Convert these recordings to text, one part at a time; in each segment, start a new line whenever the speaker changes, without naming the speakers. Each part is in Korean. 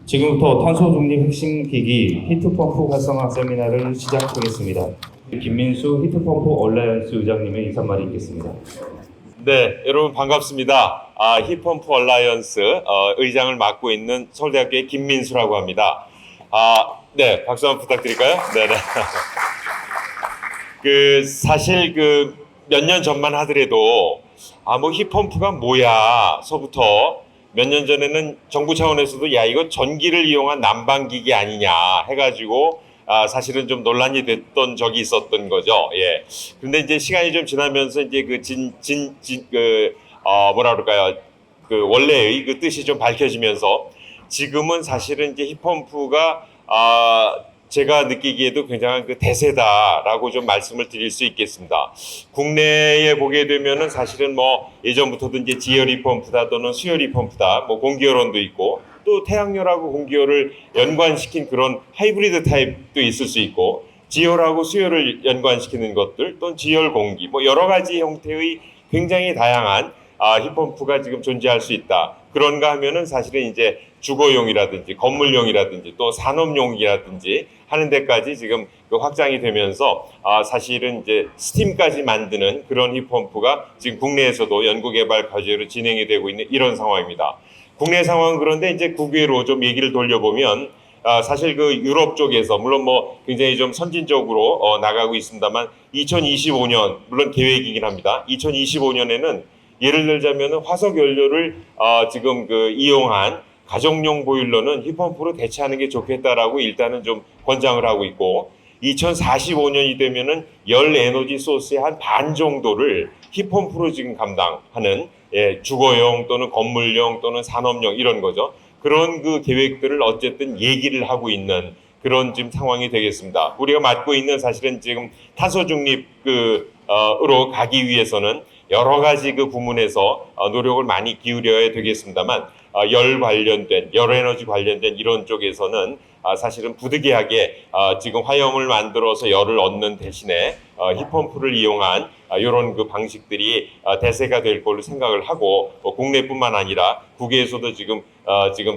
지금부터 탄소 중립 핵심 기기 히트펌프 활성화 세미나를 시작하겠습니다. 김민수 히트펌프 얼라이언스 의장님의 인사말이 있겠습니다.
네, 여러분 반갑습니다. 히트펌프 얼라이언스 의장을 맡고 있는 서울대학교의 김민수라고 합니다. 네, 박수 한번 부탁드릴까요? 네네. 사실 몇 년 전만 하더라도 뭐 히트펌프가 뭐야 서부터 몇 년 전에는 정부 차원에서도 야 이거 전기를 이용한 난방기기 아니냐 해가지고 사실은 좀 논란이 됐던 적이 있었던 거죠. 예. 근데 이제 시간이 좀 지나면서 이제 뭐라 그럴까요? 원래의 그 뜻이 좀 밝혀지면서 지금은 사실은 이제 히트펌프가 제가 느끼기에도 굉장한 대세다라고 좀 말씀을 드릴 수 있겠습니다. 국내에 보게 되면은 사실은 뭐 예전부터도 이제 지열 히트펌프다 또는 수열 히트펌프다, 뭐 공기열원도 있고 또 태양열하고 공기열을 연관시킨 그런 하이브리드 타입도 있을 수 있고 지열하고 수열을 연관시키는 것들 또는 지열 공기 뭐 여러 가지 형태의 굉장히 다양한 히트펌프가 지금 존재할 수 있다. 그런가 하면은 사실은 이제 주거용이라든지 건물용이라든지 또 산업용이라든지 하는 데까지 지금 확장이 되면서 사실은 이제 스팀까지 만드는 그런 히트펌프가 지금 국내에서도 연구개발 과제로 진행이 되고 있는 이런 상황입니다. 국내 상황은 그런데 이제 국외로 좀 얘기를 돌려보면 사실 유럽 쪽에서 물론 뭐 굉장히 좀 선진적으로 나가고 있습니다만 2025년 물론 계획이긴 합니다. 2025년에는 예를 들자면 화석 연료를 지금 이용한 가정용 보일러는 히트펌프로 대체하는 게 좋겠다라고 일단은 좀 권장을 하고 있고 2045년이 되면은 열 에너지 소스의 한 반 정도를 히트펌프로 지금 감당하는 주거용 또는 건물용 또는 산업용 이런 거죠. 그런 계획들을 어쨌든 얘기를 하고 있는 그런 지금 상황이 되겠습니다. 우리가 맡고 있는 사실은 지금 탄소 중립으로 가기 위해서는 여러 가지 부문에서 노력을 많이 기울여야 되겠습니다만 열 에너지 관련된 이런 쪽에서는 사실은 부득이하게 지금 화염을 만들어서 열을 얻는 대신에 히트펌프를 이용한 이런 방식들이 대세가 될 걸로 생각을 하고 국내뿐만 아니라 국외에서도 지금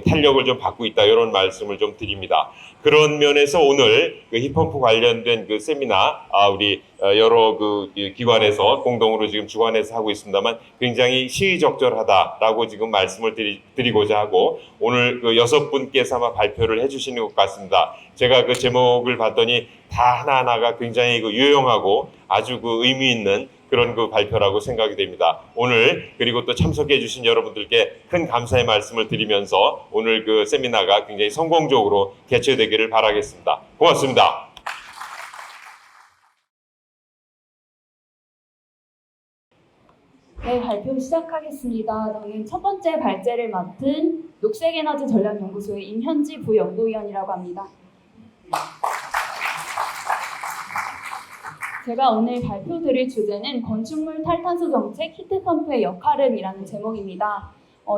탄력을 좀 받고 있다 이런 말씀을 좀 드립니다. 그런 면에서 오늘 히트펌프 관련된 세미나 우리 여러 기관에서 공동으로 지금 주관해서 하고 있습니다만 굉장히 시의적절하다라고 지금 말씀을 드리고자 하고 오늘 6분께서 아마 발표를 해주시는 것 같습니다. 제가 제목을 봤더니 다 하나하나가 굉장히 유용하고 아주 의미 있는 그런 발표라고 생각이 됩니다. 오늘 그리고 또 참석해 주신 여러분들께 큰 감사의 말씀을 드리면서 오늘 세미나가 굉장히 성공적으로 개최되기를 바라겠습니다. 고맙습니다.
네, 발표 시작하겠습니다. 저는 첫 번째 발제를 맡은 녹색에너지 전략연구소의 임현지 부연구위원이라고 합니다. 제가 오늘 발표드릴 주제는 건축물 탈탄소 정책 히트펌프의 역할은 이라는 제목입니다.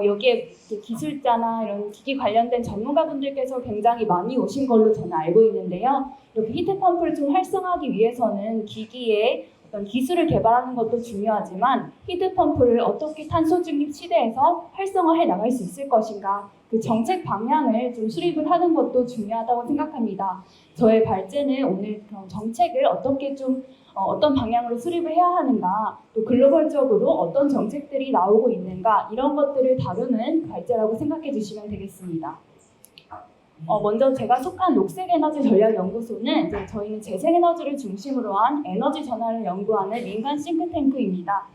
여기에 기술자나 이런 기기 관련된 전문가분들께서 굉장히 많이 오신 걸로 저는 알고 있는데요. 이렇게 히트펌프를 좀 활성화하기 위해서는 기기의 어떤 기술을 개발하는 것도 중요하지만 히트펌프를 어떻게 탄소 중립 시대에서 활성화해 나갈 수 있을 것인가 그 정책 방향을 좀 수립을 하는 것도 중요하다고 생각합니다. 저의 발제는 오늘 그런 정책을 어떻게 어떤 방향으로 수립을 해야 하는가 또 글로벌적으로 어떤 정책들이 나오고 있는가 이런 것들을 다루는 발제라고 생각해 주시면 되겠습니다. 먼저 제가 속한 녹색에너지전략연구소는 저희는 재생에너지를 중심으로 한 에너지 전환을 연구하는 민간 싱크탱크입니다.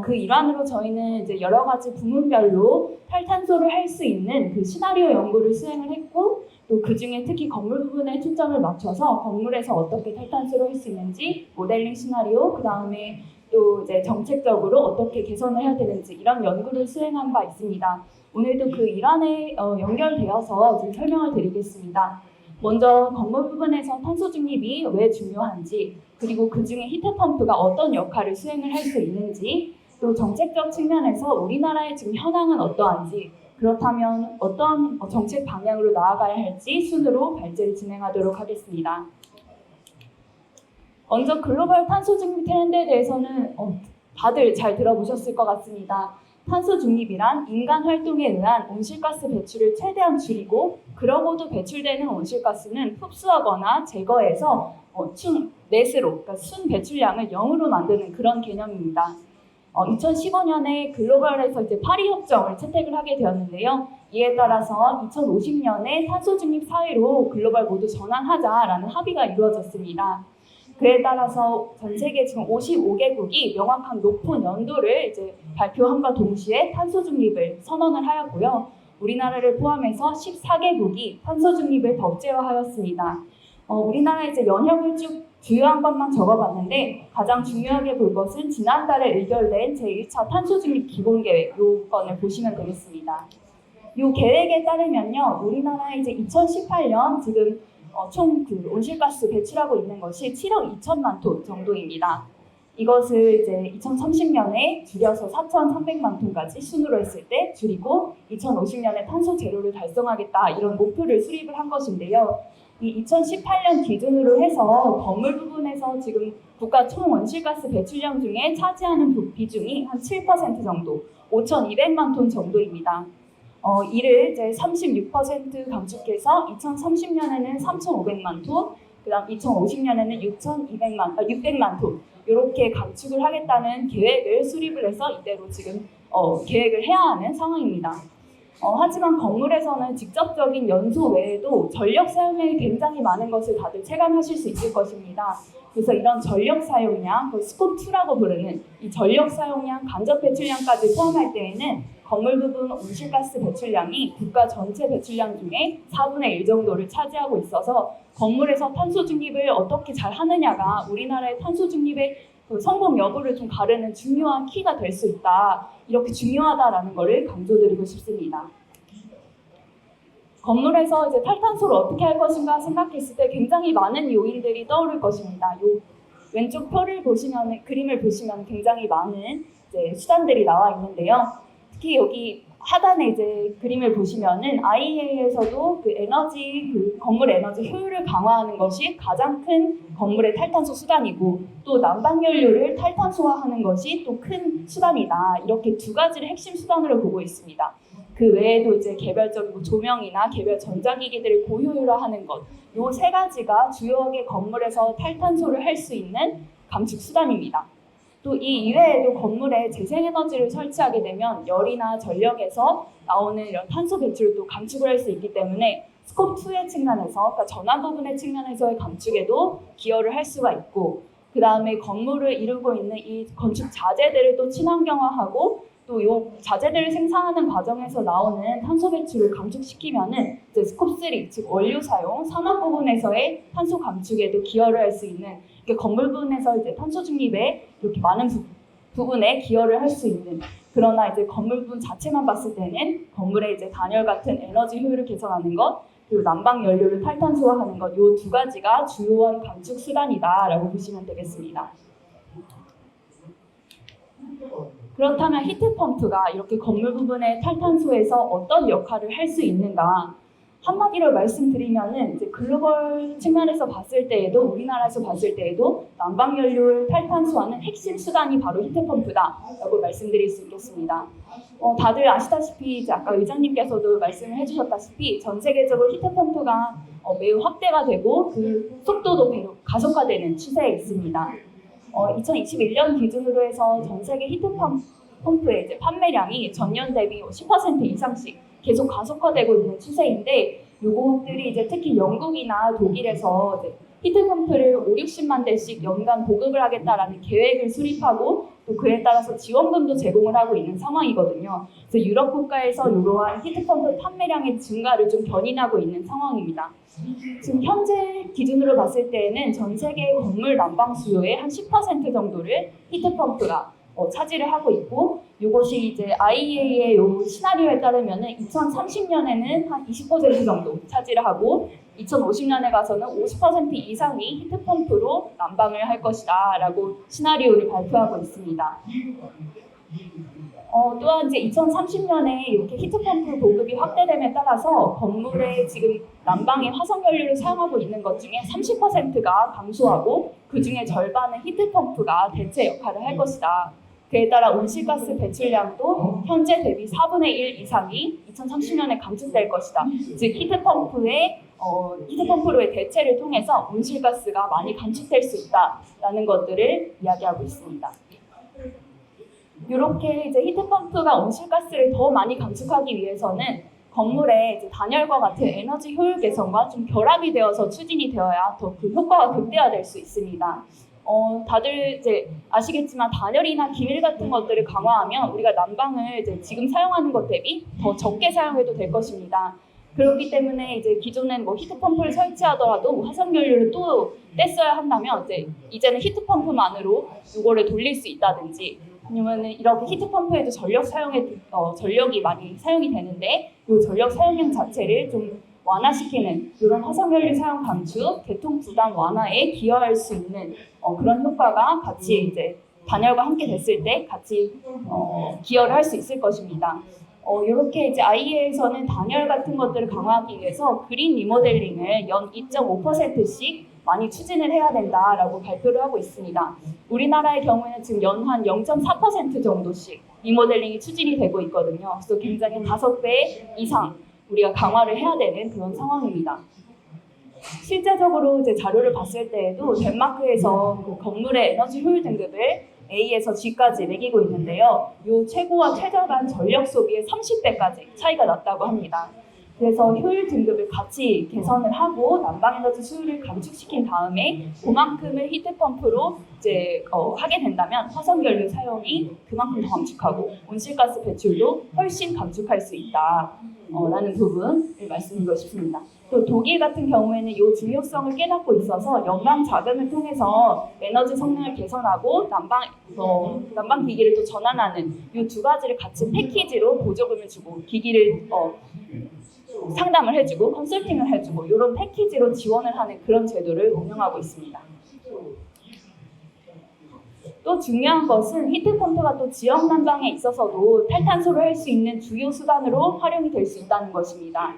그 일환으로 저희는 여러 가지 부문별로 탈탄소를 할 수 있는 시나리오 연구를 수행을 했고 또 그중에 특히 건물 부분에 초점을 맞춰서 건물에서 어떻게 탈탄소를 할 수 있는지 모델링 시나리오 그 다음에 또 정책적으로 어떻게 개선을 해야 되는지 이런 연구를 수행한 바 있습니다. 오늘도 그 일환에 연결되어서 좀 설명을 드리겠습니다. 먼저 건물 부분에서 탄소 중립이 왜 중요한지 그리고 그중에 히트펌프가 어떤 역할을 수행을 할 수 있는지 또 정책적 측면에서 우리나라의 지금 현황은 어떠한지 그렇다면 어떤 정책 방향으로 나아가야 할지 순으로 발제를 진행하도록 하겠습니다. 먼저 글로벌 탄소 중립 트렌드에 대해서는 다들 잘 들어보셨을 것 같습니다. 탄소 중립이란 인간 활동에 의한 온실가스 배출을 최대한 줄이고 그러고도 배출되는 온실가스는 흡수하거나 제거해서 넷으로, 그러니까 순 배출량을 0으로 만드는 그런 개념입니다. 2015년에 글로벌에서 이제 파리 협정을 채택을 하게 되었는데요. 이에 따라서 2050년에 탄소 중립 사회로 글로벌 모두 전환하자라는 합의가 이루어졌습니다. 그에 따라서 전 세계 지금 55개국이 명확한 높은 연도를 이제 발표함과 동시에 탄소 중립을 선언을 하였고요. 우리나라를 포함해서 14개국이 탄소 중립을 법제화하였습니다. 우리나라 이제 연혁을 쭉 주요한 것만 적어봤는데 가장 중요하게 볼 것은 지난달에 의결된 제1차 탄소중립 기본계획 요건을 보시면 되겠습니다. 이 계획에 따르면요, 우리나라 이제 2018년 지금 총 그 온실가스 배출하고 있는 것이 7억 2천만 톤 정도입니다. 이것을 이제 2030년에 줄여서 4,300만 톤까지 순으로 했을 때 줄이고 2050년에 탄소 제로를 달성하겠다 이런 목표를 수립을 한 것인데요. 이 2018년 기준으로 해서 건물 부분에서 지금 국가 총 온실가스 배출량 중에 차지하는 비중이 한 7% 정도, 5,200만 ton 정도입니다. 이를 이제 36% 감축해서 2030년에는 3,500만 톤, 그다음 2050년에는 600만 톤 이렇게 감축을 하겠다는 계획을 수립을 해서 이대로 지금 계획을 해야 하는 상황입니다. 하지만 건물에서는 직접적인 연소 외에도 전력 사용량이 굉장히 많은 것을 다들 체감하실 수 있을 것입니다. 그래서 이런 전력 사용량, 스콥 2라고 부르는 이 전력 사용량, 간접 배출량까지 포함할 때에는 건물 부분 온실가스 배출량이 국가 전체 배출량 중에 4분의 1 정도를 차지하고 있어서 건물에서 탄소 중립을 어떻게 잘 하느냐가 우리나라의 탄소 중립의 성공 여부를 좀 가르는 중요한 키가 될 수 있다. 이렇게 중요하다라는 것을 강조드리고 싶습니다. 건물에서 이제 탈탄소를 어떻게 할 것인가 생각했을 때 굉장히 많은 요인들이 떠오를 것입니다. 요 왼쪽 그림을 보시면 굉장히 많은 이제 수단들이 나와 있는데요. 특히 여기 하단에 이제 그림을 보시면은 IEA에서도 건물 에너지 효율을 강화하는 것이 가장 큰 건물의 탈탄소 수단이고 또 난방연료를 탈탄소화하는 것이 또 큰 수단이다. 이렇게 두 가지를 핵심 수단으로 보고 있습니다. 그 외에도 이제 개별적인 조명이나 개별 전자기기들을 고효율화하는 것, 요 세 가지가 주요하게 건물에서 탈탄소를 할 수 있는 감축 수단입니다. 또 이 이외에도 건물에 재생에너지를 설치하게 되면 열이나 전력에서 나오는 이런 탄소 배출을 또 감축을 할 수 있기 때문에 스콥 2의 측면에서, 그러니까 전환 부분의 측면에서의 감축에도 기여를 할 수가 있고, 그 다음에 건물을 이루고 있는 이 건축 자재들을 또 친환경화하고 또 이 자재들을 생산하는 과정에서 나오는 탄소 배출을 감축시키면은 이제 스콥 3, 즉 원료 사용, 산업 부분에서의 탄소 감축에도 기여를 할 수 있는, 건물 부분에서 이제 탄소 중립에 이렇게 많은 부분에 기여를 할 수 있는, 그러나 이제 건물 부분 자체만 봤을 때는 건물의 이제 단열 같은 에너지 효율을 개선하는 것, 그리고 난방 연료를 탈탄소화하는 것, 이 두 가지가 주요한 감축 수단이다라고 보시면 되겠습니다. 그렇다면 히트펌프가 이렇게 건물 부분의 탈탄소에서 어떤 역할을 할 수 있는가? 한마디로 말씀드리면은 이제 글로벌 측면에서 봤을 때에도 우리나라에서 봤을 때에도 난방연료를 탈탄소화하는 핵심 수단이 바로 히트펌프다라고 말씀드릴 수 있겠습니다. 다들 아시다시피 이제 아까 의장님께서도 말씀을 해주셨다시피 전 세계적으로 히트펌프가 매우 확대가 되고 그 속도도 가속화되는 추세에 있습니다. 2021년 기준으로 해서 전 세계 히트펌프의 이제 판매량이 전년 대비 10% 이상씩 계속 가속화되고 있는 추세인데, 요것들이 이제 특히 영국이나 독일에서 이제 히트펌프를 50~60만 대씩 연간 보급을 하겠다라는 계획을 수립하고 또 그에 따라서 지원금도 제공을 하고 있는 상황이거든요. 그래서 유럽 국가에서 이러한 히트펌프 판매량의 증가를 좀 견인하고 있는 상황입니다. 지금 현재 기준으로 봤을 때는 전 세계 건물 난방 수요의 한 10% 정도를 히트펌프가 차지를 하고 있고, 이것이 이제 IEA의 요 시나리오에 따르면은 2030년에는 한 20% 정도 차지를 하고 2050년에 가서는 50% 이상이 히트펌프로 난방을 할 것이다라고 시나리오를 발표하고 있습니다. 또한 이제 2030년에 이렇게 히트펌프 보급이 확대됨에 따라서 건물에 지금 난방에 화석연료를 사용하고 있는 것 중에 30%가 감소하고 그 중에 절반은 히트펌프가 대체 역할을 할 것이다. 그에 따라 온실가스 배출량도 현재 대비 4분의 1 이상이 2030년에 감축될 것이다. 즉 히트펌프로의 대체를 통해서 온실가스가 많이 감축될 수 있다라는 것들을 이야기하고 있습니다. 이렇게 이제 히트펌프가 온실가스를 더 많이 감축하기 위해서는 건물의 이제 단열과 같은 에너지 효율 개선과 좀 결합이 되어서 추진이 되어야 더 그 효과가 극대화될 수 있습니다. 다들 이제 아시겠지만 단열이나 기밀 같은 것들을 강화하면 우리가 난방을 이제 지금 사용하는 것 대비 더 적게 사용해도 될 것입니다. 그렇기 때문에 이제 기존엔 뭐 히트펌프를 설치하더라도 화석연료를 또 뗐어야 한다면 이제는 히트펌프만으로 이거를 돌릴 수 있다든지 아니면은 이렇게 히트펌프에도 전력이 많이 사용이 되는데 이 전력 사용량 자체를 좀 완화시키는 이런 화석연료 사용 감축, 개통 부담 완화에 기여할 수 있는 그런 효과가 같이 이제 단열과 함께 됐을 때 같이 기여를 할 수 있을 것입니다. 이렇게 이제 IEA에서는 단열 같은 것들을 강화하기 위해서 그린 리모델링을 연 2.5%씩 많이 추진을 해야 된다라고 발표를 하고 있습니다. 우리나라의 경우에는 지금 연한 0.4% 정도씩 리모델링이 추진이 되고 있거든요. 그래서 굉장히 5배 이상 우리가 강화를 해야 되는 그런 상황입니다. 실제적으로 이제 자료를 봤을 때에도 덴마크에서 그 건물의 에너지 효율 등급을 A에서 G까지 매기고 있는데요. 이 최고와 최저 간 전력 소비의 30배까지 차이가 났다고 합니다. 그래서 효율 등급을 같이 개선을 하고 난방 에너지 수율을 감축시킨 다음에 그만큼의 히트펌프로 이제 하게 된다면 화석연료 사용이 그만큼 더 감축하고 온실가스 배출도 훨씬 감축할 수 있다라는 부분을 말씀드리고 싶습니다. 또 독일 같은 경우에는 이 중요성을 깨닫고 있어서 연방 자금을 통해서 에너지 성능을 개선하고 난방 기기를 또 전환하는 이 두 가지를 같이 패키지로 보조금을 주고 기기를 상담을 해주고 컨설팅을 해주고 이런 패키지로 지원을 하는 그런 제도를 운영하고 있습니다. 또 중요한 것은 히트펌프가 또 지역 난방에 있어서도 탈탄소를 할 수 있는 주요 수단으로 활용이 될 수 있다는 것입니다.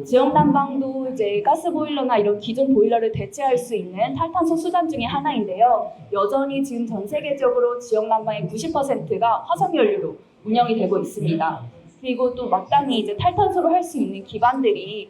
지역 난방도 이제 가스보일러나 이런 기존 보일러를 대체할 수 있는 탈탄소 수단 중에 하나인데요. 여전히 지금 전 세계적으로 지역 난방의 90%가 화석연료로 운영이 되고 있습니다. 그리고 또 마땅히 이제 탈탄소로 할 수 있는 기반들이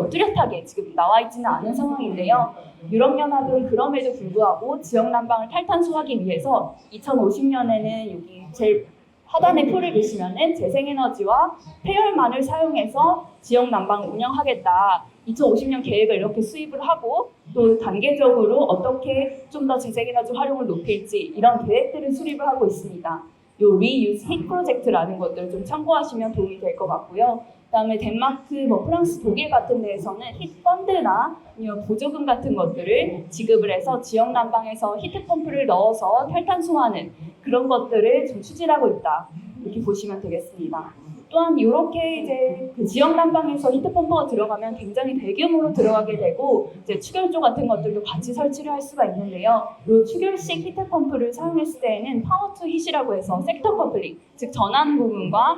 뚜렷하게 지금 나와 있지는 않은 상황인데요. 유럽연합은 그럼에도 불구하고 지역 난방을 탈탄소하기 위해서 2050년에는 여기 제일 하단의 표를 보시면은 재생에너지와 폐열만을 사용해서 지역 난방을 운영하겠다. 2050년 계획을 이렇게 수립을 하고 또 단계적으로 어떻게 좀 더 재생에너지 활용을 높일지 이런 계획들을 수립을 하고 있습니다. 이 Reuse Heat 프로젝트라는 것들을 좀 참고하시면 도움이 될 것 같고요. 그다음에 덴마크, 프랑스, 독일 같은 데에서는 히트 펀드나 아니면 보조금 같은 것들을 지급을 해서 지역 난방에서 히트 펌프를 넣어서 탈탄소화하는 그런 것들을 좀 추진하고 있다. 이렇게 보시면 되겠습니다. 또한 이렇게 이제 그 지역 난방에서 히트 펌프가 들어가면 굉장히 대규모로 들어가게 되고 이제 추결조 같은 것들도 같이 설치를 할 수가 있는데요. 이 추결식 히트 펌프를 사용했을 때에는 파워 투 힛이라고 해서 섹터 커플링, 즉 전환 부분과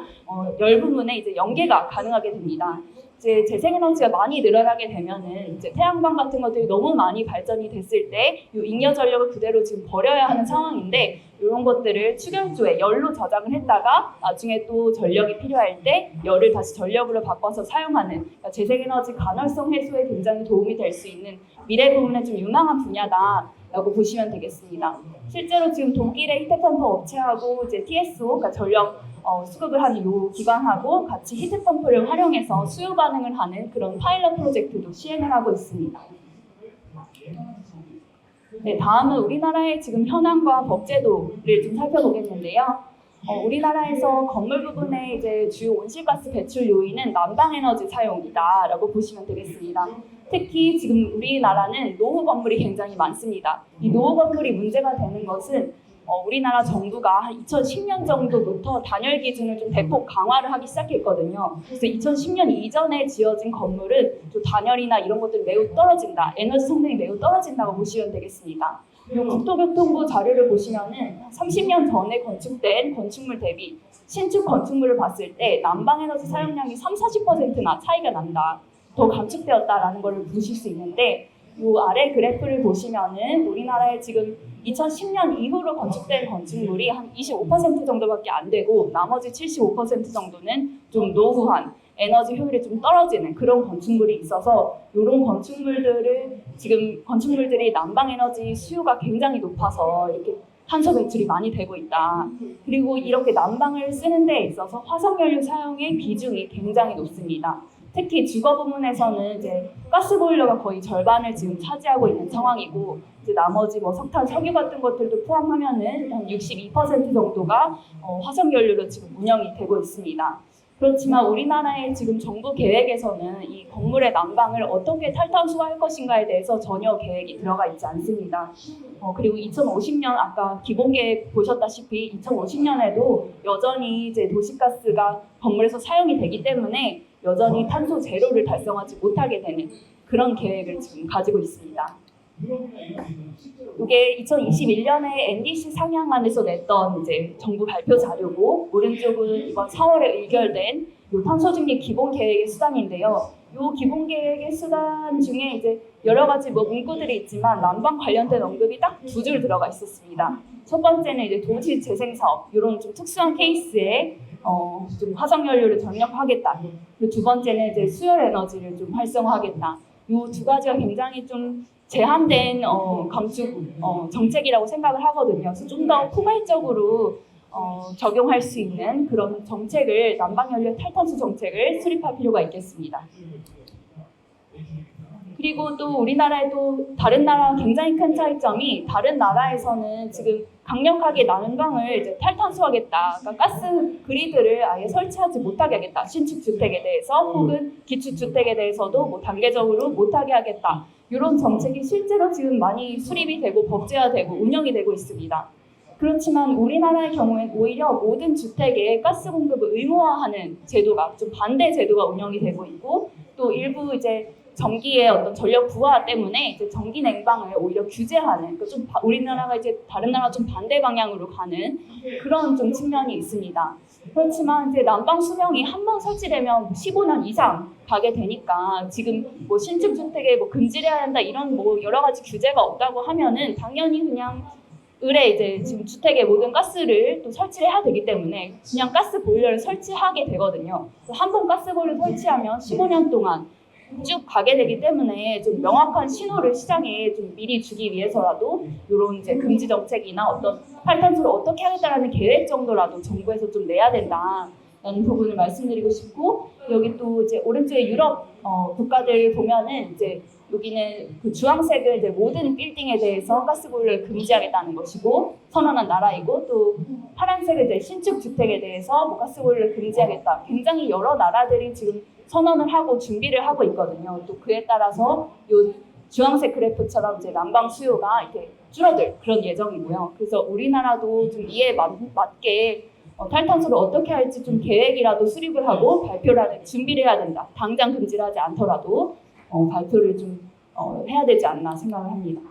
열 부분의 이제 연계가 가능하게 됩니다. 이제 재생에너지가 많이 늘어나게 되면은 이제 태양광 같은 것들이 너무 많이 발전이 됐을 때 이 잉여 전력을 그대로 지금 버려야 하는 상황인데 이런 것들을 추결조에 열로 저장을 했다가 나중에 또 전력이 필요할 때 열을 다시 전력으로 바꿔서 사용하는 그러니까 재생에너지 간헐성 해소에 굉장히 도움이 될 수 있는 미래 부분에 좀 유망한 분야다라고 보시면 되겠습니다. 실제로 지금 독일의 히트펌프 업체하고 이제 TSO, 그러니까 전력 수급을 하는 이 기관하고 같이 히트펌프를 활용해서 수요 반응을 하는 그런 파일럿 프로젝트도 시행을 하고 있습니다. 네, 다음은 우리나라의 지금 현황과 법제도를 좀 살펴보겠는데요. 우리나라에서 건물 부분의 이제 주요 온실가스 배출 요인은 난방에너지 사용이다라고 보시면 되겠습니다. 특히 지금 우리나라는 노후 건물이 굉장히 많습니다. 이 노후 건물이 문제가 되는 것은 우리나라 정부가 한 2010년 정도부터 단열 기준을 좀 대폭 강화를 하기 시작했거든요. 그래서 2010년 이전에 지어진 건물은 좀 단열이나 이런 것들이 매우 떨어진다, 에너지 성능이 매우 떨어진다고 보시면 되겠습니다. 이 국토교통부 자료를 보시면은 30년 전에 건축된 건축물 대비 신축 건축물을 봤을 때 난방 에너지 사용량이 30-40%나 차이가 난다, 더 감축되었다라는 것을 보실 수 있는데 요 아래 그래프를 보시면은 우리나라에 지금 2010년 이후로 건축된 건축물이 한 25% 정도밖에 안 되고 나머지 75% 정도는 좀 노후한 에너지 효율이 좀 떨어지는 그런 건축물이 있어서 이런 건축물들을 지금 건축물들이 난방 에너지 수요가 굉장히 높아서 이렇게 탄소 배출이 많이 되고 있다. 그리고 이렇게 난방을 쓰는 데 있어서 화석연료 사용의 비중이 굉장히 높습니다. 특히 주거 부문에서는 이제 가스 보일러가 거의 절반을 지금 차지하고 있는 상황이고 이제 나머지 뭐 석탄, 석유 같은 것들도 포함하면은 한 62% 정도가 화석연료로 지금 운영이 되고 있습니다. 그렇지만 우리나라의 지금 정부 계획에서는 이 건물의 난방을 어떻게 탈탄소화할 것인가에 대해서 전혀 계획이 들어가 있지 않습니다. 그리고 2050년 아까 기본계획 보셨다시피 2050년에도 여전히 이제 도시가스가 건물에서 사용이 되기 때문에 여전히 탄소 제로를 달성하지 못하게 되는 그런 계획을 지금 가지고 있습니다. 이게 2021년에 NDC 상향안에서 냈던 이제 정부 발표 자료고 오른쪽은 이번 4월에 의결된 요 탄소중립 기본계획의 수단인데요. 요 기본계획의 수단 중에 이제 여러 가지 뭐 문구들이 있지만 난방 관련된 언급이 딱 두 줄 들어가 있었습니다. 첫 번째는 이제 도시 재생 사업 이런 좀 특수한 케이스에 좀 화석연료를 전력하겠다. 그리고 두 번째는 이제 수열 에너지를 좀 활성화하겠다. 요 두 가지가 굉장히 좀 제한된 감축 정책이라고 생각을 하거든요. 그래서 좀 더 포괄적으로 적용할 수 있는 그런 정책을 난방연료 탈탄소 정책을 수립할 필요가 있겠습니다. 그리고 또 우리나라에도 다른 나라와 굉장히 큰 차이점이 다른 나라에서는 지금 강력하게 난방을 이제 탈탄소하겠다. 그러니까 가스 그리드를 아예 설치하지 못하게 하겠다. 신축 주택에 대해서 혹은 기축 주택에 대해서도 뭐 단계적으로 못하게 하겠다. 이런 정책이 실제로 지금 많이 수립이 되고 법제화되고 운영이 되고 있습니다. 그렇지만 우리나라의 경우엔 오히려 모든 주택에 가스 공급을 의무화하는 제도가 좀 반대 제도가 운영이 되고 있고 또 일부 이제 전기의 어떤 전력 부하 때문에 이제 전기 냉방을 오히려 규제하는 그러니까 좀 우리나라가 이제 다른 나라 좀 반대 방향으로 가는 그런 좀 측면이 있습니다. 그렇지만 이제 난방 수명이 한 번 설치되면 15년 이상 가게 되니까 지금 뭐 신축 주택에 뭐 금지를 해야 한다 이런 뭐 여러 가지 규제가 없다고 하면은 당연히 그냥 을에 이제 지금 주택에 모든 가스를 또 설치를 해야 되기 때문에 그냥 가스 보일러를 설치하게 되거든요. 한 번 가스 보일러 설치하면 15년 동안 쭉 가게 되기 때문에 좀 명확한 신호를 시장에 좀 미리 주기 위해서라도 이런 이제 금지 정책이나 어떤 탈탄소를 어떻게 하겠다라는 계획 정도라도 정부에서 좀 내야 된다라는 부분을 말씀드리고 싶고 여기 또 이제 오른쪽에 유럽 국가들 보면은 이제 여기는 그 주황색은 이제 모든 빌딩에 대해서 가스보일러를 금지하겠다는 것이고 선언한 나라이고 또 파란색은 이제 신축 주택에 대해서 뭐 가스보일러를 금지하겠다. 굉장히 여러 나라들이 지금 선언을 하고 준비를 하고 있거든요. 또 그에 따라서 요 주황색 그래프처럼 이제 난방 수요가 이렇게 줄어들 그런 예정이고요. 그래서 우리나라도 좀 이에 맞게 탈탄소를 어떻게 할지 좀 계획이라도 수립을 하고 발표를 하는 준비를 해야 된다. 당장 금지를 하지 않더라도 발표를 좀 해야 되지 않나 생각을 합니다.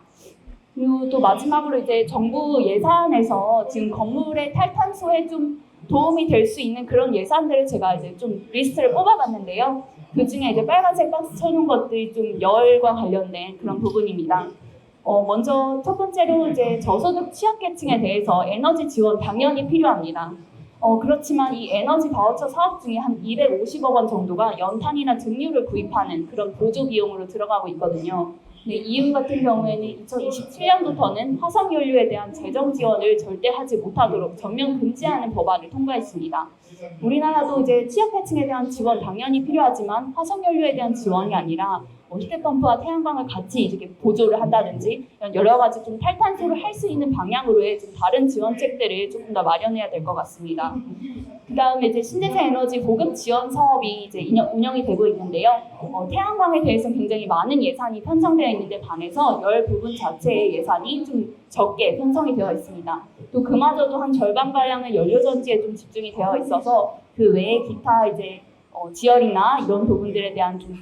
그리고 또 마지막으로 이제 정부 예산에서 지금 건물의 탈탄소에 좀 도움이 될 수 있는 그런 예산들을 제가 이제 좀 리스트를 뽑아봤는데요. 그 중에 이제 빨간색 박스 쳐놓은 것들이 좀 열과 관련된 그런 부분입니다. 먼저 첫 번째로 이제 저소득 취약계층에 대해서 에너지 지원 당연히 필요합니다. 그렇지만 이 에너지 바우처 사업 중에 한 250억 원 정도가 연탄이나 등유를 구입하는 그런 보조 비용으로 들어가고 있거든요. 근데 EU 같은 경우에는 2027년부터는 화석연료에 대한 재정 지원을 절대 하지 못하도록 전면 금지하는 법안을 통과했습니다. 우리나라도 이제 취약계층에 대한 지원 당연히 필요하지만 화석연료에 대한 지원이 아니라 히트펌프와 태양광을 같이 이렇게 보조를 한다든지 여러 가지 좀 탈탄소를 할 수 있는 방향으로의 좀 다른 지원책들을 조금 더 마련해야 될 것 같습니다. 그다음에 이제 신재생 에너지 보급 지원 사업이 이제 운영이 되고 있는데요. 태양광에 대해서 굉장히 많은 예산이 편성되어 있는데 반해서 열 부분 자체의 예산이 좀 적게 편성이 되어 있습니다. 또 그마저도 한 절반 가량은 연료 전지에 좀 집중이 되어 있어서 그 외에 기타 이제 지열이나 이런 부분들에 대한 좀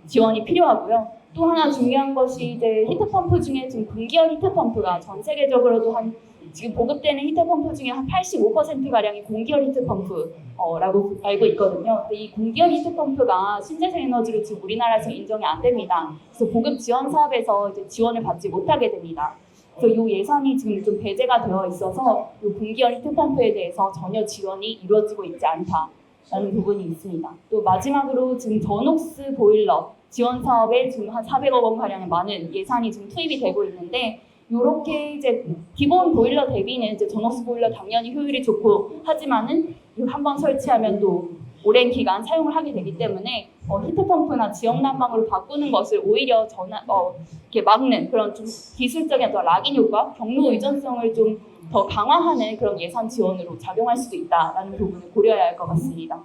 지원이 필요하고요. 또 하나 중요한 것이 이제 히트펌프 중에 지금 분기열 히트펌프가 전 세계적으로도 한 지금 보급되는 히트펌프 중에 한 85%가량이 공기열 히트펌프라고 알고 있거든요. 근데 이 공기열 히트펌프가 신재생에너지로 지금 우리나라에서 인정이 안 됩니다. 그래서 보급 지원 사업에서 이제 지원을 받지 못하게 됩니다. 그래서 이 예산이 지금 좀 배제가 되어 있어서 이 공기열 히트펌프에 대해서 전혀 지원이 이루어지고 있지 않다라는 부분이 있습니다. 또 마지막으로 지금 전옥스 보일러 지원 사업에 지금 한 400억 원 가량의 많은 예산이 지금 투입이 되고 있는데 이렇게 이제 기본 보일러 대비는 이제 전옥스 보일러 당연히 효율이 좋고 하지만은 한번 설치하면 또 오랜 기간 사용을 하게 되기 때문에 히트펌프나 지역 난방으로 바꾸는 것을 오히려 이렇게 막는 그런 좀 기술적인 어떤 락인 효과, 경로 의존성을 좀 더 강화하는 그런 예산 지원으로 작용할 수도 있다라는 부분을 고려해야 할 것 같습니다.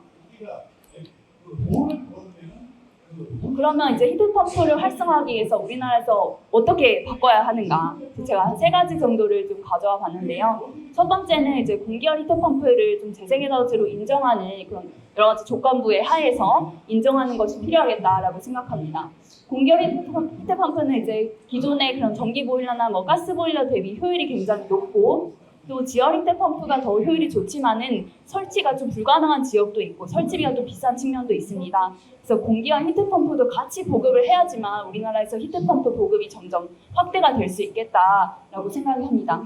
그러면 이제 히트펌프를 활성화하기 위해서 우리나라에서 어떻게 바꿔야 하는가? 제가 한 3가지 정도를 좀 가져와 봤는데요. 첫 번째는 이제 공기열 히트펌프를 좀 재생에너지로 인정하는 그런 여러 가지 조건부에 하에서 인정하는 것이 필요하겠다라고 생각합니다. 공기열 히트펌프는 이제 기존의 그런 전기 보일러나 뭐 가스 보일러 대비 효율이 굉장히 높고 또 지열 히트펌프가 더 효율이 좋지만은 설치가 좀 불가능한 지역도 있고 설치비가 좀 비싼 측면도 있습니다. 그래서 공기열 히트펌프도 같이 보급을 해야지만 우리나라에서 히트펌프 보급이 점점 확대가 될 수 있겠다라고 생각합니다.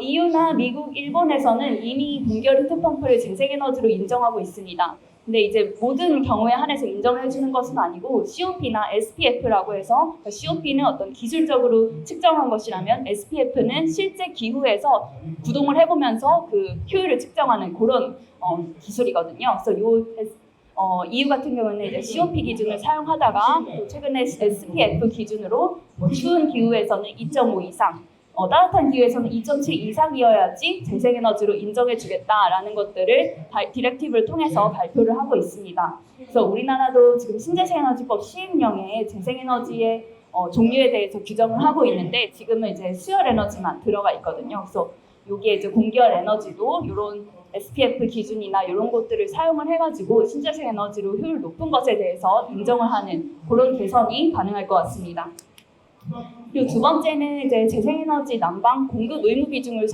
EU나 미국, 일본에서는 이미 공기열 히트펌프를 재생에너지로 인정하고 있습니다. 근데 이제 모든 경우에 한해서 인정해 주는 것은 아니고 COP나 SPF라고 해서 COP는 어떤 기술적으로 측정한 것이라면 SPF는 실제 기후에서 구동을 해보면서 그 효율을 측정하는 그런 기술이거든요. 그래서 EU 같은 경우는 이제 COP 기준을 사용하다가 또 최근에 SPF 기준으로 추운 기후에서는 2.5 이상 따뜻한 기후에서는 2.7 이상이어야지 재생에너지로 인정해주겠다라는 것들을 디렉티브를 통해서 발표를 하고 있습니다. 그래서 우리나라도 지금 신재생에너지법 시행령에 재생에너지의 종류에 대해서 규정을 하고 있는데 지금은 이제 수열 에너지만 들어가 있거든요. 그래서 여기에 이제 공기열 에너지도 이런 SPF 기준이나 이런 것들을 사용을 해가지고 신재생에너지로 효율 높은 것에 대해서 인정을 하는 그런 개선이 가능할 것 같습니다. 그리고 두 번째는 이제 재생에너지 난방 공급 의무 비중을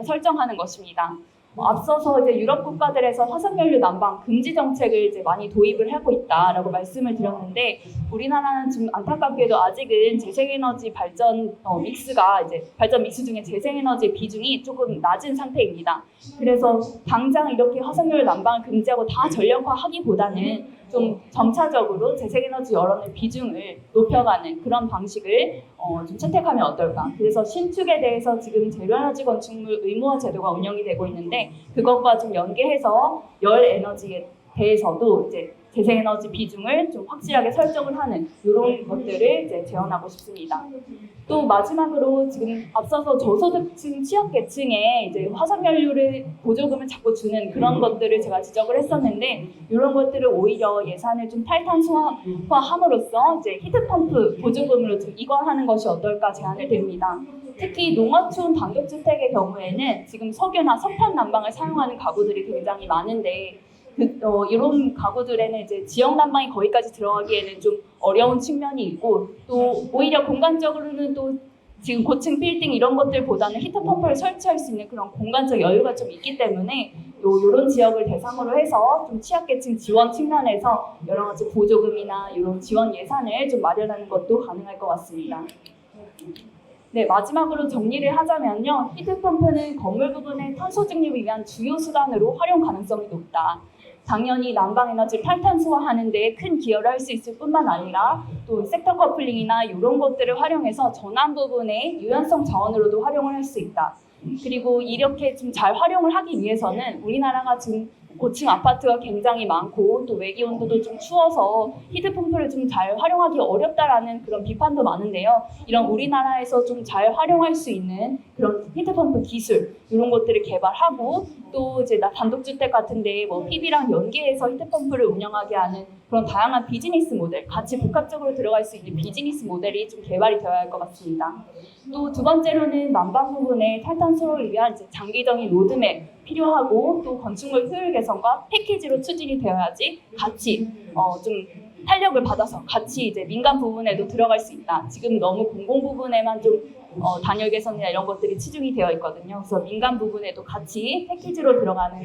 설정하는 것입니다. 앞서서 이제 유럽 국가들에서 화석연료 난방 금지 정책을 이제 많이 도입을 하고 있다라고 말씀을 드렸는데 우리나라는 지금 안타깝게도 아직은 재생에너지 발전 믹스가 이제 발전 믹스 중에 재생에너지 비중이 조금 낮은 상태입니다. 그래서 당장 이렇게 화석연료 난방을 금지하고 다 전력화하기보다는 좀 점차적으로 재생에너지 여론의 비중을 높여가는 그런 방식을 좀 채택하면 어떨까. 그래서 신축에 대해서 지금 재료에너지 건축물 의무화 제도가 운영이 되고 있는데 그것과 좀 연계해서 열 에너지에 대해서도 이제 재생에너지 비중을 좀 확실하게 설정을 하는 이런 것들을 이제 제언하고 싶습니다. 또 마지막으로 지금 앞서서 저소득층 취약계층에 이제 화석연료를 보조금을 자꾸 주는 그런 것들을 제가 지적을 했었는데 이런 것들을 오히려 예산을 좀 탈탄소화함으로써 이제 히트펌프 보조금으로 좀 이관하는 것이 어떨까 제안을 드립니다. 특히 농어촌 단독주택의 경우에는 지금 석유나 석탄 난방을 사용하는 가구들이 굉장히 많은데 이런 가구들에는 이제 지역 난방이 거기까지 들어가기에는 좀 어려운 측면이 있고 또 오히려 공간적으로는 또 지금 고층 빌딩 이런 것들보다는 히트펌프를 설치할 수 있는 그런 공간적 여유가 좀 있기 때문에 이런 지역을 대상으로 해서 좀 취약계층 지원 측면에서 여러 가지 보조금이나 이런 지원 예산을 좀 마련하는 것도 가능할 것 같습니다. 네, 마지막으로 정리를 하자면요. 히트펌프는 건물 부분의 탄소 증립을 위한 주요 수단으로 활용 가능성이 높다. 당연히 난방에너지를 탈탄소화하는 데 큰 기여를 할 수 있을 뿐만 아니라 또 섹터 커플링이나 이런 것들을 활용해서 전환 부분의 유연성 자원으로도 활용을 할 수 있다. 그리고 이렇게 좀 잘 활용을 하기 위해서는 우리나라가 지금 고층 아파트가 굉장히 많고 또 외기 온도도 좀 추워서 히트펌프를 좀 잘 활용하기 어렵다라는 그런 비판도 많은데요. 이런 우리나라에서 좀 잘 활용할 수 있는 그런 히트펌프 기술 이런 것들을 개발하고 또 이제 단독주택 같은데 뭐 PB랑 연계해서 히트펌프를 운영하게 하는 그런 다양한 비즈니스 모델 같이 복합적으로 들어갈 수 있는 비즈니스 모델이 좀 개발이 되어야 할 것 같습니다. 또 두 번째로는 난방 부분의 탈탄소를 위한 이제 장기적인 로드맵 필요하고 또 건축물 효율 개선과 패키지로 추진이 되어야지 같이 좀 탄력을 받아서 같이 이제 민간 부분에도 들어갈 수 있다. 지금 너무 공공 부분에만 좀 단열 개선이나 이런 것들이 치중이 되어 있거든요. 그래서 민간 부분에도 같이 패키지로 들어가는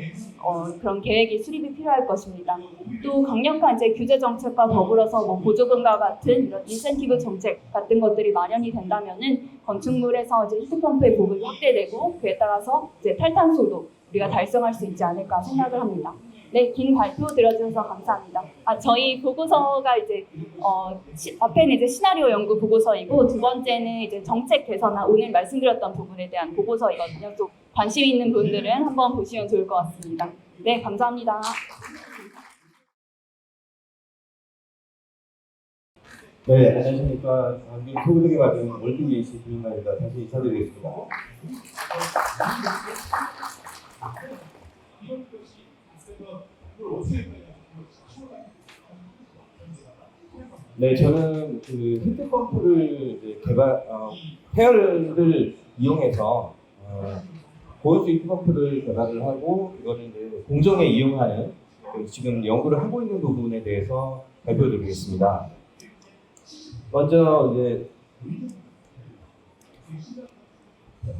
그런 계획이 수립이 필요할 것입니다. 또 강력한 이제 규제 정책과 더불어서 뭐 보조금과 같은 이런 인센티브 정책 같은 것들이 마련이 된다면은 건축물에서 이제 히트펌프의 부분이 확대되고 그에 따라서 이제 탈탄소도 우리가 달성할 수 있지 않을까 생각을 합니다. 네, 긴 발표 들어주셔서 감사합니다. 저희 보고서가 이제 앞에는 이제 시나리오 연구 보고서이고 두 번째는 이제 정책 개선안 오늘 말씀드렸던 부분에 대한 보고서이거든요. 또 관심 있는 분들은 한번 보시면 좋을 것 같습니다. 네, 감사합니다.
네, 안녕하십니까. 한국 소구동에 맞은 월드게이시 주임관입니다. 다시 인사드리겠습니다. 네, 저는 그 히트펌프를 이제 페어를 이용해서 고온수 히트펌프를 개발을 하고 이거를 이제 공정에 이용하는 지금 연구를 하고 있는 부분에 대해서 발표드리겠습니다. 먼저 이제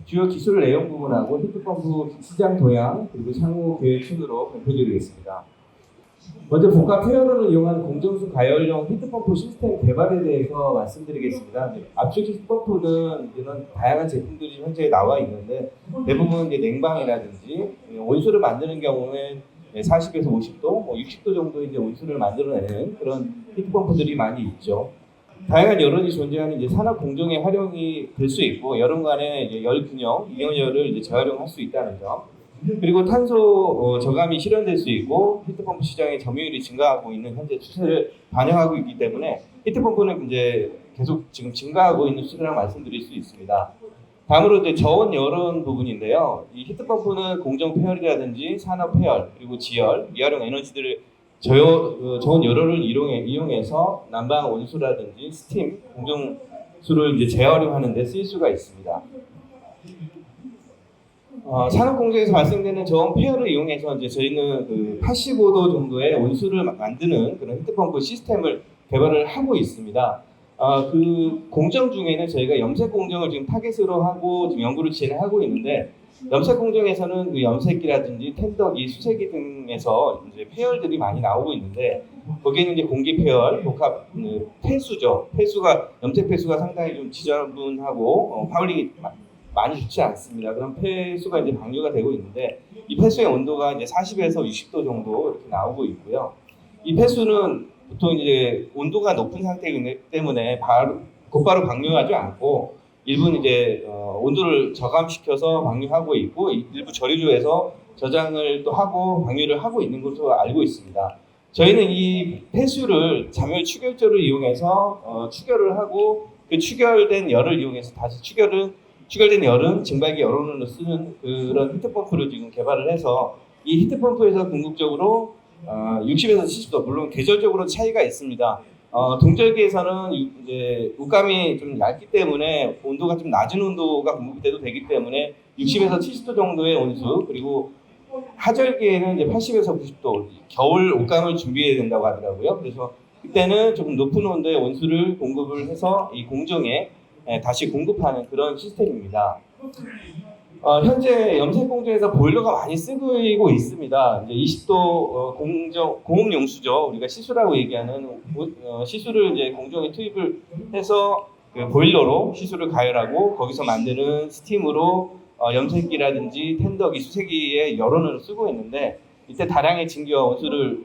주요 기술 내용 부분하고 히트펌프 시장 도약 그리고 향후 계획 순으로 발표드리겠습니다. 먼저 복합 페어런을 이용한 공정수 가열용 히트펌프 시스템 개발에 대해서 말씀드리겠습니다. 압축 히트펌프는 이런 다양한 제품들이 현재 나와 있는데 대부분 이제 냉방이라든지 온수를 만드는 경우는 40에서 50도, 60도 정도 이제 온수를 만들어내는 그런 히트펌프들이 많이 있죠. 다양한 여론이 존재하는 이제 산업 공정에 활용이 될 수 있고 여론 간의 이제 열 균형, 이온열을 이제 재활용할 수 있다는 점. 그리고 탄소 저감이 실현될 수 있고 히트펌프 시장의 점유율이 증가하고 있는 현재 추세를 반영하고 있기 때문에 히트펌프는 이제 계속 지금 증가하고 있는 추세라고 말씀드릴 수 있습니다. 다음으로 이제 저온 열원 부분인데요. 이 히트펌프는 공정 폐열이라든지 산업 폐열 그리고 지열, 미활용 에너지들을 저온 열원을 이용해서 난방 온수라든지 스팀, 공정수를 이제 재활용하는 데 쓰일 수가 있습니다. 산업 공정에서 발생되는 저온 폐열을 이용해서 이제 저희는 그 85도 정도의 온수를 만드는 그런 히트펌프 시스템을 개발을 하고 있습니다. 그 공정 중에는 저희가 염색 공정을 지금 타겟으로 하고 지금 연구를 진행하고 있는데 염색 공정에서는 그 염색기라든지 텐더기, 수세기 등에서 이제 폐열들이 많이 나오고 있는데 거기에는 이제 공기 폐열, 복합 폐수죠. 염색 폐수가 상당히 좀 지저분하고 파울링이 많이 좋지 않습니다. 그런 폐수가 이제 방류가 되고 있는데 이 폐수의 온도가 이제 40에서 60도 정도 이렇게 나오고 있고요. 이 폐수는 보통 이제 온도가 높은 상태이기 때문에 곧바로 방류하지 않고 일부는 이제 온도를 저감시켜서 방류하고 있고 일부 저류조에서 저장을 또 하고 방류를 하고 있는 것으로 알고 있습니다. 저희는 이 폐수를 잠열 추결조를 이용해서 추결을 하고 그 추결된 열을 이용해서 다시 추결된 열은 증발기 열원으로 쓰는 그런 히트펌프를 지금 개발을 해서 이 히트펌프에서 궁극적으로 60에서 70도 물론 계절적으로 차이가 있습니다. 동절기에서는 이제 옷감이 좀 얇기 때문에 온도가 좀 낮은 온도가 공급이 돼도 되기 때문에 60에서 70도 정도의 온수 그리고 하절기에는 이제 80에서 90도 겨울 옷감을 준비해야 된다고 하더라고요. 그래서 그때는 조금 높은 온도의 온수를 공급을 해서 이 공정에 다시 공급하는 그런 시스템입니다. 현재 염색 공정에서 보일러가 많이 쓰이고 있습니다. 이제 20도 공업 용수죠. 우리가 시수라고 얘기하는 시수를 이제 공정에 투입을 해서 그 보일러로 시수를 가열하고 거기서 만드는 스팀으로 염색기라든지 텐더기, 수세기의 열원을 쓰고 있는데 이때 다량의 증기와 온수를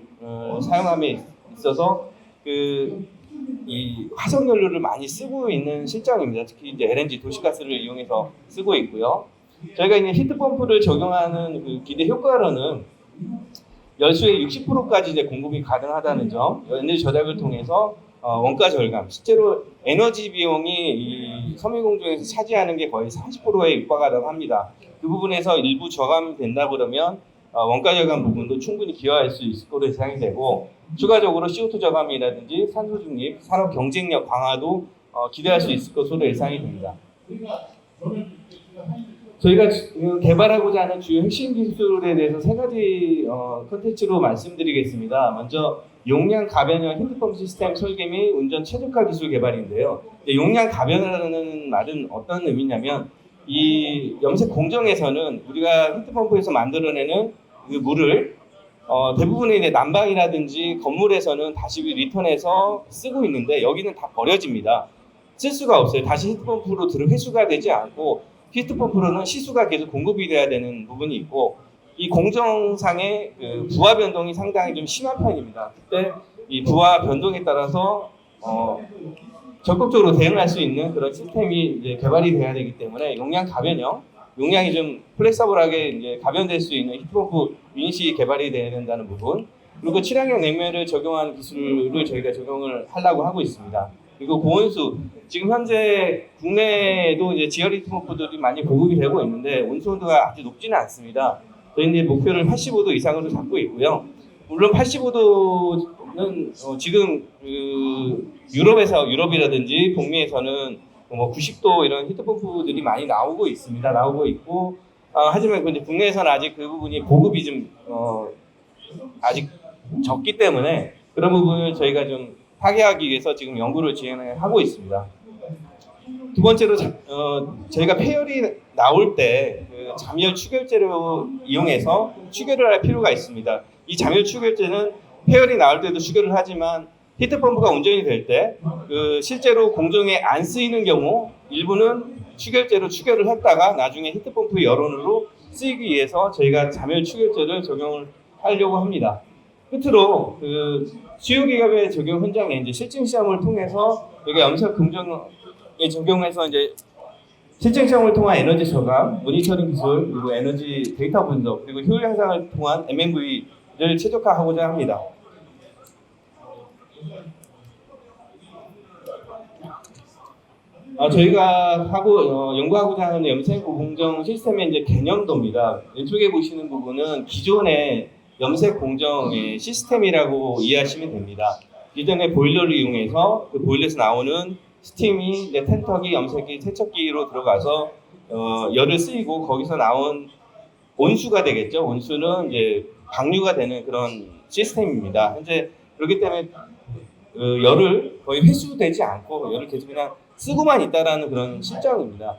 사용함에 있어서 이 화석연료를 많이 쓰고 있는 실정입니다. 특히 이제 LNG 도시가스를 이용해서 쓰고 있고요. 저희가 이제 히트펌프를 적용하는 그 기대 효과로는 열수의 60%까지 이제 공급이 가능하다는 점, 에너지 절약을 통해서 원가 절감. 실제로 에너지 비용이 이 섬유공정에서 차지하는 게 거의 40%에 육박하다고 합니다. 그 부분에서 일부 저감이 된다 그러면 원가 절감 부분도 충분히 기여할 수 있을 것으로 예상이 되고 추가적으로 CO2 저감이라든지 산소 중립, 산업 경쟁력 강화도 기대할 수 있을 것으로 예상이 됩니다. 저희가 개발하고자 하는 주요 핵심 기술에 대해서 세 가지 컨텐츠로 말씀드리겠습니다. 먼저 용량 가변형 히트펌프 시스템 설계 및 운전 최적화 기술 개발인데요. 용량 가변이라는 말은 어떤 의미냐면 이 염색 공정에서는 우리가 히트펌프에서 만들어내는 그 물을 대부분의 이제 난방이라든지 건물에서는 다시 리턴해서 쓰고 있는데 여기는 다 버려집니다. 쓸 수가 없어요. 다시 히트펌프로 회수가 되지 않고 히트펌프로는 시수가 계속 공급이 돼야 되는 부분이 있고 이 공정상의 그 부하 변동이 상당히 좀 심한 편입니다. 그때 이 부하 변동에 따라서 적극적으로 대응할 수 있는 그런 시스템이 이제 개발이 돼야 되기 때문에 용량 가변형, 용량이 좀 플렉서블하게 이제 가변될 수 있는 히트펌프 유닛이 개발이 돼야 된다는 부분, 그리고 친환경 냉매를 적용한 기술을 저희가 적용을 하려고 하고 있습니다. 그리고 고온수, 지금 현재 국내에도 이제 지열 히트펌프들이 많이 보급이 되고 있는데 온수 온도가 아주 높지는 않습니다. 저희는 목표를 85도 이상으로 잡고 있고요. 물론 85도는 지금 유럽이라든지 북미에서는 뭐 90도 이런 히트펌프들이 많이 나오고 있습니다. 나오고 있고 하지만 근데 국내에서는 아직 그 부분이 보급이 좀 아직 적기 때문에 그런 부분을 저희가 좀 타개하기 위해서 지금 연구를 진행하고 있습니다. 두 번째로 저희가 폐열이 나올 때 그 잠열 추결제를 이용해서 추결을 할 필요가 있습니다. 이 잠열 추결제는 폐열이 나올 때도 추결을 하지만 히트펌프가 운전이 될 때 그 실제로 공정에 안 쓰이는 경우 일부는 추결제로 추결을 했다가 나중에 히트펌프 열원으로 쓰이기 위해서 저희가 잠열 추결제를 적용을 하려고 합니다. 끝으로 그 수요기업의 적용 현장에 이제 실증 시험을 통해서 여기 염색 공정에 적용해서 이제 실증 시험을 통한 에너지 저감, 모니터링 기술, 그리고 에너지 데이터 분석, 그리고 효율 향상을 통한 MMV를 최적화하고자 합니다. 저희가 연구하고자 하는 염색 공정 시스템의 이제 개념도입니다. 왼쪽에 보시는 부분은 기존의 염색 공정의 시스템이라고 이해하시면 됩니다. 이전에 보일러를 이용해서 그 보일러에서 나오는 스팀이 이제 텐터기, 염색기, 세척기로 들어가서 열을 쓰이고 거기서 나온 온수가 되겠죠. 온수는 이제 방류가 되는 그런 시스템입니다. 현재 그렇기 때문에 열을 거의 회수되지 않고 열을 계속 그냥 쓰고만 있다라는 그런 실정입니다.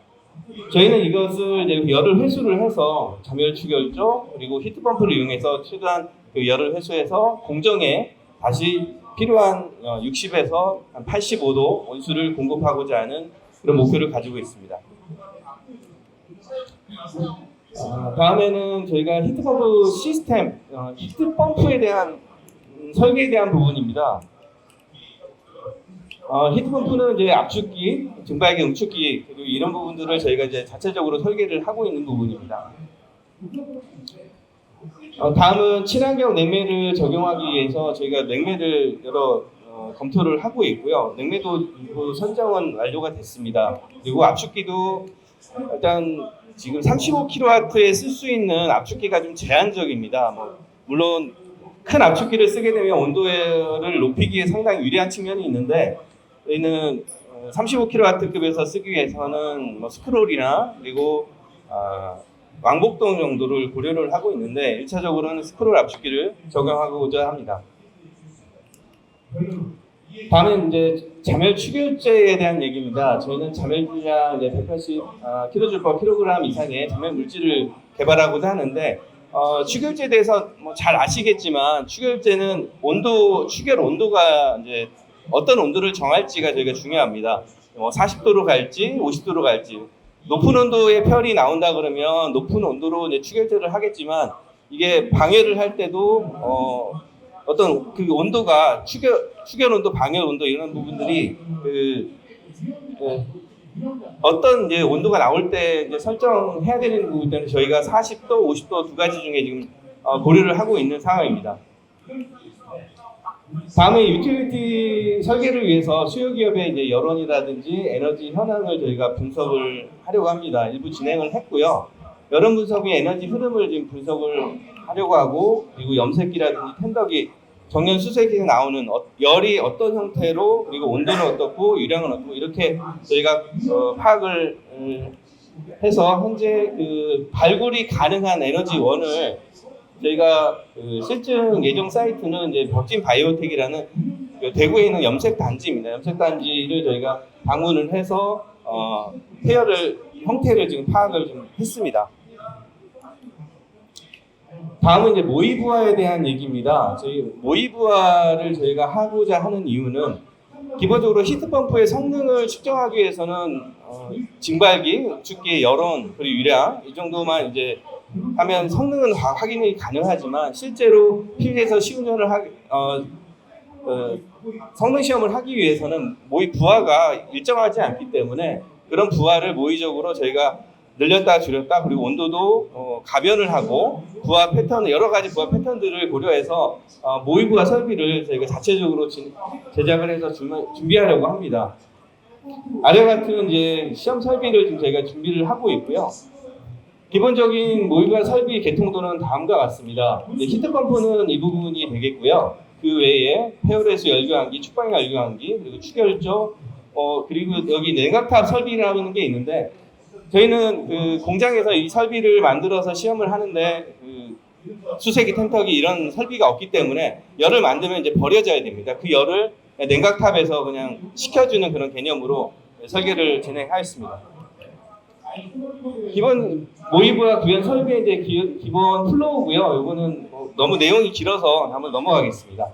저희는 이것을 이제 열을 회수를 해서 잠열 추결조 그리고 히트펌프를 이용해서 최대한 그 열을 회수해서 공정에 다시 필요한 60에서 85도 온수를 공급하고자 하는 그런 목표를 가지고 있습니다. 다음에는 저희가 히트펌프 시스템, 히트펌프에 대한 설계에 대한 부분입니다. 히트펌프는 이제 압축기, 증발기, 응축기 그리고 이런 부분들을 저희가 이제 자체적으로 설계를 하고 있는 부분입니다. 다음은 친환경 냉매를 적용하기 위해서 저희가 냉매를 여러 검토를 하고 있고요. 냉매도 선정은 완료가 됐습니다. 그리고 압축기도 일단 지금 35kW에 쓸 수 있는 압축기가 좀 제한적입니다. 물론 큰 압축기를 쓰게 되면 온도를 높이기에 상당히 유리한 측면이 있는데 저희는 35kW급에서 쓰기 위해서는 스크롤이나 그리고 왕복동 정도를 고려를 하고 있는데 1차적으로는 스크롤 압축기를 적용하고자 합니다. 다음은 이제 잠열 추결제에 대한 얘기입니다. 저희는 잠열 분량 180kJ/kg 이상의 잠열 물질을 개발하고자 하는데 추결제에 대해서 잘 아시겠지만 추결제는 추결 온도가 이제 어떤 온도를 정할지가 저희가 중요합니다. 40도로 갈지 50도로 갈지 높은 온도의 펄이 나온다 그러면 높은 온도로 이제 추결제를 하겠지만 이게 방열을 할 때도 어떤 그 온도가 추결 온도, 방열 온도 이런 부분들이 어떤 이제 온도가 나올 때 이제 설정해야 되는 부분 때문에 저희가 40도, 50도 두 가지 중에 지금 고려를 하고 있는 상황입니다. 다음에 유틸리티 설계를 위해서 수요기업의 이제 여론이라든지 에너지 현황을 저희가 분석을 하려고 합니다. 일부 진행을 했고요. 여론 분석 및 에너지 흐름을 지금 분석을 하려고 하고 그리고 염색기라든지 텐더기, 정년 수색기에 나오는 열이 어떤 형태로 그리고 온도는 어떻고 유량은 어떻고 이렇게 저희가 파악을 해서 현재 그 발굴이 가능한 에너지원을 저희가 그 실증 예정 사이트는 이제 벽진 바이오텍이라는 그 대구에 있는 염색 단지입니다. 염색 단지를 저희가 방문을 해서 폐열을 형태를 지금 파악을 좀 했습니다. 다음은 이제 모의부화에 대한 얘기입니다. 저희 모의부화를 저희가 하고자 하는 이유는 기본적으로 히트펌프의 성능을 측정하기 위해서는 증발기, 축기, 열원, 그리고 유량 이 정도만 이제 하면 성능은 확인이 가능하지만 실제로 필드에서 시운전을 성능 시험을 하기 위해서는 모의 부하가 일정하지 않기 때문에 그런 부하를 모의적으로 저희가 늘렸다 줄였다 그리고 온도도 가변을 하고 부하 패턴 여러 가지 부하 패턴들을 고려해서 모의 부하 설비를 저희가 자체적으로 제작을 해서 준비하려고 합니다. 아래와 같은 이제 시험 설비를 지금 저희가 준비를 하고 있고요. 기본적인 모의 부하 설비 개통도는 다음과 같습니다. 히트펌프는 이 부분이 되겠고요. 그 외에 페어레스 열교환기, 축방 열교환기, 그리고 추결조, 그리고 여기 냉각탑 설비라는 게 있는데 저희는 그 공장에서 이 설비를 만들어서 시험을 하는데 그 수세기, 템터기 이런 설비가 없기 때문에 열을 만들면 이제 버려져야 됩니다. 그 열을 냉각탑에서 그냥 식혀주는 그런 개념으로 설계를 진행하였습니다. 기본 모의부하 구현 설비의 이제 기본 플로우고요. 이거는 너무 내용이 길어서 한번 넘어가겠습니다.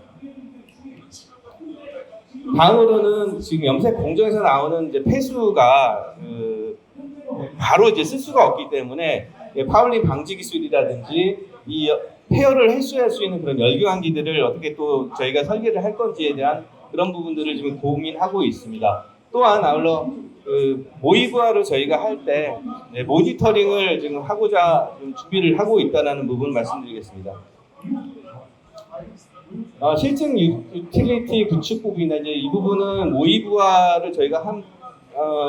다음으로는 지금 염색 공정에서 나오는 이제 폐수가 바로 이제 쓸 수가 없기 때문에 파울링 방지 기술이라든지 이 폐열을 해소할 수 있는 그런 열교환기들을 어떻게 또 저희가 설계를 할 건지에 대한 그런 부분들을 지금 고민하고 있습니다. 또한 아울러 모의부하를 저희가 할 때 모니터링을 지금 하고자 좀 준비를 하고 있다는 부분을 말씀드리겠습니다. 실증 유틸리티 구축부분이나 이제 이 부분은 모의부하를 저희가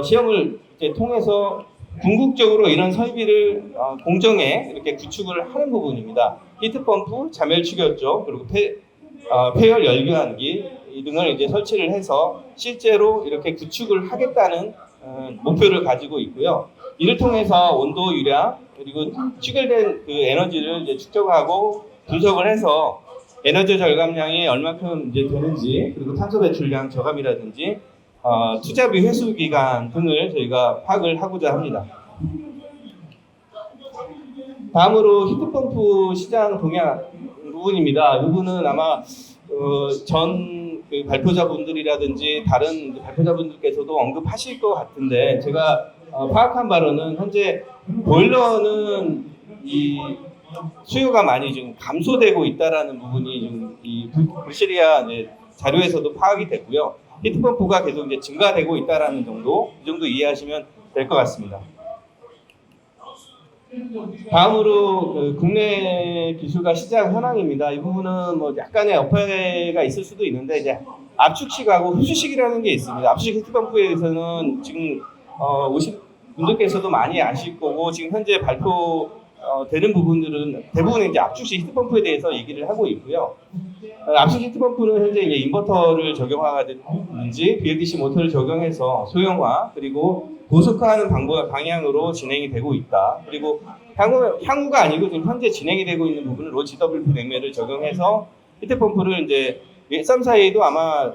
시험을 이제 통해서 궁극적으로 이런 설비를 공정에 이렇게 구축을 하는 부분입니다. 히트펌프, 자멸 추결조, 그리고 폐열 열교환기 이 등을 이제 설치를 해서 실제로 이렇게 구축을 하겠다는 목표를 가지고 있고요. 이를 통해서 온도, 유량, 그리고 추결된 그 에너지를 이제 측정하고 분석을 해서 에너지 절감량이 얼마큼 이제 되는지, 그리고 탄소 배출량 저감이라든지 투자비 회수 기간 등을 저희가 파악을 하고자 합니다. 다음으로 히트펌프 시장 동향 부분입니다. 이 부분은 아마 전 그 발표자분들이라든지 다른 발표자분들께서도 언급하실 것 같은데 제가 파악한 바로는 현재 보일러는 이 수요가 많이 좀 감소되고 있다라는 부분이 좀 이 불시리아 자료에서도 파악이 됐고요. 히트펌프가 계속 이제 증가되고 있다라는 정도, 이 정도 이해하시면 될 것 같습니다. 다음으로 국내 기술과 시장 현황입니다. 이 부분은 뭐 약간의 어폐가 있을 수도 있는데 이제 압축식하고 흡수식이라는 게 있습니다. 압축식 히트펌프에 대해서는 지금 오신 분들께서도 많이 아실 거고 지금 현재 발표되는 부분들은 대부분 이제 압축식 히트펌프에 대해서 얘기를 하고 있고요. 압축식 히트펌프는 현재 이제 인버터를 적용하든지 BLDC 모터를 적용해서 소형화 그리고 고속화하는 방향으로 진행이 되고 있다. 그리고 향후가 아니고 지금 현재 진행이 되고 있는 부분으로 GWP 냉매를 적용해서 히트펌프를 이제 134A도 아마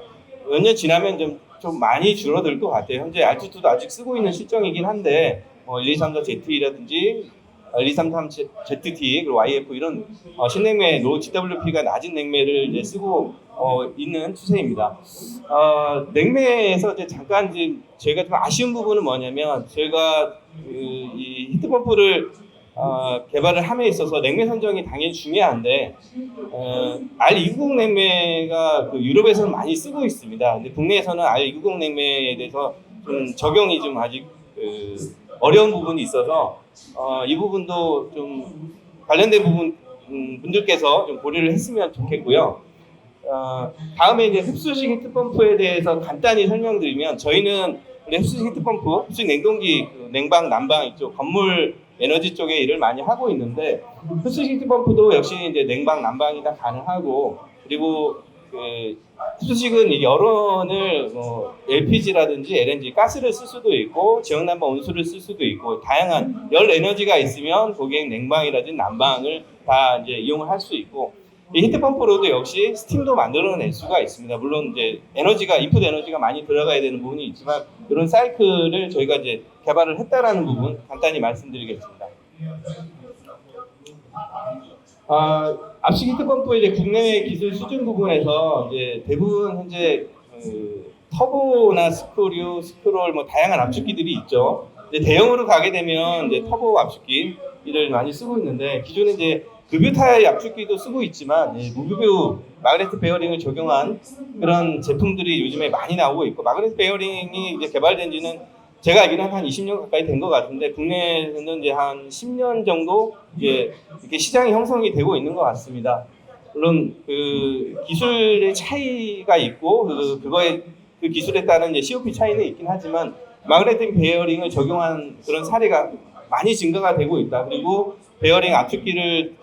몇 년 지나면 좀 많이 줄어들 것 같아요. 현재 R22도 아직 쓰고 있는 실정이긴 한데 1234ZE라든지 1233ZT 그리고 YF 이런 신냉매 로 GWP가 낮은 냉매를 이제 쓰고 있는 추세입니다. 냉매에서 이제 잠깐 제가 좀 아쉬운 부분은 뭐냐면 저희가 이 히트펌프를 개발을 함에 있어서 냉매 선정이 당연히 중요한데 R290 냉매가 그 유럽에서는 많이 쓰고 있습니다. 근데 국내에서는 R290 냉매에 대해서 좀 적용이 좀 아직 어려운 부분이 있어서 이 부분도 좀 관련된 분들께서 좀 고려를 했으면 좋겠고요. 다음에 이제 흡수식 히트펌프에 대해서 간단히 설명드리면 저희는 흡수식 히트펌프, 흡수식 냉동기, 냉방, 난방 이쪽 건물 에너지 쪽에 일을 많이 하고 있는데 흡수식 히트펌프도 역시 이제 냉방, 난방이 다 가능하고 그리고 수식은 이 열원을 LPG라든지 LNG 가스를 쓸 수도 있고 지역난방 온수를 쓸 수도 있고 다양한 열 에너지가 있으면 거기에 냉방이라든지 난방을 다 이제 이용을 할 수 있고 이 히트펌프로도 역시 스팀도 만들어낼 수가 있습니다. 물론 이제 인풋 에너지가 많이 들어가야 되는 부분이 있지만 이런 사이클을 저희가 이제 개발을 했다라는 부분 간단히 말씀드리겠습니다. 압식 히트펌프의 이제 국내 기술 수준 부분에서 이제 대부분 현재 터보나 스크롤 뭐 다양한 압축기들이 있죠. 이제 대형으로 가게 되면 이제 터보 압축기를 많이 쓰고 있는데 기존에 이제 급유 타입 압축기도 쓰고 있지만 무급유 마그네틱 베어링을 적용한 그런 제품들이 요즘에 많이 나오고 있고 마그네틱 베어링이 이제 개발된 지는 제가 알기로는 한 20년 가까이 된 것 같은데 국내에서는 이제 한 10년 정도 이제 이렇게 시장이 형성이 되고 있는 것 같습니다. 물론 그 기술의 차이가 있고 그 기술에 따른 이제 COP 차이는 있긴 하지만 마그네틱 베어링을 적용한 그런 사례가 많이 증가가 되고 있다. 그리고 베어링 압축기를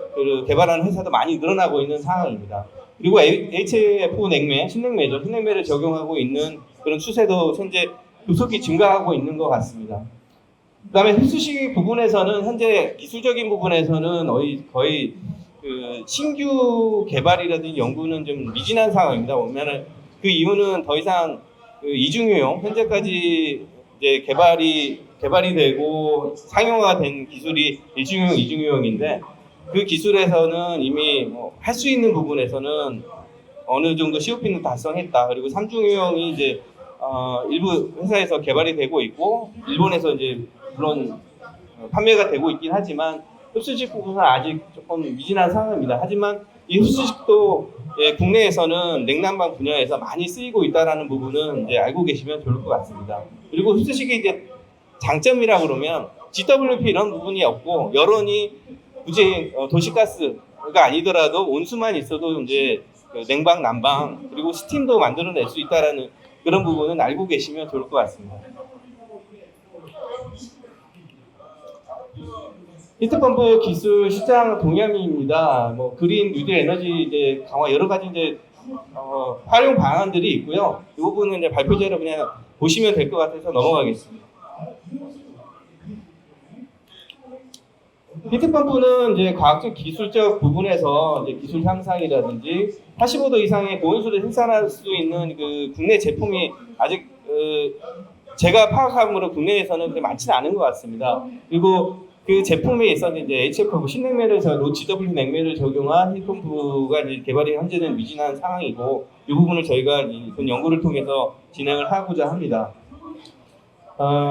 개발하는 회사도 많이 늘어나고 있는 상황입니다. 그리고 HF 냉매, 신냉매를 적용하고 있는 그런 추세도 현재 급속히 증가하고 있는 것 같습니다. 그다음에 흡수식 부분에서는 현재 기술적인 부분에서는 거의 그 신규 개발이라든지 연구는 좀 미진한 상황입니다. 보면은 그 이유는 더 이상 그 이중유용 현재까지 이제 개발이 되고 상용화가 된 기술이 일중유용, 이중유용인데 그 기술에서는 이미 할 수 있는 부분에서는 어느 정도 COP는 달성했다. 그리고 삼중유용이 이제 일부 회사에서 개발이 되고 있고 일본에서 이제 물론 판매가 되고 있긴 하지만 흡수식 부분은 아직 조금 미진한 상황입니다. 하지만 이 흡수식도 국내에서는 냉난방 분야에서 많이 쓰이고 있다는 부분은 이제 알고 계시면 좋을 것 같습니다. 그리고 흡수식의 이제 장점이라 그러면 GWP 이런 부분이 없고 여론이 굳이 도시가스가 아니더라도 온수만 있어도 이제 냉방, 난방 그리고 스팀도 만들어낼 수 있다라는 그런 부분은 알고 계시면 좋을 것 같습니다. 히트펌프 기술 시장 동향입니다. 뭐 그린 뉴딜 에너지 이제 강화 여러 가지 이제 활용 방안들이 있고요. 이 부분은 이제 발표제로 그냥 보시면 될 것 같아서 넘어가겠습니다. 히트펌프는 이제 과학적 기술적 부분에서 이제 기술 향상이라든지 85도 이상의 고온수를 생산할 수 있는 그 국내 제품이 아직 제가 파악함으로 국내에서는 그렇게 많지는 않은 것 같습니다. 그리고 그 제품에 있어서 이제 HF 신냉매를 GW 냉매를 적용한 히트펌프가 이제 개발이 현재는 미진한 상황이고 이 부분을 저희가 이번 연구를 통해서 진행을 하고자 합니다.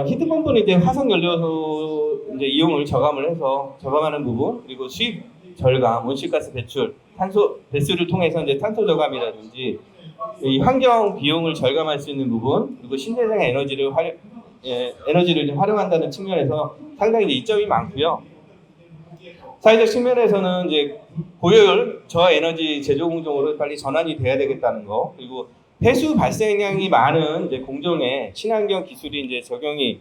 히트펌프는 이제 화석 연료소 이제 이용을 저감하는 부분 그리고 수입 절감, 온실가스 배출, 탄소 배출을 통해서 이제 탄소 저감이라든지 이 환경 비용을 절감할 수 있는 부분 그리고 신재생 에너지를 좀 활용한다는 측면에서 상당히 이제 이점이 많고요. 사회적 측면에서는 이제 고효율 저하 에너지 제조 공정으로 빨리 전환이 돼야 되겠다는 거 그리고 폐수 발생량이 많은 이제 공정에 친환경 기술이 이제 적용이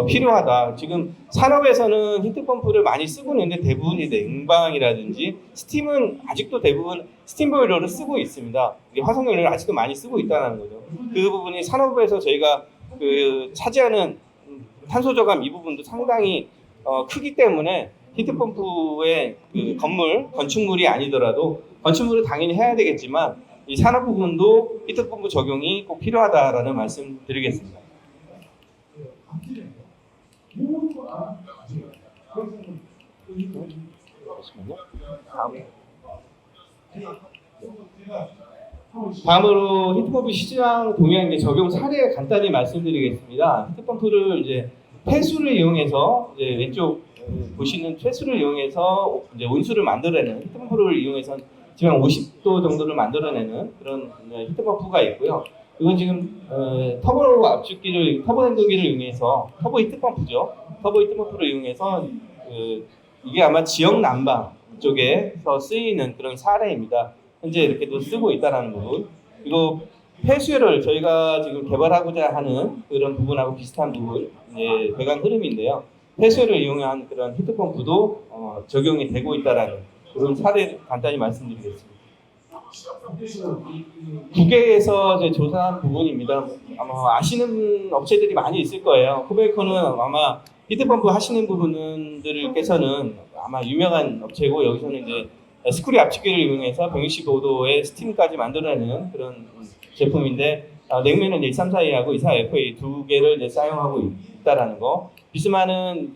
필요하다. 지금 산업에서는 히트펌프를 많이 쓰고 있는데 대부분이 냉방이라든지 스팀은 아직도 대부분 스팀 보일러를 쓰고 있습니다. 화석연료를 아직도 많이 쓰고 있다는 거죠. 그 부분이 산업에서 저희가 그 차지하는 탄소 저감 이 부분도 상당히 크기 때문에 히트펌프의 그 건축물이 아니더라도 건축물을 당연히 해야 되겠지만 이 산업 부분도 히트펌프 적용이 꼭 필요하다라는 말씀 드리겠습니다. 다음으로 히트펌프 시장 동향 적용 사례 간단히 말씀드리겠습니다. 히트펌프를 이제 폐수를 이용해서 이제 왼쪽 보시는 폐수를 이용해서 이제 온수를 만들어내는 히트펌프를 이용해서 지금 50도 정도를 만들어내는 그런 히트펌프가 있고요. 이건 지금 터보 압축기를 터보 냉동기를 이용해서 터보 히트펌프죠. 터보 히트펌프를 이용해서 이게 아마 지역 난방 쪽에서 쓰이는 그런 사례입니다. 현재 이렇게도 쓰고 있다는 부분. 그리고 폐수를 저희가 지금 개발하고자 하는 그런 부분하고 비슷한 부분, 배관 흐름인데요. 폐수를 이용한 그런 히트펌프도 적용이 되고 있다는 그런 사례를 간단히 말씀드리겠습니다. 국외에서 이제 조사한 부분입니다. 아마 아시는 업체들이 많이 있을 거예요. 코벨코는 아마 히트펌프 하시는 분들께서는 아마 유명한 업체고, 여기서는 이제 스크류 압축기를 이용해서 165도의 스팀까지 만들어내는 그런 제품인데, 냉매는 134A하고 24FA 두 개를 이제 사용하고 있다라는 거. 비스마는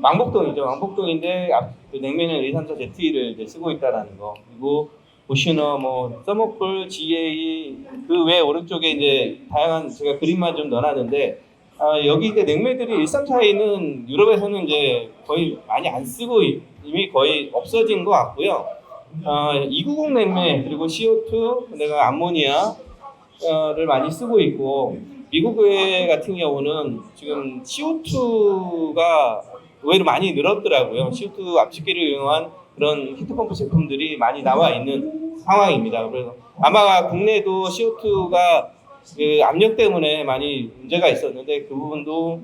왕복동이죠. 왕복동인데 그 냉매는 134ZE를 이제 쓰고 있다라는 거. 그리고 보시너, 뭐 서머풀, GA 그 외 오른쪽에 이제 다양한 제가 그림만 좀 넣어놨는데, 여기 이제 냉매들이 134A는 유럽에서는 이제 거의 많이 안 쓰고 이미 거의 없어진 것 같고요. 290 냉매 그리고 CO2, 내가 암모니아를 많이 쓰고 있고, 미국 외 같은 경우는 지금 CO2가 의외로 많이 늘었더라고요. CO2 압축기를 이용한 그런 히트펌프 제품들이 많이 나와 있는 상황입니다. 그래서 아마 국내도 CO2가 그 압력 때문에 많이 문제가 있었는데, 그 부분도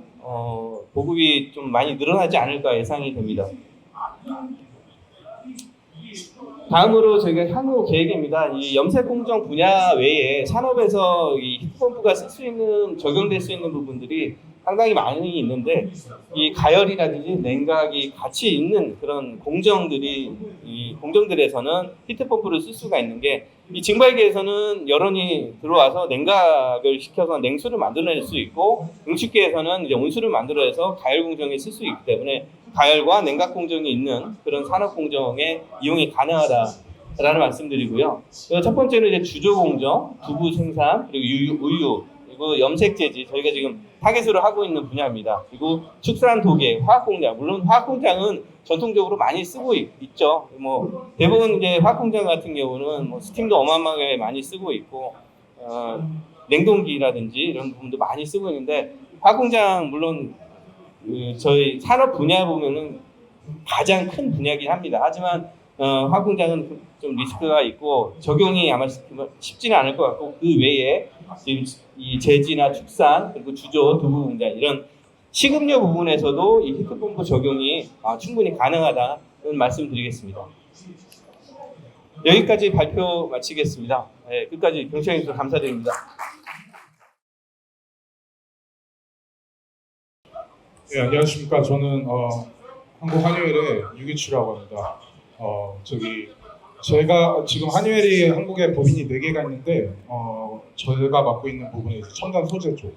보급이 좀 많이 늘어나지 않을까 예상이 됩니다. 다음으로 저희가 향후 계획입니다. 이 염색 공정 분야 외에 산업에서 이 히트펌프가 쓸 수 있는, 적용될 수 있는 부분들이 상당히 많이 있는데, 이 가열이라든지 냉각이 같이 있는 그런 공정들이, 이 공정들에서는 히트펌프를 쓸 수가 있는 게, 이 증발기에서는 열원이 들어와서 냉각을 시켜서 냉수를 만들어낼 수 있고, 응축기에서는 이제 온수를 만들어내서 가열 공정에 쓸 수 있기 때문에 가열과 냉각 공정이 있는 그런 산업 공정에 이용이 가능하다라는 말씀드리고요. 첫 번째는 이제 주조 공정, 두부 생산, 그리고 우유, 그리고 염색 제지, 저희가 지금 타겟으로 하고 있는 분야입니다. 그리고 축산 도계, 화학 공장, 물론 화학 공장은 전통적으로 많이 쓰고 있죠. 뭐 대부분 이제 화학 공장 같은 경우는 뭐 스팀도 어마어마하게 많이 쓰고 있고, 냉동기라든지 이런 부분도 많이 쓰고 있는데, 화학 공장 물론 저희 산업 분야 보면은 가장 큰 분야긴 합니다. 하지만 화학 공장은 좀 리스크가 있고 적용이 아마 쉽지는 않을 것 같고, 그 외에 이 제지나 축산, 그리고 주조, 두부 공장 이런 식음료 부분에서도 이 히트펌프 적용이 충분히 가능하다는 말씀드리겠습니다. 여기까지 발표 마치겠습니다. 네, 끝까지 경청해 주셔서 감사드립니다.
네, 안녕하십니까. 저는 한국한의회의 유기추라고 합니다. 제가 지금 한의회에 한국에 법인이 4개가 있는데, 저희가 맡고 있는 부분이 이제 첨단 소재 쪽,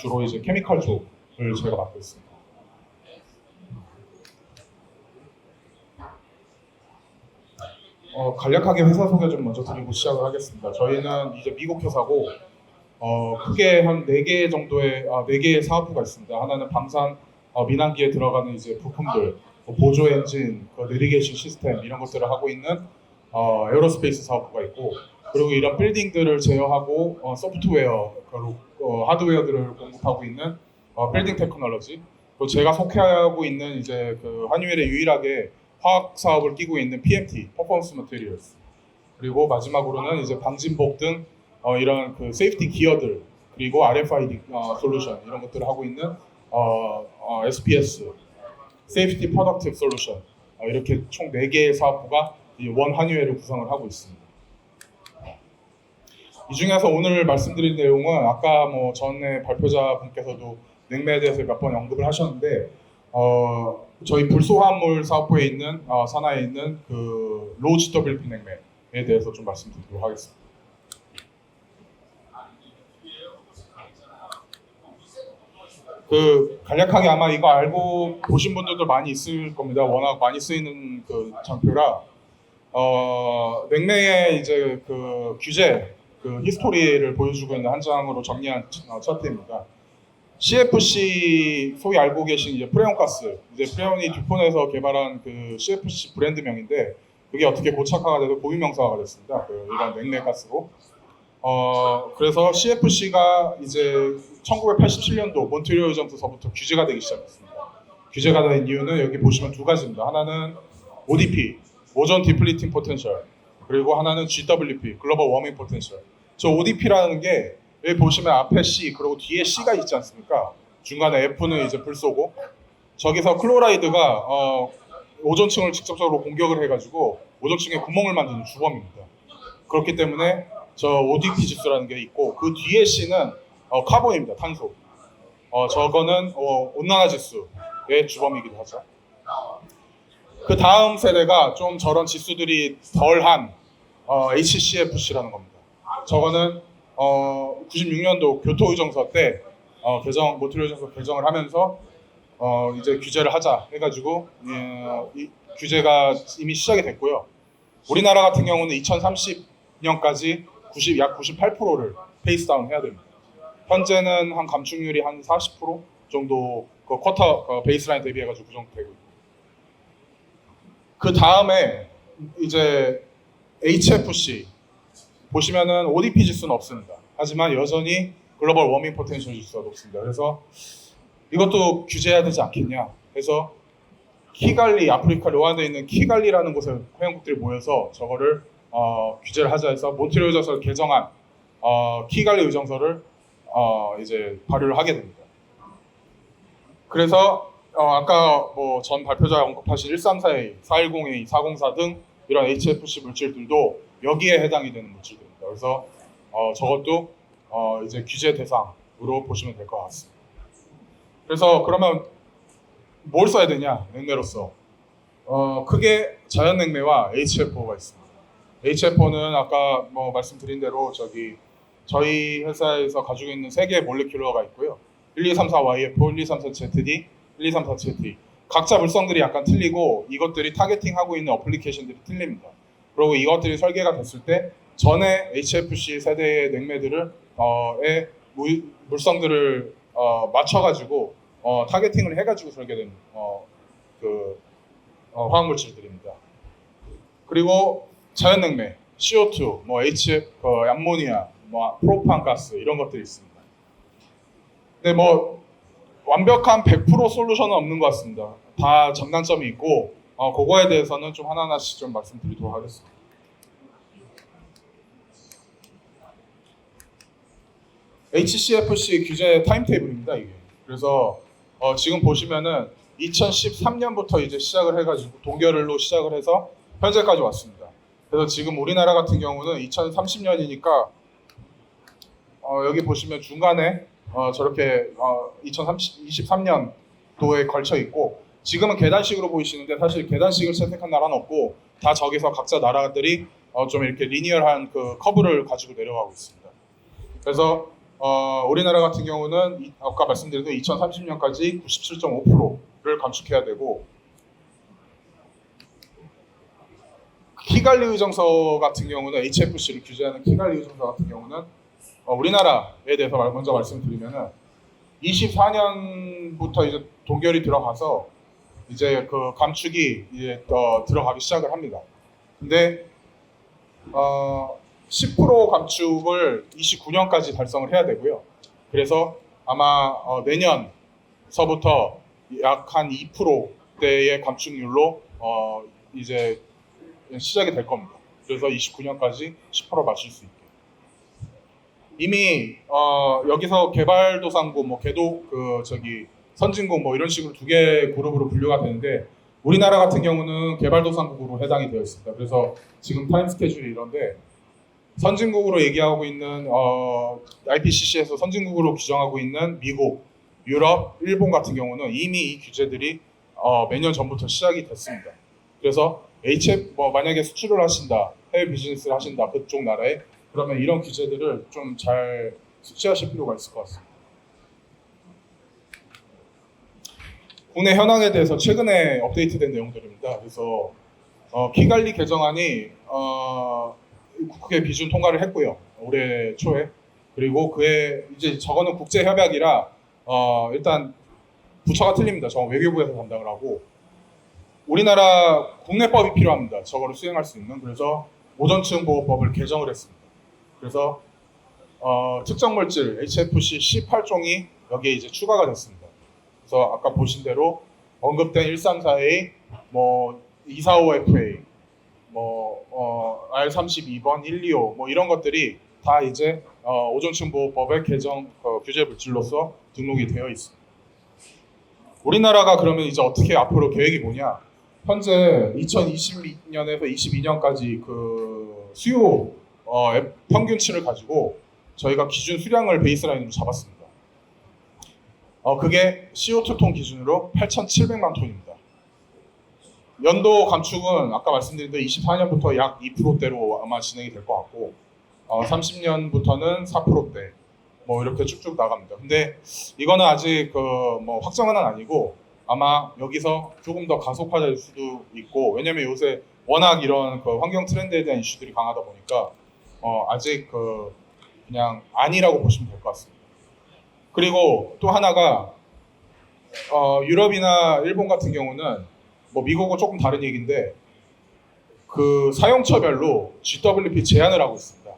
주로 이제 케미컬 쪽을 제가 맡고 있습니다. 간략하게 회사 소개 좀 먼저 드리고 시작을 하겠습니다. 저희는 이제 미국 회사고, 크게 한 4개 정도의 4개의 사업부가 있습니다. 하나는 방산 민항기에 들어가는 이제 부품들, 보조 엔진, 내비게이션 시스템 이런 것들을 하고 있는 에어로스페이스 사업부가 있고, 그리고 이런 빌딩들을 제어하고 소프트웨어, 하드웨어들을 공급하고 있는 빌딩 테크놀로지, 그리고 제가 속해하고 있는 이제 그 한의회에 유일하게 화학 사업을 끼고 있는 PMT, 퍼포먼스 머티리얼스, 그리고 마지막으로는 이제 방진복 등 이런 그 세이프티 기어들, 그리고 RFID 솔루션 이런 것들을 하고 있는 SPS, 세이프티 프로덕티브 솔루션, 이렇게 총 4개의 사업부가 원 한의회를 구성을 하고 있습니다. 이 중에서 오늘 말씀드릴 내용은 아까 뭐 전에 발표자 분께서도 냉매에 대해서 몇 번 언급을 하셨는데, 저희 불소화물 사업부에 있는 산하에 있는 그 로우 GWP 냉매에 대해서 좀 말씀드리도록 하겠습니다. 간략하게 아마 이거 알고 보신 분들도 많이 있을 겁니다. 워낙 많이 쓰이는 그 장표라, 냉매의 이제 그 규제, 그 히스토리를 보여주고 있는 한 장으로 정리한 차트입니다. CFC, 소위 알고 계신 이제 프레온가스, 이제 프레온이 듀폰에서 개발한 그 CFC 브랜드명인데, 그게 어떻게 고착화가 돼서 고유명사화가 됐습니다. 이런 냉매 가스로. 그래서 CFC가 이제 1987년도 몬트리올 의정서부터 규제가 되기 시작했습니다. 규제가 된 이유는 여기 보시면 2가지입니다. 하나는 ODP, 오존 디플리팅 포텐셜, 그리고 하나는 GWP, 글로벌 워밍 포텐셜. 저 ODP라는 게 여기 보시면 앞에 C, 그리고 뒤에 C가 있지 않습니까? 중간에 F는 이제 불소고, 저기서 클로라이드가 오존층을 직접적으로 공격을 해가지고 오존층에 구멍을 만드는 주범입니다. 그렇기 때문에 저 ODP 지수라는 게 있고 그 뒤에 C는 카본입니다. 탄소. 저거는 온난화 지수의 주범이기도 하죠. 그 다음 세대가 좀 저런 지수들이 덜한 HCFC라는 겁니다. 저거는 96년도 교토의정서 때 모트리의정서 개정을 하면서 이제 규제를 하자 해가지고 이 규제가 이미 시작이 됐고요. 우리나라 같은 경우는 2030년까지 약 98%를 페이스다운 해야 됩니다. 현재는 한 감축률이 한 40% 정도 그 쿼터 베이스라인 대비해가지고 그 정도 되고 있고. 그 다음에 이제 HFC 보시면은 ODP 지수는 없습니다. 하지만 여전히 글로벌 워밍 포텐셜 지수가 높습니다. 그래서 이것도 규제해야 되지 않겠냐 해서 키갈리, 아프리카 르완다에 있는 키갈리라는 곳에 회원국들이 모여서 저거를 규제를 하자 해서 몬트리올 의정서를 개정한 키갈리 의정서를 이제 발의를 하게 됩니다. 그래서 아까 뭐 전 발표자가 언급하신 134A, 410A, 404 등 이런 HFC 물질들도 여기에 해당이 되는 물질들입니다. 그래서 저것도 이제 규제 대상으로 보시면 될 것 같습니다. 그래서 그러면 뭘 써야 되냐 냉매로서 크게 자연냉매와 HFO가 있습니다. HFO는 아까 뭐 말씀드린 대로 저희 회사에서 가지고 있는 3개의 몰레큘러가 있고요. 1234YFO, 1234ZD, 1234ZT 각자 물성들이 약간 틀리고 이것들이 타겟팅하고 있는 어플리케이션들이 틀립니다. 그리고 이것들이 설계가 됐을 때 전에 HFC 세대의 냉매들을 물성들을 맞춰가지고 타겟팅을 해가지고 설계된 화학물질들입니다. 그리고 자연냉매, CO2, 뭐 HF, 암모니아, 뭐 프로판 가스 이런 것들이 있습니다. 근데 뭐 완벽한 100% 솔루션은 없는 것 같습니다. 다 장단점이 있고 그거에 대해서는 좀 하나하나씩 좀 말씀드리도록 하겠습니다. HCFC 규제 타임테이블입니다. 이게. 그래서 지금 보시면은 2013년부터 이제 시작을 해가지고 동결로 시작을 해서 현재까지 왔습니다. 그래서 지금 우리나라 같은 경우는 2030년이니까 여기 보시면 중간에 저렇게 2023년도에 걸쳐 있고 지금은 계단식으로 보이시는데 사실 계단식을 채택한 나라는 없고 다 저기서 각자 나라들이 좀 이렇게 리니얼한 그 커브를 가지고 내려가고 있습니다. 그래서 우리나라 같은 경우는 아까 말씀드린 2030년까지 97.5%를 감축해야 되고 키갈리 의정서 같은 경우는 HFC를 규제하는 키갈리 의정서 같은 경우는 우리나라에 대해서 먼저 말씀드리면은 24년부터 이제 동결이 들어가서 이제 그 감축이 이제 들어가기 시작을 합니다. 근데 10% 감축을 29년까지 달성을 해야 되고요. 그래서 아마 내년서부터 약 한 2%대의 감축률로 이제 시작이 될 겁니다. 그래서 29년까지 10% 맞출 수 있게. 이미 여기서 개발도상국, 뭐 선진국 뭐 이런 식으로 2개 그룹으로 분류가 되는데 우리나라 같은 경우는 개발도상국으로 해당이 되어 있습니다. 그래서 지금 타임 스케줄이 이런데 선진국으로 얘기하고 있는 IPCC에서 선진국으로 규정하고 있는 미국, 유럽, 일본 같은 경우는 이미 이 규제들이 몇 년 전부터 시작이 됐습니다. 그래서 만약에 수출을 하신다, 해외 비즈니스를 하신다 그쪽 나라에 그러면 이런 규제들을 좀 잘 숙지하실 필요가 있을 것 같습니다. 국내 현황에 대해서 최근에 업데이트된 내용들입니다. 그래서 키갈리 개정안이 국회 비준 통과를 했고요. 올해 초에. 그리고 그에 이제 저거는 국제 협약이라 일단 부처가 틀립니다. 저건 외교부에서 담당을 하고 우리나라 국내법이 필요합니다. 저거를 수행할 수 있는. 그래서 오존층 보호법을 개정을 했습니다. 그래서 특정 물질 HFC 18종이 여기에 이제 추가가 됐습니다. 그래서 아까 보신 대로 언급된 134A, 뭐 245FA, 뭐 R32번, 125, 뭐 이런 것들이 다 이제 오존층 보호법의 개정 규제 물질로서 등록이 되어 있습니다. 우리나라가 그러면 이제 어떻게 앞으로 계획이 뭐냐? 현재 2022년에서 22년까지 그 수요 평균치를 가지고 저희가 기준 수량을 베이스라인으로 잡았습니다. 그게 CO2톤 기준으로 8,700만 톤입니다. 연도 감축은 아까 말씀드린 대로 24년부터 약 2%대로 아마 진행이 될 것 같고 30년부터는 4%대 뭐 이렇게 쭉쭉 나갑니다. 근데 이거는 아직 뭐 확정은 아니고 아마 여기서 조금 더 가속화될 수도 있고, 왜냐면 요새 워낙 이런 환경 트렌드에 대한 이슈들이 강하다 보니까 아직 그냥 아니라고 보시면 될 것 같습니다. 그리고 또 하나가 유럽이나 일본 같은 경우는 뭐 미국은 조금 다른 얘기인데 그 사용처별로 GWP 제한을 하고 있습니다.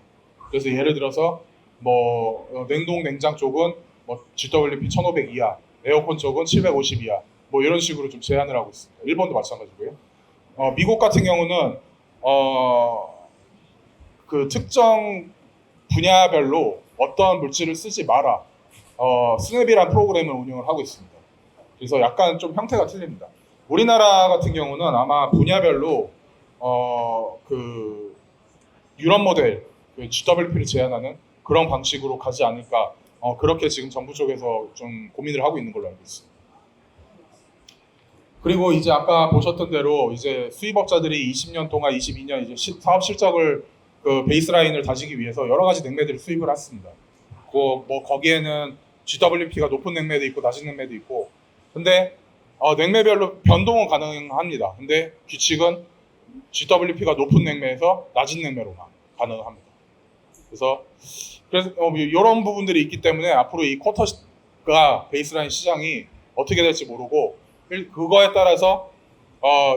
그래서 예를 들어서 뭐 냉동 냉장 쪽은 뭐 GWP 1500 이하, 에어컨 쪽은 750 이하 뭐 이런 식으로 좀 제한을 하고 있습니다. 일본도 마찬가지고요. 미국 같은 경우는 그 특정 분야별로 어떠한 물질을 쓰지 마라, 스냅이라는 프로그램을 운영을 하고 있습니다. 그래서 약간 좀 형태가 틀립니다. 우리나라 같은 경우는 아마 분야별로 그 유럽 모델 그 GWP를 제한하는 그런 방식으로 가지 않을까, 그렇게 지금 정부 쪽에서 좀 고민을 하고 있는 걸로 알고 있습니다. 그리고 이제 아까 보셨던 대로 이제 수입업자들이 20년 동안 22년 이제 사업 실적을 그 베이스라인을 다지기 위해서 여러 가지 냉매들을 수입을 했습니다. 뭐 거기에는 GWP가 높은 냉매도 있고 낮은 냉매도 있고, 근데 냉매별로 변동은 가능합니다. 근데 규칙은 GWP가 높은 냉매에서 낮은 냉매로만 가능합니다. 그래서 이런 부분들이 있기 때문에 앞으로 이 쿼터가 베이스라인 시장이 어떻게 될지 모르고, 그거에 따라서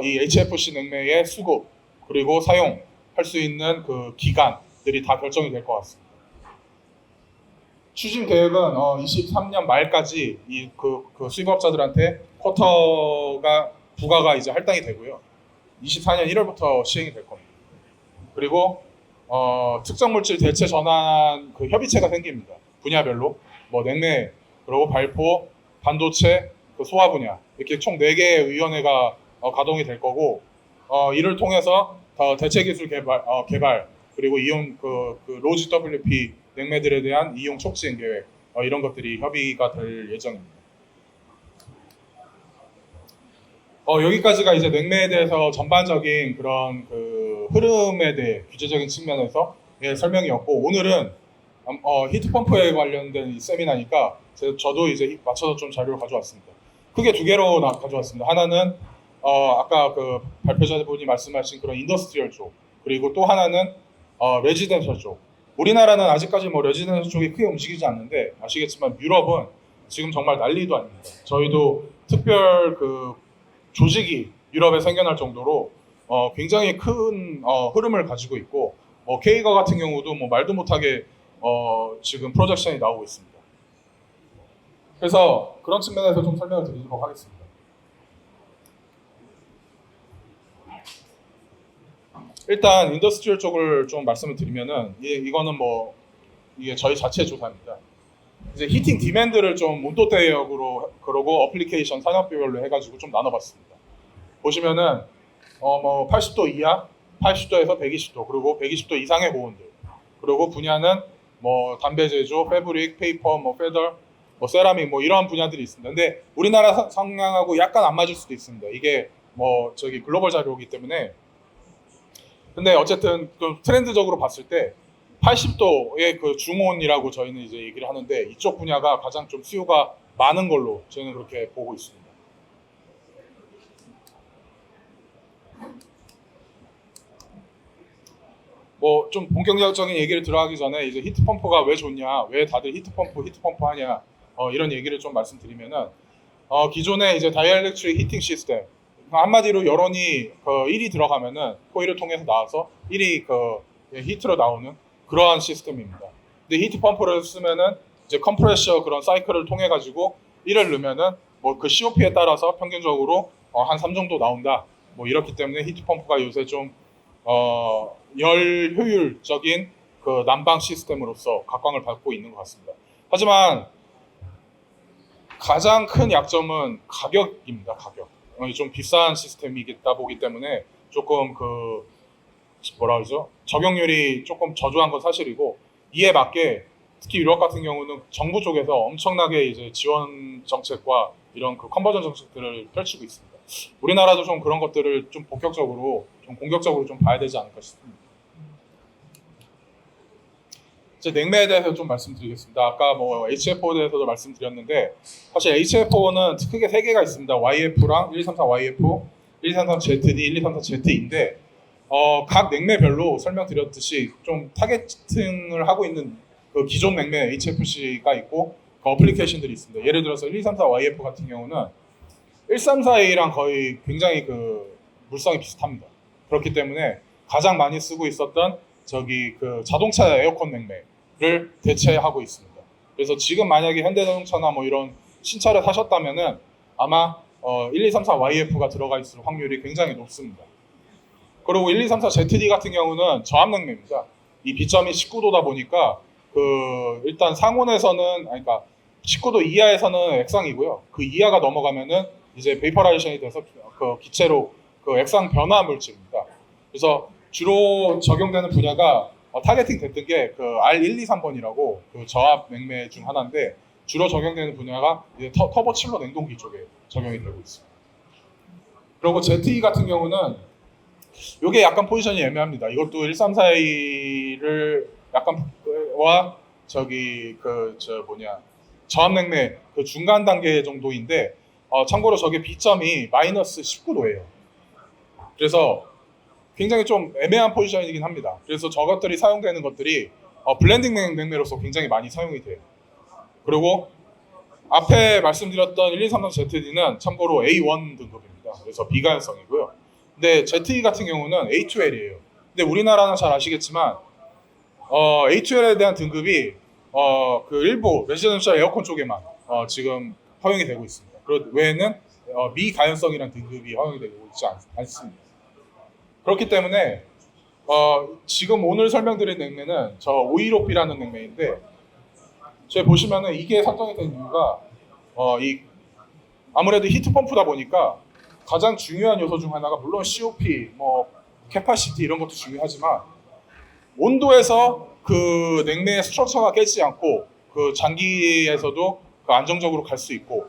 이 HFC 냉매의 수급 그리고 사용할 수 있는 그 기간들이 다 결정이 될 것 같습니다. 추진 계획은 23년 말까지 그 수입업자들한테 쿼터가 부과가 이제 할당이 되고요. 24년 1월부터 시행이 될 겁니다. 그리고 특정 물질 대체 전환 그 협의체가 생깁니다. 분야별로 뭐 냉매, 그리고 발포, 반도체, 그 소화 분야 이렇게 총 4개의 위원회가 가동이 될 거고, 이를 통해서 대체 기술 개발 그리고 이용 그 로지 WP 냉매들에 대한 이용 촉진 계획, 이런 것들이 협의가 될 예정입니다. 여기까지가 이제 냉매에 대해서 전반적인 그런 그 흐름에 대해 규제적인 측면에서 설명이었고, 오늘은 히트펌프에 관련된 이 세미나니까 저도 이제 맞춰서 좀 자료를 가져왔습니다. 크게 2개로 가져왔습니다. 하나는 아까 그 발표자분이 말씀하신 그런 인더스트리얼 쪽, 그리고 또 하나는 레지던셜 쪽. 우리나라는 아직까지 뭐 레지던셜 쪽이 크게 움직이지 않는데, 아시겠지만 유럽은 지금 정말 난리도 아닙니다. 저희도 특별 그 조직이 유럽에 생겨날 정도로 굉장히 큰 흐름을 가지고 있고, K가 같은 경우도 뭐 말도 못하게 지금 프로젝션이 나오고 있습니다. 그래서 그런 측면에서 좀 설명을 드리도록 하겠습니다. 일단 인더스트리얼 쪽을 좀 말씀을 드리면은, 이거는 뭐 이게 저희 자체 조사입니다. 이제 히팅 디맨드를 좀 온도 대역으로 그러고 어플리케이션 산업별로 해가지고 좀 나눠봤습니다. 보시면은 뭐 80도 이하, 80도에서 120도, 그리고 120도 이상의 고온들, 그리고 분야는 뭐 담배 제조, 패브릭, 페이퍼, 뭐 페더, 뭐 세라믹, 뭐 이런 분야들이 있습니다. 근데 우리나라 성향하고 약간 안 맞을 수도 있습니다. 이게 뭐 저기 글로벌 자료이기 때문에. 근데 어쨌든 좀 트렌드적으로 봤을 때 80도의 그 중온이라고 저희는 이제 얘기를 하는데, 이쪽 분야가 가장 좀 수요가 많은 걸로 저희는 그렇게 보고 있습니다. 뭐 좀 본격적인 얘기를 들어가기 전에 이제 히트펌프가 왜 좋냐, 왜 다들 히트펌프 하냐, 이런 얘기를 좀 말씀드리면은, 기존에 이제 다이엘렉트릭 히팅 시스템, 한마디로 여론이 1이 들어가면은 코일을 통해서 나와서 1이 히트로 나오는 그러한 시스템입니다. 근데 히트펌프를 쓰면은 이제 컴프레셔 그런 사이클을 통해 가지고 1을 넣으면은 뭐 그 COP에 따라서 평균적으로 한 3 정도 나온다. 뭐 이렇기 때문에 히트펌프가 요새 좀 열 효율적인 그 난방 시스템으로서 각광을 받고 있는 것 같습니다. 하지만 가장 큰 약점은 가격입니다. 가격. 좀 비싼 시스템이겠다 보기 때문에 조금 그 뭐라 그러죠? 적용률이 조금 저조한 건 사실이고, 이에 맞게 특히 유럽 같은 경우는 정부 쪽에서 엄청나게 이제 지원 정책과 이런 그 컨버전 정책들을 펼치고 있습니다. 우리나라도 좀 그런 것들을 좀 본격적으로, 좀 공격적으로 좀 봐야 되지 않을까 싶습니다. 이제 냉매에 대해서 좀 말씀드리겠습니다. 아까 뭐 HFO에 대해서도 말씀드렸는데, 사실 HFO는 크게 세 개가 있습니다. YF랑 1234YF, 1233ZD, 1234Z인데 각 냉매별로 설명드렸듯이 좀 타겟팅을 하고 있는 그 기존 냉매 HFC가 있고 그 어플리케이션들이 있습니다. 예를 들어서 1234YF 같은 경우는 1342랑 거의 굉장히 그 물성이 비슷합니다. 그렇기 때문에 가장 많이 쓰고 있었던 저기 그 자동차 에어컨 냉매를 대체하고 있습니다. 그래서 지금 만약에 현대자동차나 뭐 이런 신차를 사셨다면은 아마 1234YF가 들어가 있을 확률이 굉장히 높습니다. 그리고 1234ZD 같은 경우는 저압 냉매입니다. 이 비점이 19도다 보니까 그 일단 상온에서는 그러니까 19도 이하에서는 액상이고요. 그 이하가 넘어가면은 이제 베이퍼라이제이션이 돼서 그 기체로 그 액상 변화 물질입니다. 그래서 주로 적용되는 분야가 타겟팅 됐던 게 그 R123번이라고 그 저압 냉매 중 하나인데 주로 적용되는 분야가 이제 터보 칠러 냉동기 쪽에 적용이 되고 있습니다. 그리고 ZE 같은 경우는 이게 약간 포지션이 애매합니다. 이것도 1342를 약간 와 저기 그 저압 냉매 그 중간 단계 정도인데 참고로 저게 B점이 마이너스 19도예요. 그래서 굉장히 좀 애매한 포지션이긴 합니다. 그래서 저것들이 사용되는 것들이 블렌딩 냉매로서 굉장히 많이 사용이 돼요. 그리고 앞에 말씀드렸던 1233ZD는 참고로 A1 등급입니다. 그래서 비가연성이고요. 근데 ZE 같은 경우는 A2L이에요. 근데 우리나라는 잘 아시겠지만 A2L에 대한 등급이 그 일부 레지던셜 에어컨 쪽에만 지금 허용이 되고 있습니다. 그 외에는 미가연성이라는 등급이 허용이 되고 있지 않습니다. 그렇기 때문에 지금 오늘 설명드린 냉매는 저 515B라는 냉매인데 저희 보시면은 이게 설정이 된 이유가 아무래도 히트펌프다 보니까 가장 중요한 요소 중 하나가 물론 COP, 뭐 캐파시티 이런 것도 중요하지만 온도에서 그 냉매의 스트럭처가 깨지지 않고 그 장기에서도 그 안정적으로 갈 수 있고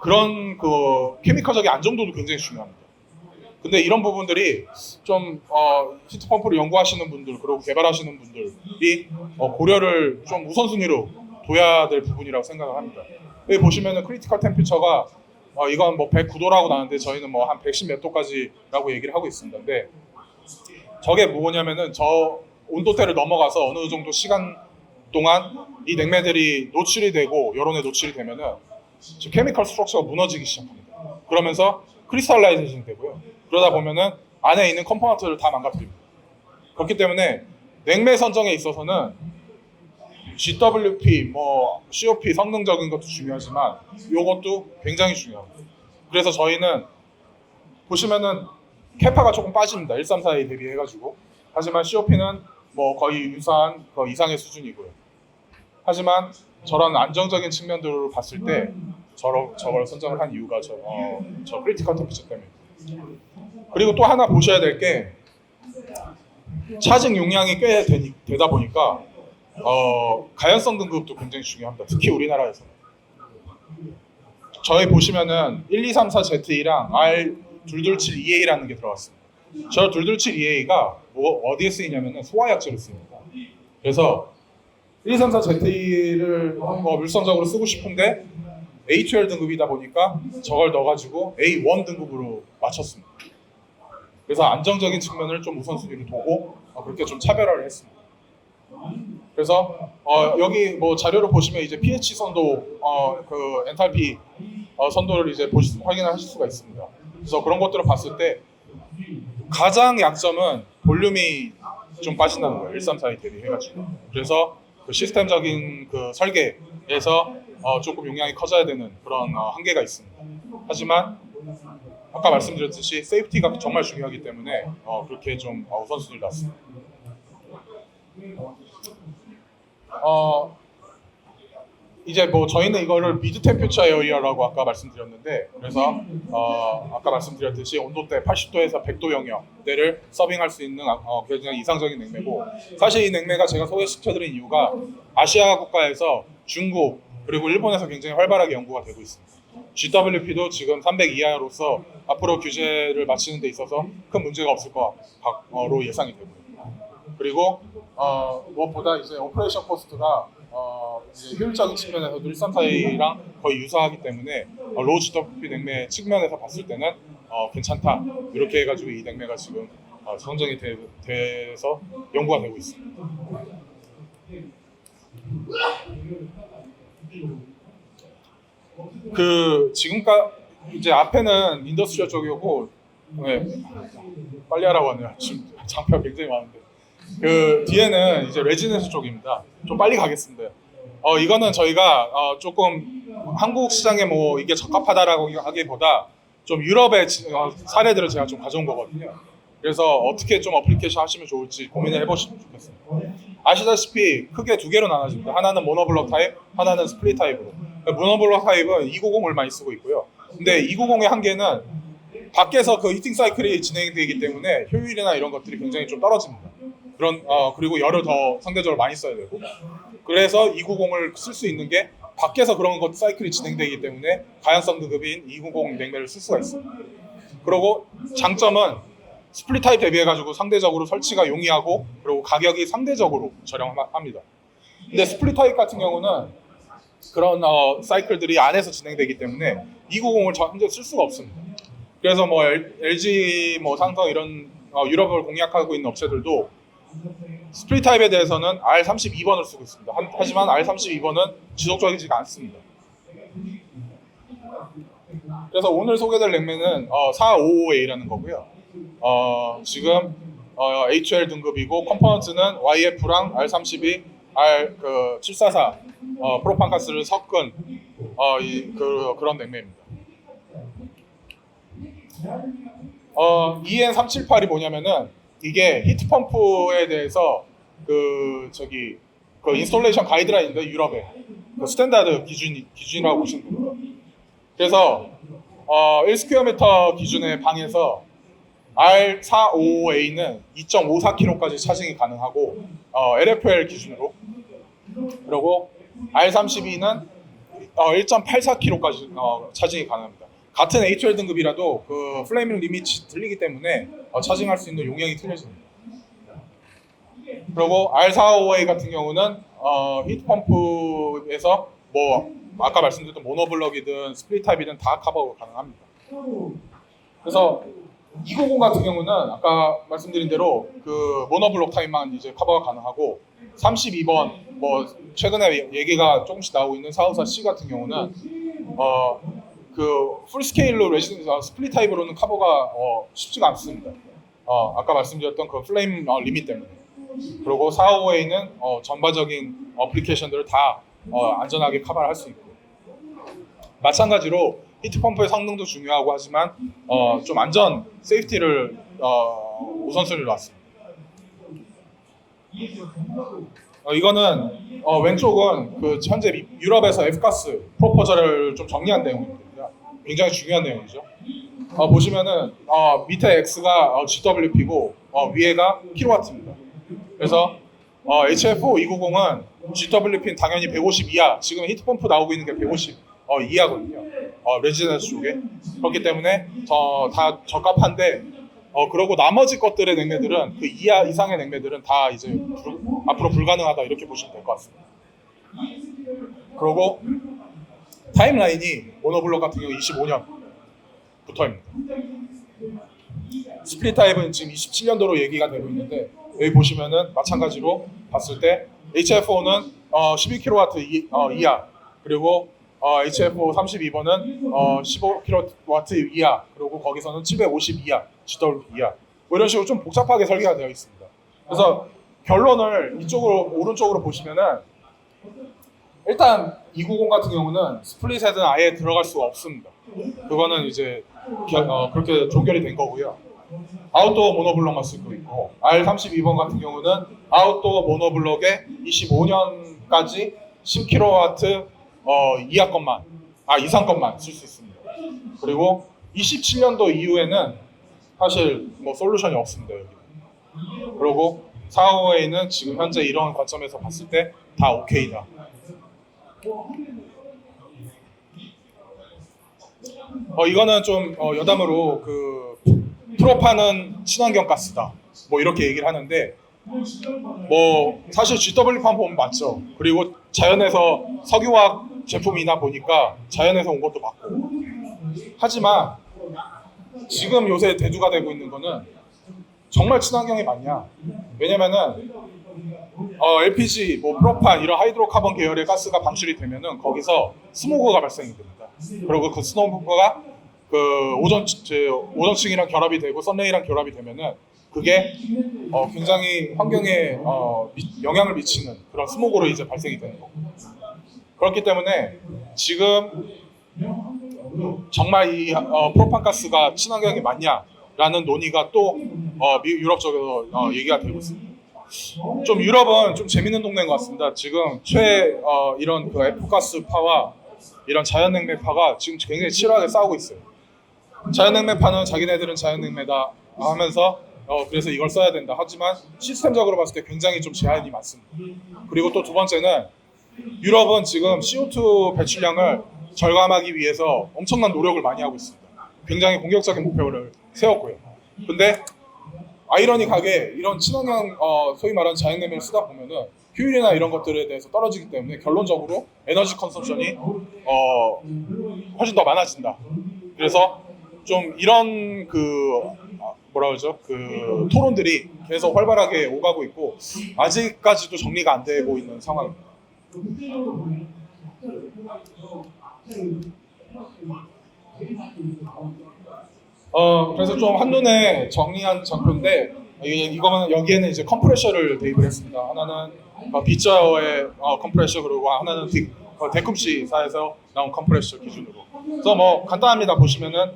그런 그 케미컬적인 안정도도 굉장히 중요합니다. 근데 이런 부분들이 좀 히트펌프를 연구하시는 분들 그리고 개발하시는 분들이 고려를 좀 우선순위로 둬야 될 부분이라고 생각을 합니다. 여기 보시면은 크리티컬 템피처가 이건 뭐 109도라고 나왔는데 저희는 뭐 한 110 몇 도까지라고 얘기를 하고 있습니다. 근데 저게 뭐냐면은 저 온도대를 넘어가서 어느 정도 시간 동안 이 냉매들이 노출이 되고 여론에 노출이 되면은 케미컬 스트럭처가 무너지기 시작합니다. 그러면서 크리스탈라이제이션이 되고요. 그러다 보면은 안에 있는 컴포넌트를 다 망가뜨립니다. 그렇기 때문에 냉매 선정에 있어서는 GWP, 뭐 COP 성능적인 것도 중요하지만 이것도 굉장히 중요합니다. 그래서 저희는 보시면은 캐파가 조금 빠집니다. 1342 대비해가지고. 하지만 COP는 뭐 거의 유사한 그 이상의 수준이고요. 하지만 저런 안정적인 측면들을 봤을 때 저걸 선정을 한 이유가 저 크리티컬 템피처 때문에. 그리고 또 하나 보셔야 될 게 차징 용량이 꽤 되다 보니까 가연성 등급도 굉장히 중요합니다. 특히 우리나라에서는. 저희 보시면은 1234ZE랑 R227EA라는 게 들어갔습니다. 저 227EA가 뭐 어디에 쓰이냐면은 소화약제로 쓰입니다. 그래서 1234ZE를 물성적으로 쓰고 싶은데 A2L 등급이다 보니까 저걸 넣어가지고 A1 등급으로 맞췄습니다. 그래서 안정적인 측면을 좀 우선순위로 두고 그렇게 좀 차별화를 했습니다. 그래서 여기 뭐 자료를 보시면 이제 pH 선도, 그 엔탈피 선도를 이제 확인하실 수가 있습니다. 그래서 그런 것들을 봤을 때 가장 약점은 볼륨이 좀 빠진다는 거예요. 1342 대비해가지고. 그래서 그 시스템적인 그 설계에서 조금 용량이 커져야 되는 그런 한계가 있습니다. 하지만 아까 말씀드렸듯이 세이프티가 정말 중요하기 때문에 그렇게 좀 우선순위를 놨습니다. 이제 뭐 저희는 이거를 미드 템퓨처 에어리어라고 아까 말씀드렸는데, 그래서 아까 말씀드렸듯이 온도대 80도에서 100도 영역대를 서빙할 수 있는 굉장히 이상적인 냉매고, 사실 이 냉매가 제가 소개시켜드린 이유가 아시아 국가에서 중국 그리고 일본에서 굉장히 활발하게 연구가 되고 있습니다. GWP도 지금 300 이하로서 앞으로 규제를 맞추는 데 있어서 큰 문제가 없을 거로 예상이 되고요. 그리고 무엇보다 이제 오퍼레이션 코스트가 이제 효율적인 측면에서도 1342랑 거의 유사하기 때문에 로우 GWP 냉매 측면에서 봤을 때는 괜찮다, 이렇게 해가지고 이 냉매가 지금 선정이 돼서 연구가 되고 있습니다. 그 지금까지 이제 앞에는 인더스트리얼 쪽이고, 네, 빨리 하라고 하네요. 지금 장표가 굉장히 많은데, 그 뒤에는 이제 레지던스 쪽입니다. 좀 빨리 가겠습니다. 이거는 저희가 조금 한국 시장에 뭐 이게 적합하다라고 하기보다 좀 유럽의 사례들을 제가 좀 가져온 거거든요. 그래서 어떻게 좀 어플리케이션 하시면 좋을지 고민을 해보시면 좋겠습니다. 아시다시피 크게 두 개로 나눠집니다. 하나는 모노블럭 타입, 하나는 스플릿 타입으로. 모노블럭 타입은 290을 많이 쓰고 있고요. 근데 290의 한계는 밖에서 그 히팅 사이클이 진행되기 때문에 효율이나 이런 것들이 굉장히 좀 떨어집니다. 그리고 열을 더 상대적으로 많이 써야 되고, 그래서 290을 쓸 수 있는 게 밖에서 그런 것 사이클이 진행되기 때문에 가연성 등급인 290 냉매를 쓸 수가 있습니다. 그리고 장점은 스플릿 타입 대비해가지고 상대적으로 설치가 용이하고, 그리고 가격이 상대적으로 저렴합니다. 근데 스플릿 타입 같은 경우는 그런 사이클들이 안에서 진행되기 때문에 290을 현재 쓸 수가 없습니다. 그래서 뭐 LG, 뭐 삼성 이런 유럽을 공략하고 있는 업체들도 스플릿 타입에 대해서는 R32번을 쓰고 있습니다. 하지만 R32번은 지속적이지가 않습니다. 그래서 오늘 소개될 냉매는 4555A라는 거고요. 지금 HL 등급이고, 컴포넌트는 YF랑 R32, R744 프로판 가스를 섞은 그런 냉매입니다. EN378이 뭐냐면은, 이게 히트 펌프에 대해서 그 인스톨레이션 가이드라인인데, 유럽의 그 스탠다드 기준이라고 보시면 됩니다. 그래서 1스퀘어미터 기준의 방에서 R455A는 2.54kg까지 차징이 가능하고, LFL 기준으로, 그리고 R32는 1.84kg까지 차징이 가능합니다. 같은 HL 등급이라도 그 플레이밍 리밋이 틀리기 때문에 차징할 수 있는 용량이 틀려집니다. 그리고 R455A 같은 경우는 히트 펌프에서 뭐 아까 말씀드렸던 모노블럭이든 스플릿 타입이든 다 커버가 가능합니다. 그래서 290 같은 경우는 아까 말씀드린 대로 그 모노블록 타입만 이제 커버가 가능하고, 32번 뭐 최근에 얘기가 조금씩 나오고 있는 454C 같은 경우는 그 풀스케일로 스플릿 타입으로는 커버가 쉽지가 않습니다. 아까 말씀드렸던 그 플레임 리밋 때문에. 그리고 455A는 전반적인 어플리케이션들을 다 안전하게 커버를 할 수 있고, 마찬가지로 히트펌프의 성능도 중요하고 하지만 좀 안전, 세이프티를 우선순위로 놨습니다. 이거는 왼쪽은 그 현재 유럽에서 F가스 프로포절을 좀 정리한 내용입니다. 굉장히 중요한 내용이죠. 보시면은 밑에 X가 GWP고 위에가 킬로와트입니다. 그래서 HFO 290은 GWP는 당연히 150 이하, 지금 히트펌프 나오고 있는 게 150 이하거든요. 레지던스 쪽에. 그렇기 때문에 다 적합한데, 그리고 나머지 것들의 냉매들은 그 이하 이상의 냉매들은 다 이제 앞으로 불가능하다, 이렇게 보시면 될 것 같습니다. 그리고 타임라인이 모노블럭 같은 경우 25년부터입니다. 스플릿 타입은 지금 27년도로 얘기가 되고 있는데, 여기 보시면은 마찬가지로 봤을 때 HFO는 12kW 이하, 그리고 HFO 32번은 15kW 이하, 그리고 거기서는 750 이하, GWP 이하, 뭐 이런 식으로 좀 복잡하게 설계가 되어 있습니다. 그래서 결론을 이쪽으로 오른쪽으로 보시면은, 일단 290 같은 경우는 스플릿에는 아예 들어갈 수가 없습니다. 그거는 이제 그렇게 종결이 된 거고요. 아웃도어 모노블럭만 쓰고 있고, R32번 같은 경우는 아웃도어 모노블럭에 25년까지 10kW 이상 것만 쓸 수 있습니다. 그리고 27년도 이후에는 사실 뭐 솔루션이 없습니다. 여기. 그리고 4호에는 지금 현재 이런 관점에서 봤을 때 다 오케이다. 이거는 좀 여담으로 그 프로판은 친환경 가스다. 뭐 이렇게 얘기를 하는데 뭐 사실 GW 판 보면 맞죠. 그리고 자연에서 석유화학 제품이나 보니까 자연에서 온 것도 맞고. 하지만 지금 요새 대두가 되고 있는 거는 정말 친환경이 맞냐? 왜냐면은 LPG, 뭐 프로판 이런 하이드로카본 계열의 가스가 방출이 되면은 거기서 스모그가 발생이 됩니다. 그리고 그 스모그가 그 오존층이랑 결합이 되고 썬레이랑 결합이 되면은 그게 굉장히 환경에 영향을 미치는 그런 스모그로 이제 발생이 되는 거고. 그렇기 때문에 지금 정말 이 프로판 가스가 친환경이 맞냐라는 논의가 또 유럽 쪽에서 얘기가 되고 있습니다. 좀 유럽은 좀 재밌는 동네인 것 같습니다. 지금 이런 그 F가스파와 이런 자연냉매파가 지금 굉장히 치열하게 싸우고 있어요. 자연냉매파는 자기네들은 자연냉매다 하면서 그래서 이걸 써야 된다. 하지만 시스템적으로 봤을 때 굉장히 좀 제한이 많습니다. 그리고 또 두 번째는 유럽은 지금 CO2 배출량을 절감하기 위해서 엄청난 노력을 많이 하고 있습니다. 굉장히 공격적인 목표를 세웠고요. 근데 아이러니하게 이런 친환경 소위 말하는 자연냉매를 쓰다 보면은 효율이나 이런 것들에 대해서 떨어지기 때문에 결론적으로 에너지 컨섬션이 훨씬 더 많아진다. 그래서 좀 이런 그 토론들이 계속 활발하게 오가고 있고 아직까지도 정리가 안 되고 있는 상황입니다. 그래서 좀 한눈에 정리한 장표인데 이거는 여기에는 이제 컴프레셔를 대입을 했습니다. 하나는 빗자어의 컴프레셔 그리고 하나는 데쿰시사에서 나온 컴프레셔 기준으로. 그래서 뭐 간단합니다. 보시면은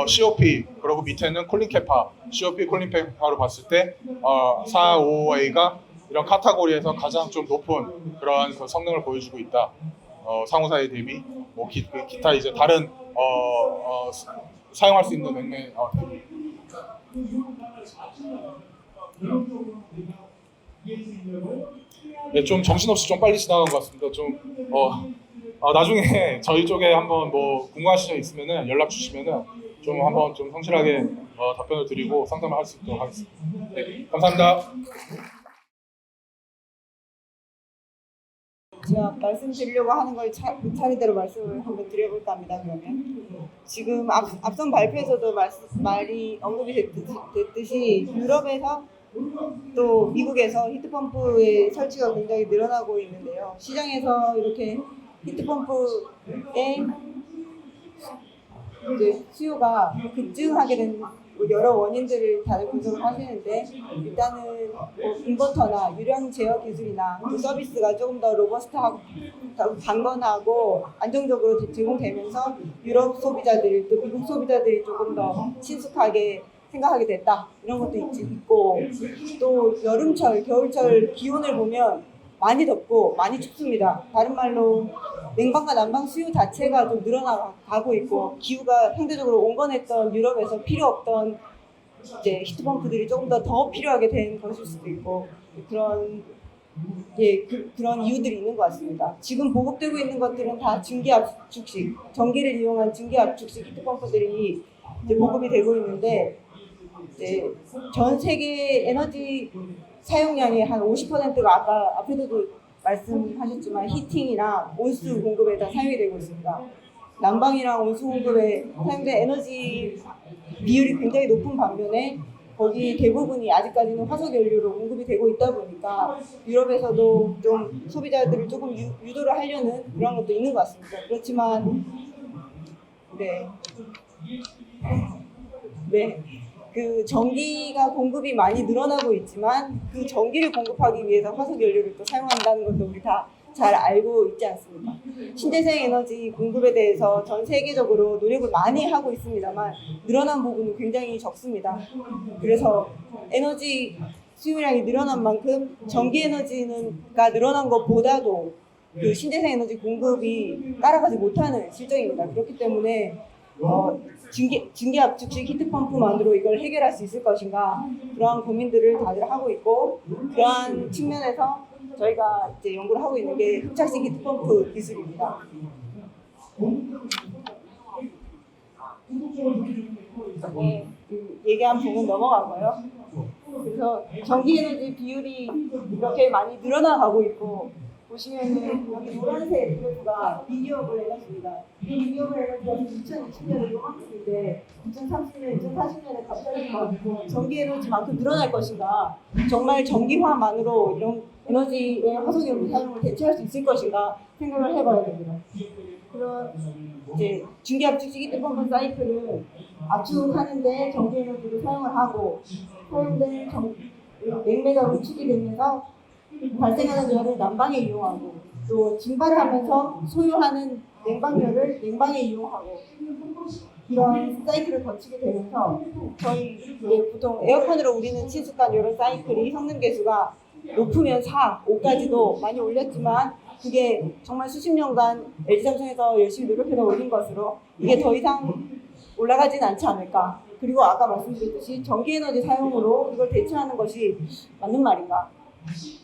COP 그리고 밑에는 콜링케파, COP 콜링케파로 봤을 때 455A가 이런 카테고리에서 가장 좀 높은 그러한 그 성능을 보여주고 있다. 상호사에 대비 뭐 기타 이제 다른 사용할 수 있는 냉매 네, 좀 정신없이 좀 빨리 지나간 것 같습니다. 좀 나중에 저희 쪽에 한번 뭐 궁금하신 점 있으면은 연락 주시면은 좀 한번 좀 성실하게 답변을 드리고 상담을 할 수 있도록 하겠습니다. 네, 감사합니다.
제가 말씀드리려고 하는 걸 차례대로 말씀을 한번 드려볼까 합니다. 그러면 지금 앞선 발표에서도 말이 언급이 됐듯이 유럽에서 또 미국에서 히트펌프의 설치가 굉장히 늘어나고 있는데요. 시장에서 이렇게 히트펌프의 이제 수요가 급증하게 된 여러 원인들을 다들 분석을 하시는데 일단은 뭐 인버터나 유량 제어 기술이나 그 서비스가 조금 더 로버스트하고 강건하고 안정적으로 제공되면서 유럽 소비자들이 또 미국 소비자들이 조금 더 친숙하게 생각하게 됐다 이런 것도 있고 또 여름철 겨울철 기온을 보면 많이 덥고 많이 춥습니다. 다른 말로 냉방과 난방 수요 자체가 좀 늘어나가고 있고 기후가 상대적으로 온건했던 유럽에서 필요 없던 이제 히트펌프들이 조금 더 필요하게 된 것일 수도 있고 그런 그런 이유들이 있는 것 같습니다. 지금 보급되고 있는 것들은 다 증기압축식 전기를 이용한 증기압축식 히트펌프들이 이제 보급이 되고 있는데 이제 전 세계 에너지 사용량의 한 50%가 아까 앞에서도 말씀하셨지만 히팅이나 온수 공급에 다 사용이 되고 있습니다. 난방이랑 온수 공급에 사용된 에너지 비율이 굉장히 높은 반면에 거기 대부분이 아직까지는 화석연료로 공급이 되고 있다 보니까 유럽에서도 좀 소비자들을 조금 유도를 하려는 그런 것도 있는 것 같습니다. 그렇지만 그 전기가 공급이 많이 늘어나고 있지만 그 전기를 공급하기 위해서 화석연료를 또 사용한다는 것도 우리 다 잘 알고 있지 않습니까? 신재생 에너지 공급에 대해서 전 세계적으로 노력을 많이 하고 있습니다만 늘어난 부분은 굉장히 적습니다. 그래서 에너지 수요량이 늘어난 만큼 전기 에너지가 늘어난 것보다도 그 신재생 에너지 공급이 따라가지 못하는 실정입니다. 그렇기 때문에 증기 압축식 히트펌프만으로 이걸 해결할 수 있을 것인가 그러한 고민들을 다들 하고 있고 그러한 측면에서 저희가 이제 연구를 하고 있는 게 흡착식 히트펌프 기술입니다. 네, 얘기한 부분 넘어가고요. 그래서 전기 에너지 비율이 이렇게 많이 늘어나가고 있고 보시면은 여기 노란색 그래프가 리니어블 에너지입니다. 이 리니어블 에너지가 2020년에 요만큼인데 2030년, 2040년에 갑자기 막 전기 에너지만큼 늘어날 것인가? 정말 전기화만으로 이런 에너지의 화석연료 사용을 대체할 수 있을 것인가 생각을 해봐야 됩니다. 그런 이제 중기 압축식 히트펌프 사이클은 압축하는데 전기 에너지를 사용을 하고 사용된 냉매가 응축이 되면서 발생하는 열을 난방에 이용하고 또 증발을 하면서 소요하는 냉방열을 냉방에 이용하고 이런 사이클을 거치게 되면서 저희 이제 보통 에어컨으로 우리는 친숙한 이런 사이클이 성능 계수가 높으면 4, 5까지도 많이 올렸지만 그게 정말 수십 년간 LG삼성에서 열심히 노력해서 올린 것으로 이게 더 이상 올라가지는 않지 않을까. 그리고 아까 말씀드렸듯이 전기에너지 사용으로 이걸 대체하는 것이 맞는 말인가.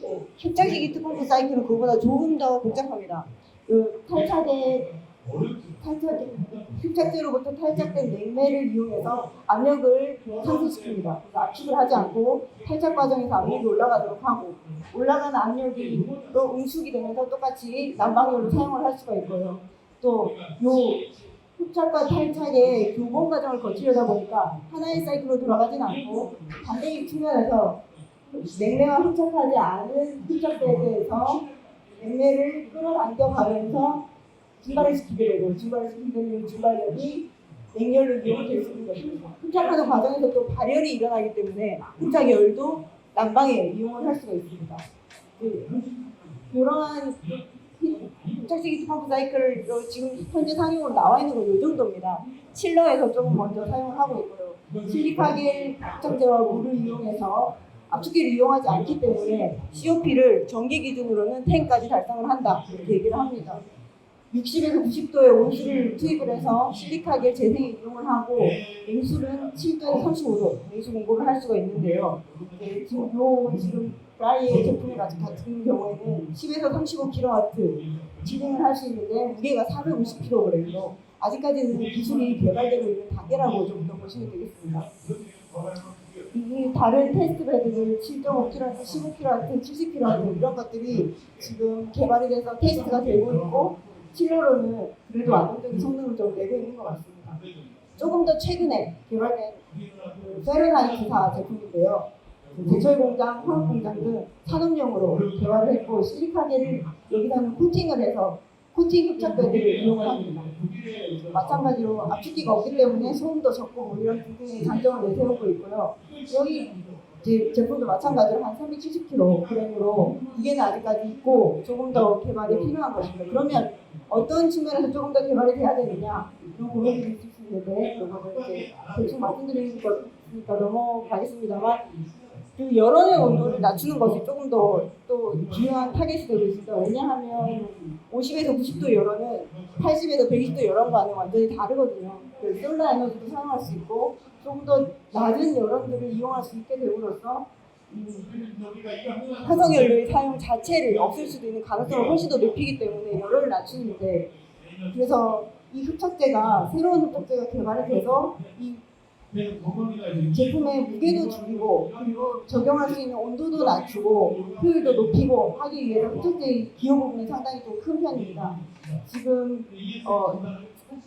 네, 흡착식 히트펌프 사이클은 그보다 조금 더 복잡합니다. 그 흡착제로부터 탈착된 냉매를 이용해서 압력을 상승시킵니다. 그래서 압축을 하지 않고 탈착 과정에서 압력이 올라가도록 하고 올라가는 압력이 또 응축이 되면서 똑같이 난방열로 사용을 할 수가 있고요. 또 요 흡착과 탈착의 교본 과정을 거치려다 보니까 하나의 사이클로 돌아가진 않고 반대의 측면에서 냉매와 흡착하지 않은 흡착제에 대해서 냉매를 끌어당겨가면서 증발을 시키게 되고 증발을 시키게 되면 증발력이 냉열로 이용될 수 있는 것입니다. 흡착하는 과정에서 또 발열이 일어나기 때문에 흡착열도 난방에 이용을 할 수가 있습니다. 이러한 흡착식 히트펌프 사이클을 지금 현재 상용으로 나와 있는 건 이 정도입니다. 칠러에서 조금 먼저 사용을 하고 있고요. 실리카겔 흡착제와 물을 이용해서 압축기를 이용하지 않기 때문에 COP를 전기 기준으로는 10까지 달성을 한다 이렇게 얘기를 합니다. 60에서 90도의 온수를 투입을 해서 실리카겔 재생에 이용을 하고 냉수는 7도에서 35도 냉수 공급을 할 수가 있는데요. 네, 지금 브라이의 제품 같은 경우에는 10에서 35kW 진행을 할 수 있는데 무게가 450kg로 아직까지는 기술이 개발되고 있는 단계라고 좀 더 보시면 되겠습니다. 이 다른 테스트 베드들 7.5kW, 15kW, 70kW 이런 것들이 지금 개발이 돼서 테스트가 되고 있고 칠러로는 그래도 안정적인 성능을 좀 내고 있는 것 같습니다. 조금 더 최근에 개발된 페르나이트사 제품인데요. 제철 공장, 화학 공장 등 산업용으로 개발을 했고 실리카겔을 여기다는 코팅을 해서 코팅 흡착배들을 이용을 합니다. 마찬가지로 압축기가 없기 때문에 소음도 적고 뭐 이런 등등의 장점을 내세우고 있고요. 여기 제품도 마찬가지로 한 370kg으로 무게는 아직까지 있고 조금 더 개발이 필요한 것입니다. 그러면 어떤 측면에서 조금 더 개발이 돼야 되느냐 이런 고민이 있을 수 있는데 그거를 이제 대충 말씀드리는 거니까 넘어가겠습니다만 그 열원의 온도를 낮추는 것이 조금 더 또 중요한 타겟이 되고 있습니다. 왜냐하면 50에서 90도 열원은 80에서 120도 열원과는 완전히 다르거든요. 그 솔라 에너지도 사용할 수 있고 조금 더 낮은 열원들을 이용할 수 있게 됨으로써 화석연료의 사용 자체를 없앨 수도 있는 가능성을 훨씬 더 높이기 때문에 열원을 낮추는데 그래서 이 흡착제가 새로운 흡착제가 개발이 돼서 이 제품의 무게도 줄이고 그리고 적용할 수 있는 온도도 낮추고 효율도 높이고 하기 위해서 흡착제의 기호 부분이 상당히 좀 큰 편입니다. 지금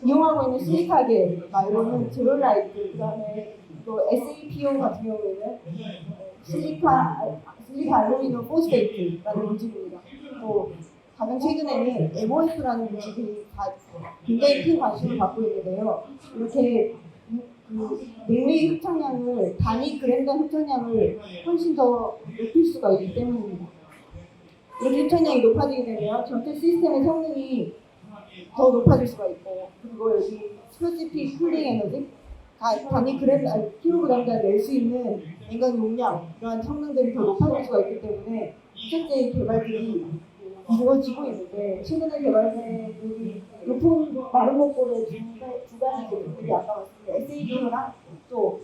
이용하고 있는 실리카겔 말고는 제롤라이트 그다음에 또 SAPO 같은 경우에는 실리카 알루미늄 포스페이트라는 물질입니다. 또 가장 최근에는 MOF라는 물질이 굉장히 큰 관심을 받고 있는데요. 이렇게 냉매 흡착량을 단위 그램당 흡착량을 훨씬 더 높일 수가 있기 때문입니다. 이렇게 흡착량이 높아지게 되면 전체 시스템의 성능이 더 높아질 수가 있고 그리고 여기 스페시픽 쿨링 에너지 단위 킬로그램당 낼 수 있는 인간 용량 이러한 성능들이 더 높아질 수가 있기 때문에 흡착제의 개발들이 이루어지고 있는데 최근에 개발된 여기 높은 마른 목골의 두 가지 제품들이 아까 말씀드린 SAD랑 또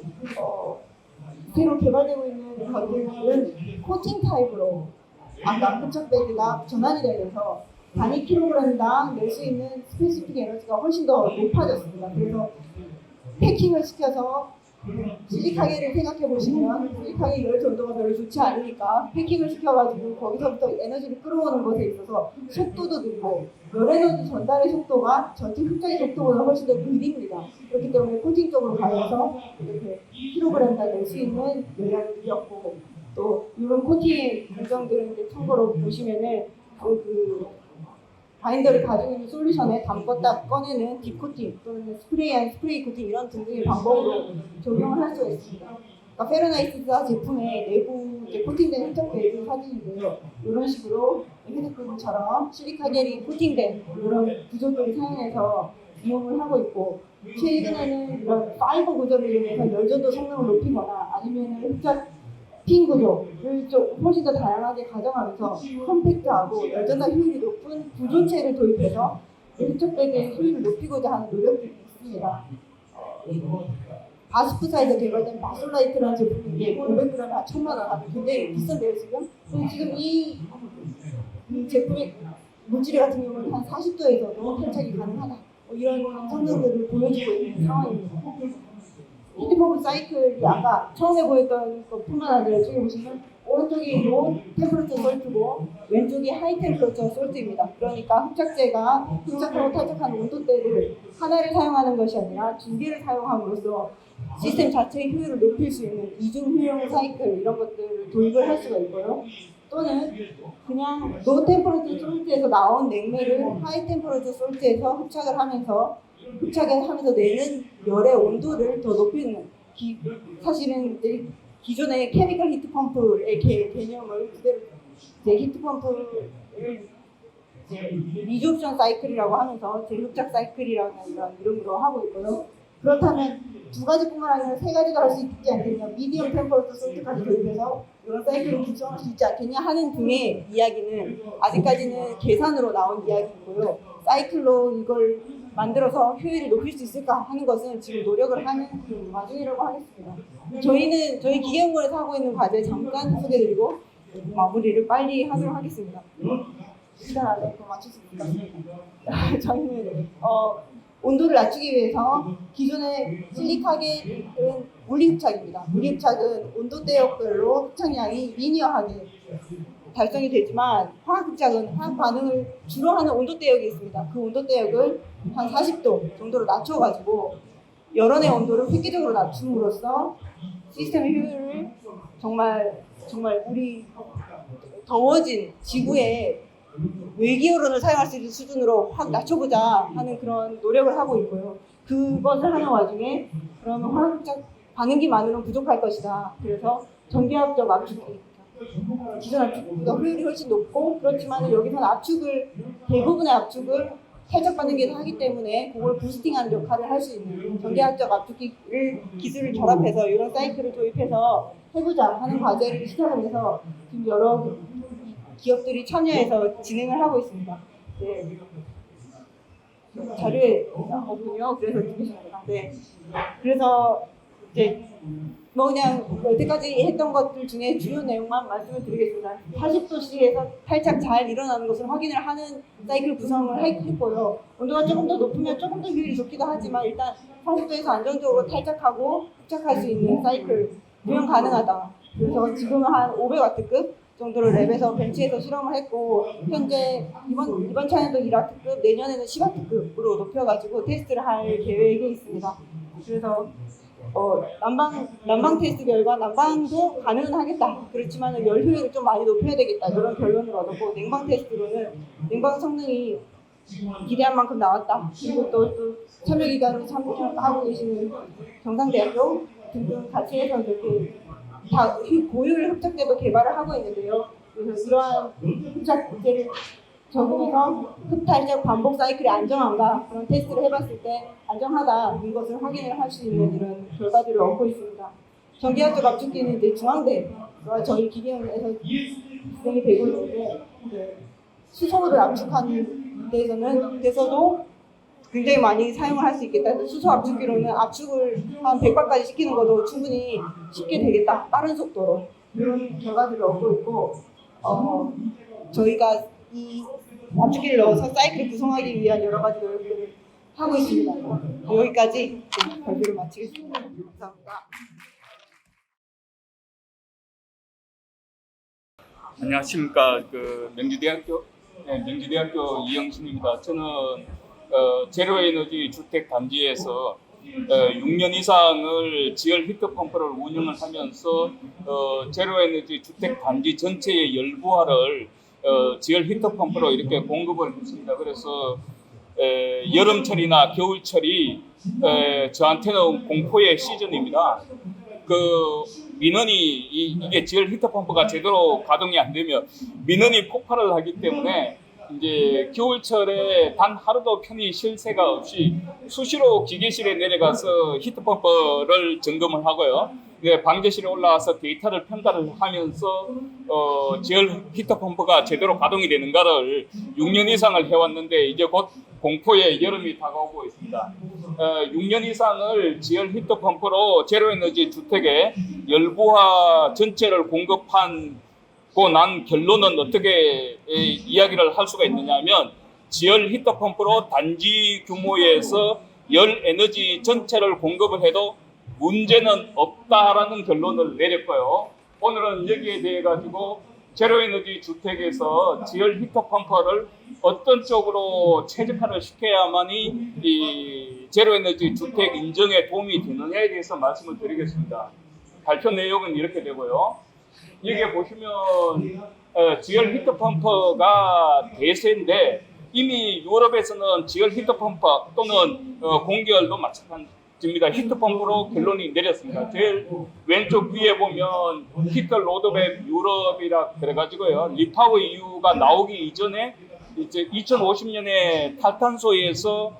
새로 개발되고 있는 것들은 코팅 타입으로 아까 흡착 베드가 전환이 되면서 단위 킬로그램당 낼 수 있는 스페시픽 에너지가 훨씬 더 높아졌습니다. 그래서 패킹을 시켜서 실리카게를 생각해 보시면 실리카게 열 전도가 별로 좋지 않으니까 패킹을 시켜가지고 거기서부터 에너지를 끌어오는 것에 있어서 속도도 늘고 열 에너지 전달의 속도가 전체 흡착의 속도보다 훨씬 더 느립니다. 그렇기 때문에 코팅 쪽으로 가면서 이렇게 킬로그램당 낼 수 있는 열량을 늘렸고 또 이런 코팅 공정들은 이제 참고로 보시면은 그 바인더를 가지고 있는 솔루션에 담궜다 꺼내는 딥 코팅 또는 스프레이 코팅 이런 등등의 방법으로 적용을 할 수가 있습니다. 그러니까 페르나이스사 제품의 내부 이제 코팅된 흡착 베드 사진인데요. 이런 식으로 헤드크림처럼 실리카겔이 코팅된 이런 구조들을 사용해서 이용을 하고 있고 최근에는 이런 파이버 구조를 이용해서 열전도 성능을 높이거나 아니면 흡착 핀 구조를 좀 훨씬 더 다양하게 가정하면서 컴팩트하고 열전도 효율이 높은 구조체를 도입해서 흡착 베드의 효율을 높이고자 하는 노력들이 있습니다. 바스프사에서 개발된 마솔라이트라는 제품인데 500g에 1,000만 원 하는 굉장히 비싼데요 지금. 지금 이 제품의 물질 같은 경우는 한 40도에서도 탈착이 가능하다. 이런 성능들을 보여주고 있는 상황입니다. 히트펌프 사이클이 아까 처음에 보였던 것뿐만 아니라 여기 보시면 오른쪽이 로 템퍼러처 솔트고 왼쪽이 하이 템퍼러처 솔트입니다. 그러니까 흡착제가 흡착하고 탈착하는 온도대를 하나를 사용하는 것이 아니라 두 개를 사용함으로써 시스템 자체의 효율을 높일 수 있는 이중 효용 사이클 이런 것들을 도입을 할 수가 있고요. 또는 그냥 로 템퍼러처 솔트에서 나온 냉매를 하이 템퍼러처 솔트에서 흡착을 하면서 내는 열의 온도를 더 높이는 사실은 이제 기존의 케미컬 히트펌프의 개념을 그대로 이제 히트펌프를 리조션 사이클이라고 하면서 재흡착 사이클이라는 이런 이름으로 하고 있고요. 그렇다면 두 가지뿐만 아니라 세 가지도 할 수 있지 않겠냐, 미디엄 템퍼러처 솔트까지 도입해서 이런 사이클을 구성할 수 있지 않겠냐 하는 등의 이야기는 아직까지는 계산으로 나온 이야기이고요. 사이클로 이걸 만들어서 효율을 높일 수 있을까 하는 것은 지금 노력을 하는 와중이라고 하겠습니다. 저희 기계연구원에서 하고 있는 과제 잠깐 소개드리고 마무리를 빨리 하도록 하겠습니다. 시간 안에 맞출 수 있을까? 저희는 온도를 낮추기 위해서 기존의 실리카겔은 물리흡착입니다. 물리흡착은 온도대역별로 흡착량이 리니어하게 달성이 되지만 화학흡착은 화학 반응을 주로 하는 온도대역이 있습니다. 그 온도대역을 한 40도 정도로 낮춰가지고 열원의 온도를 획기적으로 낮춤으로써 시스템의 효율을 정말 우리 더워진 지구에 외기열원을 사용할 수 있는 수준으로 확 낮춰보자 하는 그런 노력을 하고 있고요. 그것을 하는 와중에 그러면 화학흡착 반응기만으로는 부족할 것이다. 그래서 전기압적 압축기 기존 압축보다 효율이 훨씬 높고 그렇지만 여기서는 대부분의 압축을 탈착 반응기에서 하기 때문에 그걸 부스팅하는 역할을 할 수 있는 전기압적 압축기를 기술을 결합해서 이런 사이클을 도입해서 해보자 하는 과제를 시작을 해서 지금 여러 기업들이 참여해서 진행을 하고 있습니다. 네. 자료에 없군요. 그래서 드리겠습니다. 네. 그래서 이제 그냥 여태까지 했던 것들 중에 주요 내용만 말씀을 드리겠습니다. 80도씨에서 탈착 잘 일어나는 것을 확인을 하는 사이클 구성을 했고요. 온도가 조금 더 높으면 조금 더 효율이 좋기도 하지만 일단 40도에서 안정적으로 탈착하고 흡착할 수 있는 사이클 구현 가능하다. 그래서 지금은 한 500W급 정도를 랩에서 벤치에서 실험을 했고 현재 이번 차에도 1W급, 내년에는 10W급으로 높여가지고 테스트를 할 계획이 있습니다. 그래서 난방 테스트 결과 난방도 가능은 하겠다. 그렇지만 열 효율을 좀 많이 높여야 되겠다. 이런 결론을 얻었고 냉방 테스트로는 냉방 성능이 기대한 만큼 나왔다. 그리고 또 참여기관으로 참여하고 계시는 경상대학교 등등 같이 해서 이렇게 다 고효율 흡착제도 개발을 하고 있는데요. 그래서 이러한 흡착제를 적용해서 흡탈적 반복 사이클이 안정한가 그런 테스트를 해봤을 때 안정하다는 것을 확인을 할 수 있는 이런 결과들을 얻고 있습니다. 전기압적 압축기는 이제 중앙대가 저희 기계연구에서 진행이 되고 있는데 수소를 압축하는 데서도 굉장히 많이 사용을 할 수 있겠다. 그래서 수소 압축기로는 압축을 한 100발까지 시키는 것도 충분히 쉽게 되겠다. 빠른 속도로. 이런 결과들을 얻고 있고, 저희가 이 압축기를 넣어서 사이클을 구성하기 위한 여러 가지 노력들을 하고 있습니다. 여기까지 발표를 마치겠습니다. 감사합니다.
안녕하십니까. 명지대학교 이영신입니다. 저는 제로에너지 주택 단지에서 6년 이상을 지열 히트펌프를 운영을 하면서 제로에너지 주택 단지 전체의 열부하를 지열 히트펌프로 이렇게 공급을 했습니다. 그래서 여름철이나 겨울철이 저한테는 공포의 시즌입니다. 민원이 이게 지열 히트펌프가 제대로 가동이 안 되면 민원이 폭발을 하기 때문에 이제 겨울철에 단 하루도 편히 쉴 새가 없이 수시로 기계실에 내려가서 히트펌프를 점검을 하고요. 방제실에 올라와서 데이터를 평가를 하면서 지열 히트펌프가 제대로 가동이 되는가를 6년 이상을 해왔는데 이제 곧 공포의 여름이 다가오고 있습니다. 6년 이상을 지열 히트펌프로 제로에너지 주택에 열부하 전체를 공급하고 난 결론은 어떻게 이야기를 할 수가 있느냐면 지열 히트펌프로 단지 규모에서 열 에너지 전체를 공급을 해도 문제는 없다라는 결론을 내렸고요. 오늘은 여기에 대해 가지고 제로에너지 주택에서 지열 히터펌프를 어떤 쪽으로 최적화를 시켜야만이 이 제로에너지 주택 인정에 도움이 되느냐에 대해서 말씀을 드리겠습니다. 발표 내용은 이렇게 되고요. 여기에 보시면 지열 히터펌프가 대세인데 이미 유럽에서는 지열 히터펌프 또는 공기열도 마찬가지입니다. 히터펌프로 결론이 내렸습니다. 제일 왼쪽 위에 보면 히터 로드맵 유럽이라 그래가지고요. 리파워 EU가 나오기 이전에 이제 2050년에 탈탄소에서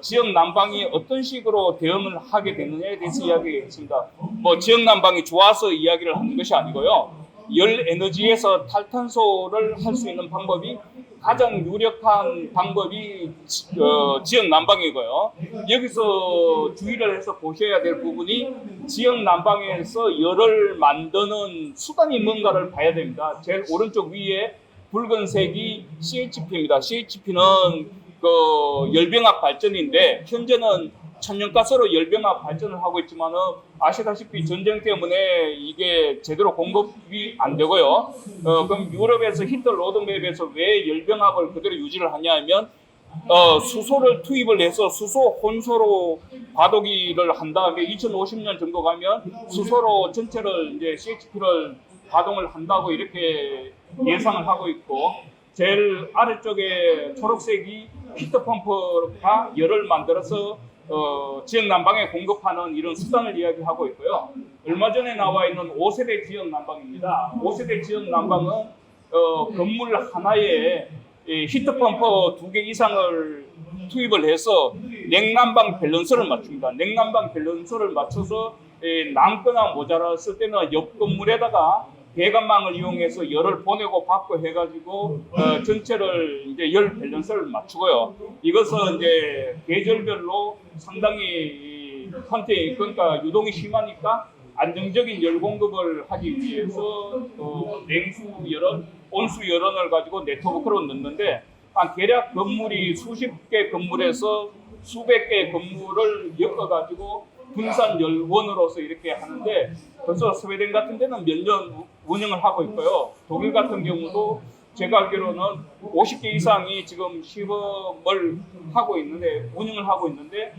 지역 난방이 어떤 식으로 대응을 하게 되느냐에 대해서 이야기했습니다. 뭐 지역 난방이 좋아서 이야기를 하는 것이 아니고요. 열 에너지에서 탈탄소를 할 수 있는 방법이 가장 유력한 방법이 지역 난방이고요. 여기서 주의를 해서 보셔야 될 부분이 지역 난방에서 열을 만드는 수단이 뭔가를 봐야 됩니다. 제일 오른쪽 위에 붉은색이 CHP입니다. CHP는 열병합 발전인데 현재는 천연가스로 열병합 발전을 하고 있지만은 아시다시피 전쟁 때문에 이게 제대로 공급이 안 되고요. 그럼 유럽에서 히터 로드맵에서 왜 열병합을 그대로 유지를 하냐면 수소를 투입을 해서 수소 혼소로 과도기를 한 다음에 2050년 정도 가면 수소로 전체를 이제 CHP를 가동을 한다고 이렇게 예상을 하고 있고 제일 아래쪽에 초록색이 히터펌프가 열을 만들어서 지역 난방에 공급하는 이런 수단을 이야기하고 있고요. 얼마 전에 나와 있는 5세대 지역 난방입니다. 5세대 지역 난방은 건물 하나에 히터펌프 2개 이상을 투입을 해서 냉난방 밸런스를 맞춥니다. 냉난방 밸런스를 맞춰서 남거나 모자랐을 때는 옆 건물에다가 배관망을 이용해서 열을 보내고 받고 해가지고 전체를 이제 열 밸런스를 맞추고요. 이것은 이제 계절별로 상당히 그러니까 유동이 심하니까 안정적인 열 공급을 하기 위해서 냉수 열원, 온수 열원을 가지고 네트워크로 넣는데 한 대략 건물이 수십 개 건물에서 수백 개 건물을 엮어가지고 분산 열원으로서 이렇게 하는데 벌써 스웨덴 같은 데는 몇 년 운영을 하고 있고요. 독일 같은 경우도 제가 알기로는 50개 이상이 지금 시범을 하고 있는데 운영을 하고 있는데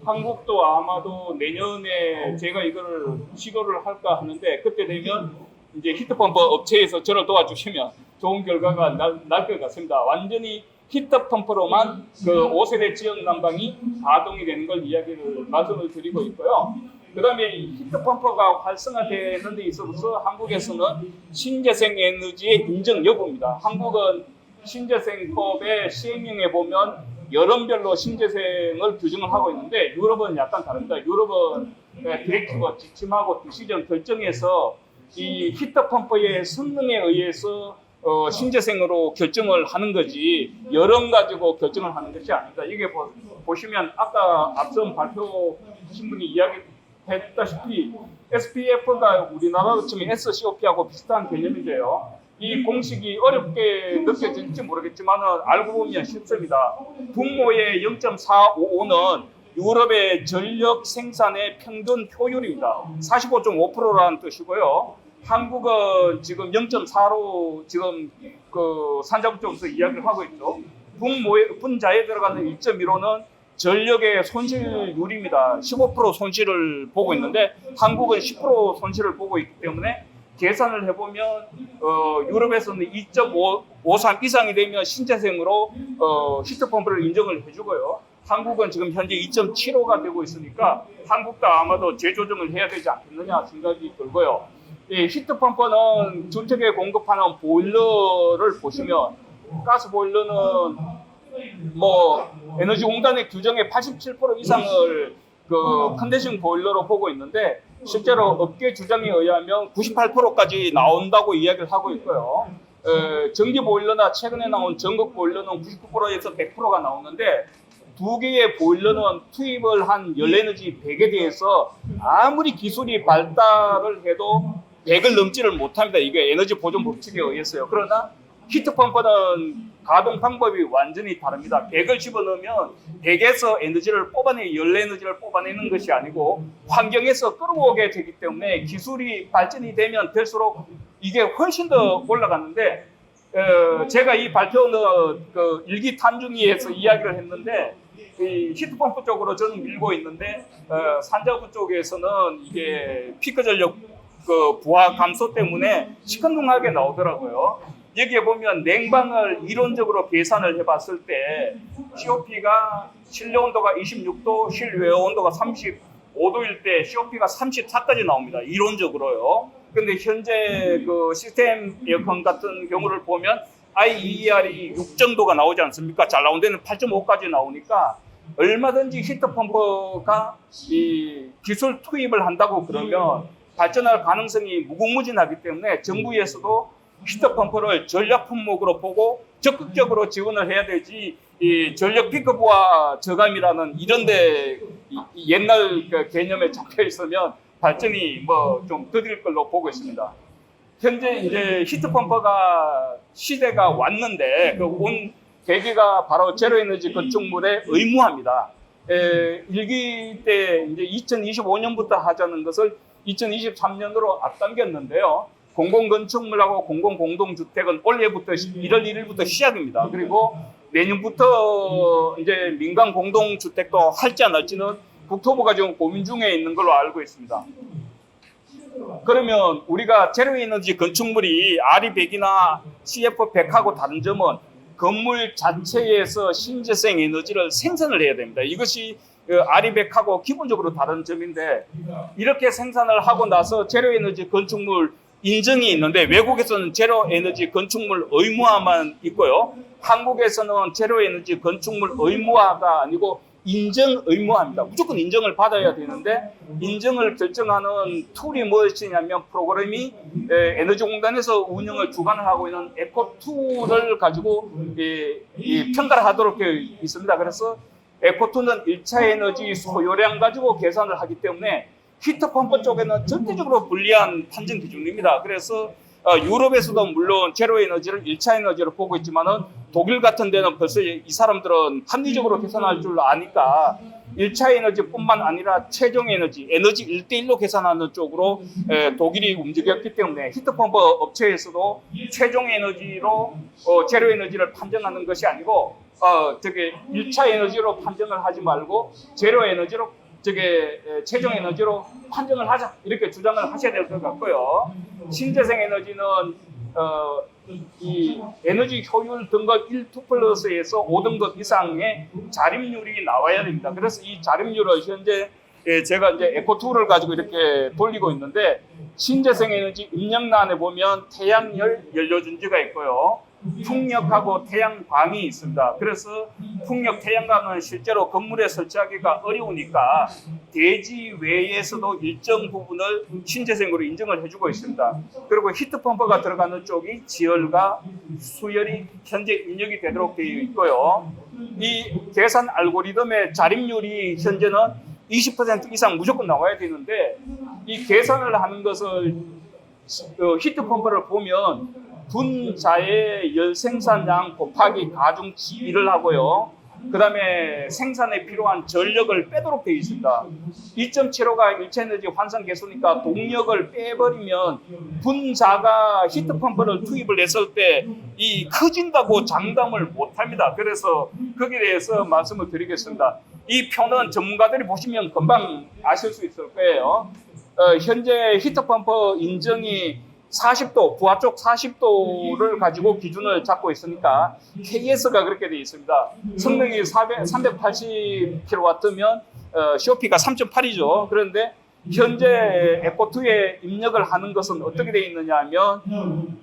한국도 아마도 내년에 제가 이거를 시도를 할까 하는데 그때 되면 이제 히트펌프 업체에서 저를 도와주시면 좋은 결과가 날 것 같습니다. 완전히 히터펌프로만 5세대 지역 난방이 가동이 되는 걸 말씀을 드리고 있고요. 그 다음에 히터펌프가 활성화되는 데 있어서 한국에서는 신재생 에너지의 인정 여부입니다. 한국은 신재생법의 시행령에 보면 여름별로 신재생을 규정을 하고 있는데 유럽은 약간 다릅니다. 유럽은 디렉티브 지침하고 디시전 결정에서 이 히터펌프의 성능에 의해서 신재생으로 결정을 하는 거지 여론 가지고 결정을 하는 것이 아니다. 이게 보시면 아까 앞선 발표하신 분이 이야기했다시피 SPF가 우리나라로 치면 SCOP하고 비슷한 개념인데요. 이 공식이 어렵게 느껴질지 모르겠지만 알고 보면 쉽습니다. 분모의 0.455는 유럽의 전력 생산의 평균 효율입니다. 45.5%라는 뜻이고요. 한국은 지금 0.4로 지금 그 산자부 쪽에서 이야기를 하고 있죠. 분자에 들어가는 1.15는 전력의 손실률입니다. 15% 손실을 보고 있는데 한국은 10% 손실을 보고 있기 때문에 계산을 해보면 유럽에서는 2.53 이상이 되면 신재생으로 히트펌프를 인정을 해주고요. 한국은 지금 현재 2.75가 되고 있으니까 한국도 아마도 재조정을 해야 되지 않겠느냐 생각이 들고요. 이 히트펌프는 주택에 공급하는 보일러를 보시면 가스 보일러는 뭐 에너지공단의 규정의 87% 이상을 그 컨덴싱 보일러로 보고 있는데 실제로 업계 주장에 의하면 98%까지 나온다고 이야기를 하고 있고요. 전기 보일러나 최근에 나온 전극 보일러는 99%에서 100%가 나오는데 두 개의 보일러는 투입을 한 열에너지 100에 대해서 아무리 기술이 발달을 해도 100을 넘지를 못합니다. 이게 에너지 보존 법칙에 의해서요. 그러나 히트펌프는 가동 방법이 완전히 다릅니다. 100을 집어넣으면 100에서 에너지를 열 에너지를 뽑아내는 것이 아니고 환경에서 끌어오게 되기 때문에 기술이 발전이 되면 될수록 이게 훨씬 더 올라가는데 제가 이 발표는 그 일기 탄중위에서 이야기를 했는데 이 히트펌프 쪽으로 저는 밀고 있는데 산자부 쪽에서는 이게 피크 전력 그 부하 감소 때문에 시큰둥하게 나오더라고요. 여기에 보면 냉방을 이론적으로 계산을 해봤을 때 COP가 실내 온도가 26도, 실외 온도가 35도일 때 COP가 34까지 나옵니다. 이론적으로요. 근데 현재 그 시스템 에어컨 같은 경우를 보면 IER이 6 정도가 나오지 않습니까? 잘 나온 데는 8.5까지 나오니까 얼마든지 히트펌프가 이 기술 투입을 한다고 그러면 발전할 가능성이 무궁무진하기 때문에 정부에서도 히트펌프를 전략 품목으로 보고 적극적으로 지원을 해야 되지 이 전력 피크부하 저감이라는 이런데 옛날 그 개념에 잡혀 있으면 발전이 뭐 좀 더딜 걸로 보고 있습니다. 현재 이제 히트펌프가 시대가 왔는데 그 온 계기가 바로 제로에너지 건축물의 의무화입니다. 일기 때 이제 2025년부터 하자는 것을 2023년으로 앞당겼는데요. 공공건축물하고 공공공동주택은 올해부터 1월 1일부터 시작입니다. 그리고 내년부터 이제 민간 공동주택도 할지 안 할지는 국토부가 지금 고민 중에 있는 걸로 알고 있습니다. 그러면 우리가 제로에너지 건축물이 RE100이나 CF100하고 다른 점은 건물 자체에서 신재생 에너지를 생산을 해야 됩니다. 이것이 RE100하고 기본적으로 다른 점인데 이렇게 생산을 하고 나서 제로에너지 건축물 인증이 있는데 외국에서는 제로에너지 건축물 의무화만 있고요. 한국에서는 제로에너지 건축물 의무화가 아니고 인정 의무화입니다. 무조건 인정을 받아야 되는데 인정을 결정하는 툴이 무엇이냐면 프로그램이 에너지공단에서 운영을 주관을 하고 있는 에코2를 가지고 평가를 하도록 되어 있습니다. 그래서 에코2는 1차 에너지 소요량 가지고 계산을 하기 때문에 히트펌프 쪽에는 절대적으로 불리한 판정 기준입니다. 그래서 유럽에서도 물론 제로에너지를 1차 에너지로 보고 있지만은 독일 같은 데는 벌써 이 사람들은 합리적으로 계산할 줄 아니까 1차 에너지뿐만 아니라 최종 에너지 1대1로 계산하는 쪽으로 독일이 움직였기 때문에 히트펌프 업체에서도 최종 에너지로 제로에너지를 판정하는 것이 아니고 1차 에너지로 판정을 하지 말고 제로에너지로 최종 에너지로 판정을 하자 이렇게 주장을 하셔야 될 것 같고요. 신재생 에너지는 이 에너지 효율 등급 1+에서 5등급 이상의 자립률이 나와야 됩니다. 그래서 이 자립률을 현재 제가 이제 에코2를 가지고 이렇게 돌리고 있는데 신재생 에너지 입력란에 보면 태양열 연료전지가 있고요. 풍력하고 태양광이 있습니다. 그래서 풍력, 태양광은 실제로 건물에 설치하기가 어려우니까 대지 외에서도 일정 부분을 신재생으로 인정을 해주고 있습니다. 그리고 히트펌프가 들어가는 쪽이 지열과 수열이 현재 입력이 되도록 되어 있고요. 이 계산 알고리즘의 자립률이 현재는 20% 이상 무조건 나와야 되는데, 이 계산을 하는 것을 히트펌프를 보면 분자의 열 생산량 곱하기 가중 1을 하고요. 그 다음에 생산에 필요한 전력을 빼도록 되어 있습니다. 2.75가 일체에너지 환산 계수니까 동력을 빼버리면 분자가 히트펌프를 투입을 했을 때 이 커진다고 장담을 못합니다. 그래서 거기에 대해서 말씀을 드리겠습니다. 이 표는 전문가들이 보시면 금방 아실 수 있을 거예요. 현재 히트펌프 인정이 40도, 부하 쪽 40도를 가지고 기준을 잡고 있으니까 KS가 그렇게 되어 있습니다. 성능이 380kW면 COP가 3.8이죠. 그런데 현재 에코2에 입력을 하는 것은 어떻게 되어 있느냐 하면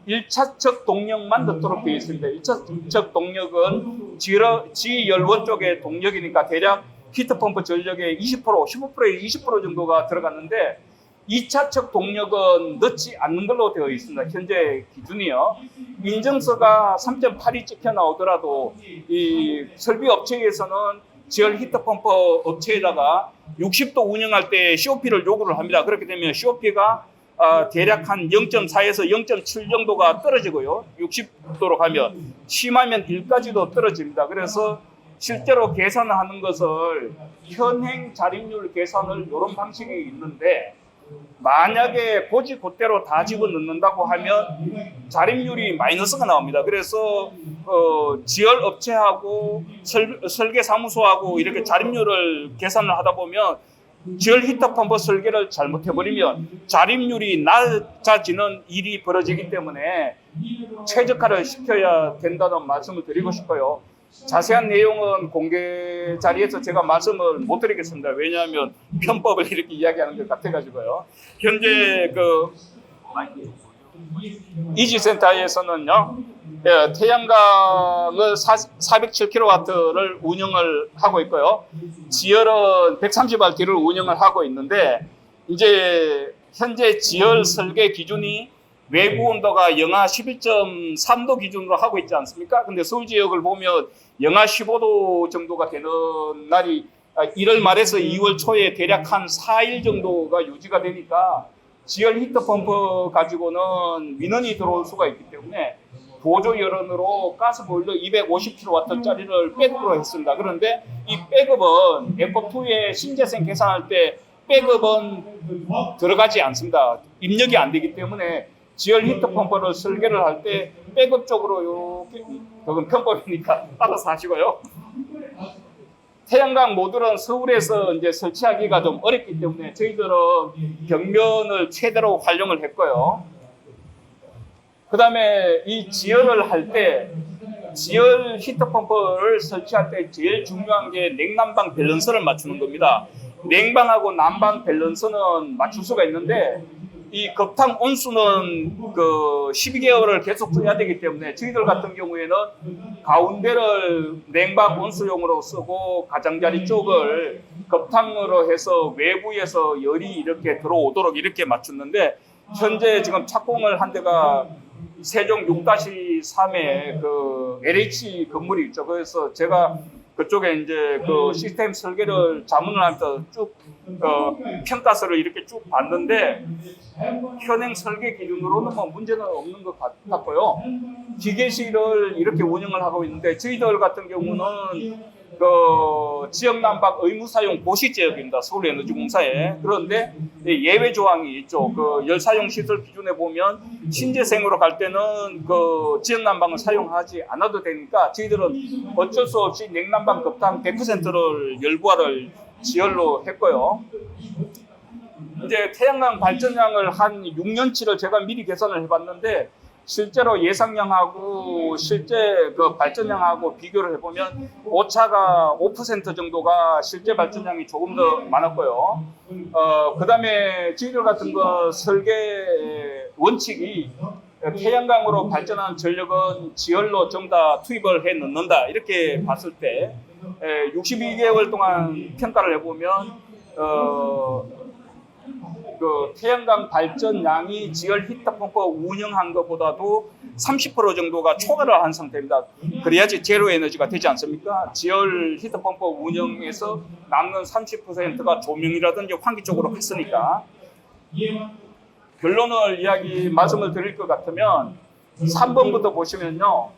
1차적 동력만 넣도록 되어 있습니다. 1차적 동력은 지열원 쪽의 동력이니까 대략 히트펌프 전력의 20%, 15%에 20% 정도가 들어갔는데 2차적 동력은 넣지 않는 걸로 되어 있습니다. 현재 기준이요. 인증서가 3.8이 찍혀 나오더라도 이 설비 업체에서는 지열 히트펌프 업체에다가 60도 운영할 때 COP를 요구를 합니다. 그렇게 되면 COP가 대략 한 0.4에서 0.7 정도가 떨어지고요. 60도로 가면 심하면 1까지도 떨어집니다. 그래서 실제로 계산을 하는 것을 현행 자립률 계산을 이런 방식이 있는데, 만약에 고지고대로 다 집어넣는다고 하면 자립률이 마이너스가 나옵니다. 그래서 지열 업체하고 설계사무소하고 이렇게 자립률을 계산을 하다 보면 지열 히트펌프 설계를 잘못해버리면 자립률이 낮아지는 일이 벌어지기 때문에 최적화를 시켜야 된다는 말씀을 드리고 싶어요. 자세한 내용은 공개 자리에서 제가 말씀을 못 드리겠습니다. 왜냐하면 편법을 이렇게 이야기하는 것 같아가지고요. 현재 이지센터에서는요, 태양광을 407kW를 운영을 하고 있고요. 지열은 130R를 운영을 하고 있는데, 이제 현재 지열 설계 기준이 외부 온도가 영하 11.3도 기준으로 하고 있지 않습니까? 근데 서울 지역을 보면 영하 15도 정도가 되는 날이 1월 말에서 2월 초에 대략 한 4일 정도가 유지가 되니까 지열 히트펌프 가지고는 민원이 들어올 수가 있기 때문에 보조 열원으로 가스보일러 250kW짜리를 백업으로 했습니다. 그런데 이 백업은 에코2의 신재생 계산할 때 백업은 들어가지 않습니다. 입력이 안 되기 때문에 지열 히트펌프를 설계를 할 때 백업 쪽으로 이렇게, 그건 편법이니까 알아서 하시고요. 태양광 모듈은 서울에서 이제 설치하기가 좀 어렵기 때문에 저희들은 벽면을 최대로 활용을 했고요. 그 다음에 이 지열을 할 때, 지열 히트펌프를 설치할 때 제일 중요한 게 냉난방 밸런스를 맞추는 겁니다. 냉방하고 난방 밸런스는 맞출 수가 있는데, 이 급탕 온수는 12개월을 계속 써야 되기 때문에 저희들 같은 경우에는 가운데를 냉방 온수용으로 쓰고 가장자리 쪽을 급탕으로 해서 외부에서 열이 이렇게 들어오도록 이렇게 맞췄는데, 현재 지금 착공을 한 데가 세종 6-3의 LH 건물이 있죠. 그래서 제가 그쪽에 이제 시스템 설계를 자문을 하면서 쭉 평가서를 이렇게 쭉 봤는데, 현행 설계 기준으로는 뭐 문제는 없는 것 같고요. 기계실을 이렇게 운영을 하고 있는데, 저희들 같은 경우는 지역 난방 의무 사용 고시 지역입니다. 서울에너지공사에. 그런데 예외 조항이 있죠. 열 사용 시설 기준에 보면 신재생으로 갈 때는 지역 난방을 사용하지 않아도 되니까 저희들은 어쩔 수 없이 냉난방 급탕 100%를 열부화를 지열로 했고요. 이제 태양광 발전량을 한 6년치를 제가 미리 계산을 해봤는데, 실제로 예상량하고 실제 발전량하고 비교를 해보면 오차가 5% 정도가 실제 발전량이 조금 더 많았고요. 그 다음에 저희들 같은 설계 원칙이 태양광으로 발전한 전력은 지열로 전부 다 투입을 해 넣는다. 이렇게 봤을 때 62개월 동안 평가를 해보면 그 태양광 발전량이 지열 히트펌프 운영한 것보다도 30% 정도가 초과를 한 상태입니다. 그래야지 제로 에너지가 되지 않습니까? 지열 히트펌프 운영에서 남는 30%가 조명이라든지 환기 쪽으로 갔으니까. 결론을 말씀을 드릴 것 같으면 3번부터 보시면요.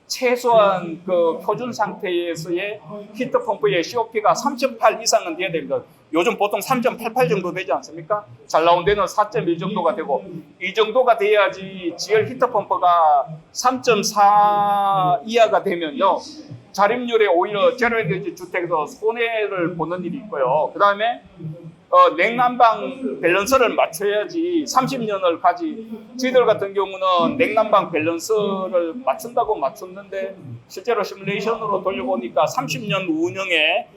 최소한 그 표준 상태에서의 히트펌프의 COP가 3.8 이상은 돼야 됩니다. 요즘 보통 3.88 정도 되지 않습니까? 잘 나온 데는 4.1 정도가 되고 이 정도가 돼야지 지열 히트펌프가 3.4 이하가 되면요. 자립률에 오히려 제로에너지 주택에서 손해를 보는 일이 있고요. 그 다음에 냉난방 밸런스를 맞춰야지 30년을 저희들 같은 경우는 냉난방 밸런스를 맞춘다고 맞췄는데 실제로 시뮬레이션으로 돌려보니까 30년 운영에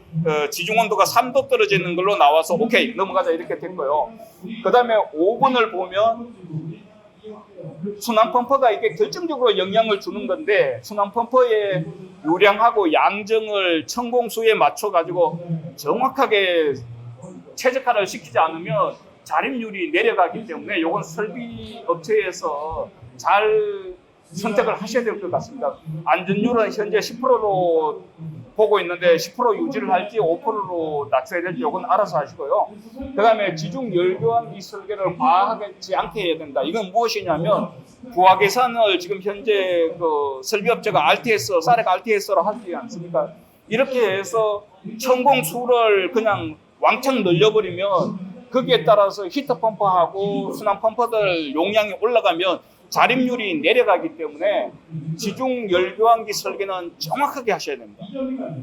지중온도가 3도 떨어지는 걸로 나와서 오케이 넘어가자 이렇게 됐고요. 그 다음에 5번을 보면 순환펌프가 이게 결정적으로 영향을 주는 건데 순환펌프의 요량하고 양정을 천공수에 맞춰가지고 정확하게 최적화를 시키지 않으면 자립률이 내려가기 때문에 이건 설비 업체에서 잘 선택을 하셔야 될 것 같습니다. 안전율은 현재 10%로 보고 있는데 10% 유지를 할지 5%로 낮춰야 될지 이건 알아서 하시고요. 그 다음에 지중 열교환기 설계를 과하지 않게 해야 된다. 이건 무엇이냐면 부하 계산을 지금 현재 그 설비업체가 사렉 RTS로 하지 않습니까? 이렇게 해서 천공수를 그냥 왕창 늘려버리면 거기에 따라서 히트펌프하고 순환펌프들 용량이 올라가면 자립률이 내려가기 때문에 지중 열교환기 설계는 정확하게 하셔야 됩니다.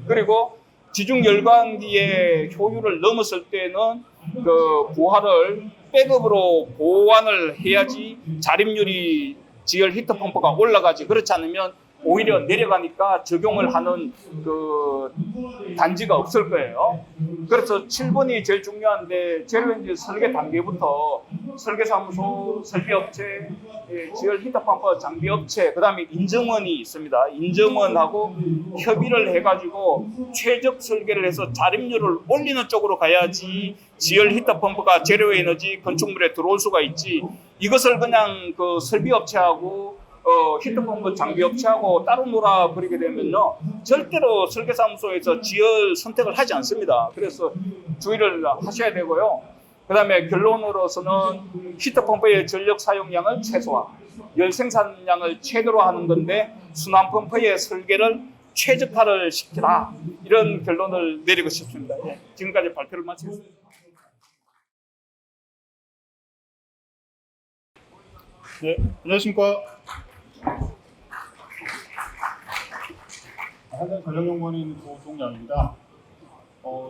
그리고 지중 열교환기의 효율을 넘었을 때는 그 부하를 백업으로 보완을 해야지 자립률이 지열 히트펌프가 올라가지. 그렇지 않으면 오히려 내려가니까 적용을 하는 그 단지가 없을 거예요. 그래서 7번이 제일 중요한데 제로엔진 설계 단계부터 설계사무소, 설비업체, 지열 히터펌프 장비업체, 그 다음에 인정원이 있습니다. 인정원하고 협의를 해가지고 최적 설계를 해서 자립률을 올리는 쪽으로 가야지 지열 히터펌프가 제로에너지 건축물에 들어올 수가 있지. 이것을 그냥 그 설비업체하고 히트펌프 장비업체하고 따로 놀아버리게 되면요 절대로 설계사무소에서 지열 선택을 하지 않습니다. 그래서 주의를 하셔야 되고요. 그 다음에 결론으로서는 히트펌프의 전력 사용량을 최소화, 열 생산량을 최대로 하는 건데 순환펌프의 설계를 최적화를 시키라, 이런 결론을 내리고 싶습니다. 예, 지금까지 발표를 마치겠습니다.
네, 안녕하십니까. 한전 전력연구원에 있는 조종양입니다.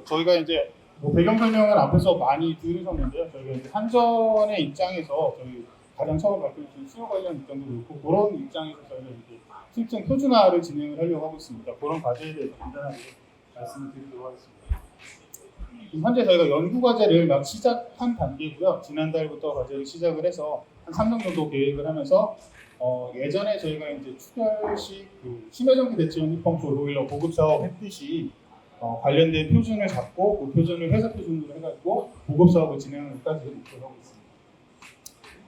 저희가 이제 배경 설명을 앞에서 많이 들으셨는데요. 저희가 이제 한전의 입장에서 저희 가장 처음 발표해주신 수요 관련 입장도 그렇고 그런 입장에서 저희가 이제 실증 표준화를 진행을 하려고 하고 있습니다. 그런 과제에 대해서 간단하게 말씀을 드리도록 하겠습니다. 현재 저희가 연구 과제를 막 시작한 단계고요. 지난달부터 과제를 시작을 해서 한 3년 정도 계획을 하면서 예전에 저희가 이제 출혈식 그 심해전기 대체용 히트펌프 보일러 보급 사업 했듯이 관련된 표준을 잡고 그 표준을 회사 표준으로 해가지고 보급 사업을 진행하기까지 목표를 하고 있습니다.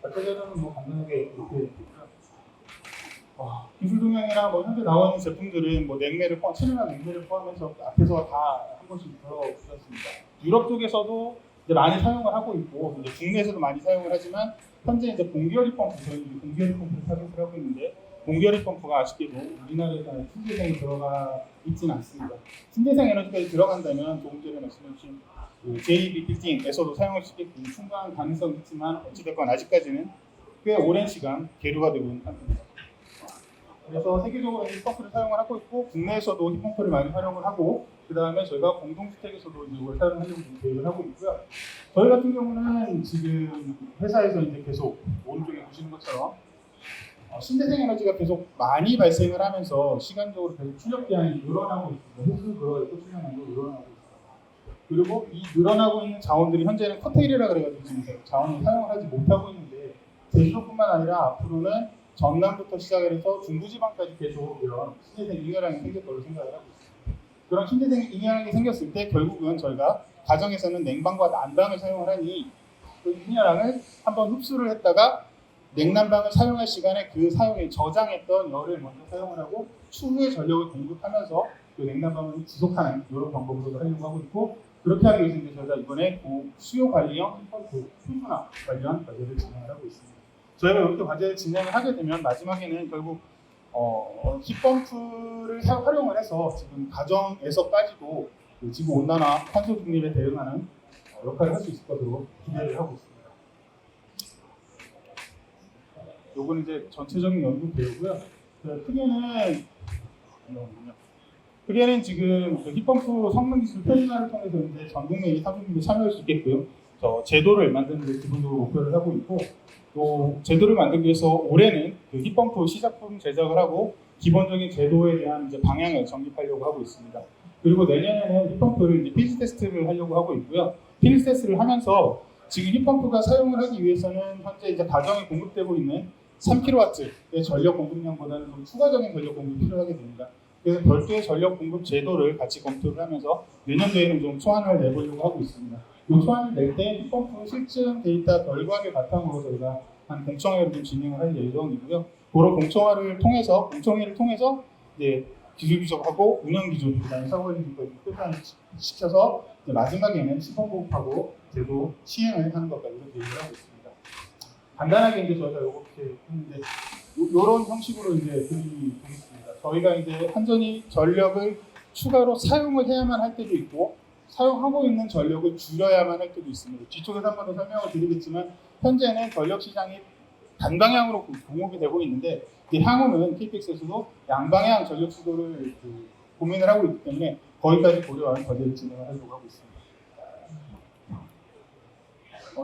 자체적으로는 뭐 간단하게 이렇게 되고요. 기술 동향이나 뭐 현재 나와 있는 제품들은 뭐 냉매를 체류한 냉매를 포함해서 앞에서 다 한 번씩 들어주셨습니다. 유럽 쪽에서도 이제 많이 사용을 하고 있고 이제 국내에서도 많이 사용을 하지만 현재 이제 공기열이 펌프, 저희 공기열이 펌프를 사용을 하고 있는데 공기열이 펌프가 아쉽게도 우리나라에서 신재생이 들어가 있지는 않습니다. 신재생 에너지까지 들어간다면 조금 전에 말씀해주신 JB15에서도 사용할 수 있게끔 충분한 가능성이 있지만 어찌됐건 아직까지는 꽤 오랜 시간 계류가 되고 있는 상태입니다. 그래서 세계적으로 힙펌프를 사용을 하고 있고 국내에서도 힙펌프를 많이 활용을 하고 그 다음에 저희가 공동주택에서도 이걸 사용하려고 계획을 하고 있고요. 저희 같은 경우는 지금 회사에서 이제 계속 오른쪽에 보시는 것처럼 신재생 에너지가 계속 많이 발생을 하면서 시간적으로 계속 출력 기한이 늘어나고 있습니다. 횟수 늘어나고 출력량도 늘어나고 있습니다. 그리고 이 늘어나고 있는 자원들이 현재는 커테일이라 그래가지고 지금 자원을 사용을 하지 못하고 있는데 제주도뿐만 아니라 앞으로는 전남부터 시작을 해서 중부지방까지 계속 이런 신재생 잉여량이 생길 걸로 생각을 하고 있습니다. 그런 신재생 잉여량이 생겼을 때 결국은 저희가
가정에서는 냉방과 난방을 사용을 하니 그 희년양을 한번 흡수를 했다가 냉난방을 사용할 시간에 그 사용에 저장했던 열을 먼저 사용을 하고 추후에 전력을 공급하면서 그 냉난방을 지속하는 이런 방법으로 하려고 하고 있고, 그렇게 하기 위해서 이제 저희가 이번에 수요 관리형 펌프 표준화 관련 과제를 진행을 하고 있습니다. 저희가 이렇게 과제를 진행을 하게 되면 마지막에는 결국 힙펌프를 활용을 해서 지금 가정에서까지도 그 지구 온난화, 탄소 중립에 대응하는 역할을 할 수 있을 것으로 기대를 하고 있습니다. 요건 이제 전체적인 연구 배우고요. 크게는 지금 그 힙펌프 성능 기술 표준화를 통해서 이제 전 국민이 탄소 중립에 참여할 수 있게끔 제도를 만드는 데 기본적으로 목표를 하고 있고, 또 제도를 만들기 위해서 올해는 그 힙펌프 시작품 제작을 하고 기본적인 제도에 대한 이제 방향을 정립하려고 하고 있습니다. 그리고 내년에는 힙펌프를 이제 필드 테스트를 하려고 하고 있고요. 필드 테스트를 하면서 지금 힙펌프가 사용을 하기 위해서는 현재 이제 가정에 공급되고 있는 3kW의 전력 공급량보다는 좀 추가적인 전력 공급이 필요하게 됩니다. 그래서 별도의 전력 공급 제도를 같이 검토를 하면서 내년도에는 좀 초안을 내보려고 하고 있습니다. 이 초안을 낼 때 힙펌프 실증 데이터 결과를 바탕으로 저희가 한 공청회를 좀 진행을 할 예정이고요. 그런 공청회를 통해서 이제 기술 비전하고 운영 기준, 그다음에 사고관리 기준까지 표준화를 시켜서 마지막에는 시범공급하고 제도 시행을 하는 것까지도 계획을 하고 있습니다. 간단하게 이제 저희가 이렇게 했는데 이런 형식으로 이제 드리겠습니다. 저희가 이제 한전이 전력을 추가로 사용을 해야만 할 때도 있고 사용하고 있는 전력을 줄여야만 할 때도 있습니다. 뒤쪽에서 한 번 더 설명을 드리겠지만 현재는 전력 시장이 단방향으로 공급이 되고 있는데 향후는 KPX에서도 양방향 전력 수도를 고민을 하고 있기 때문에 거기까지 고려한 과제를 진행을 하려고 하고 있습니다.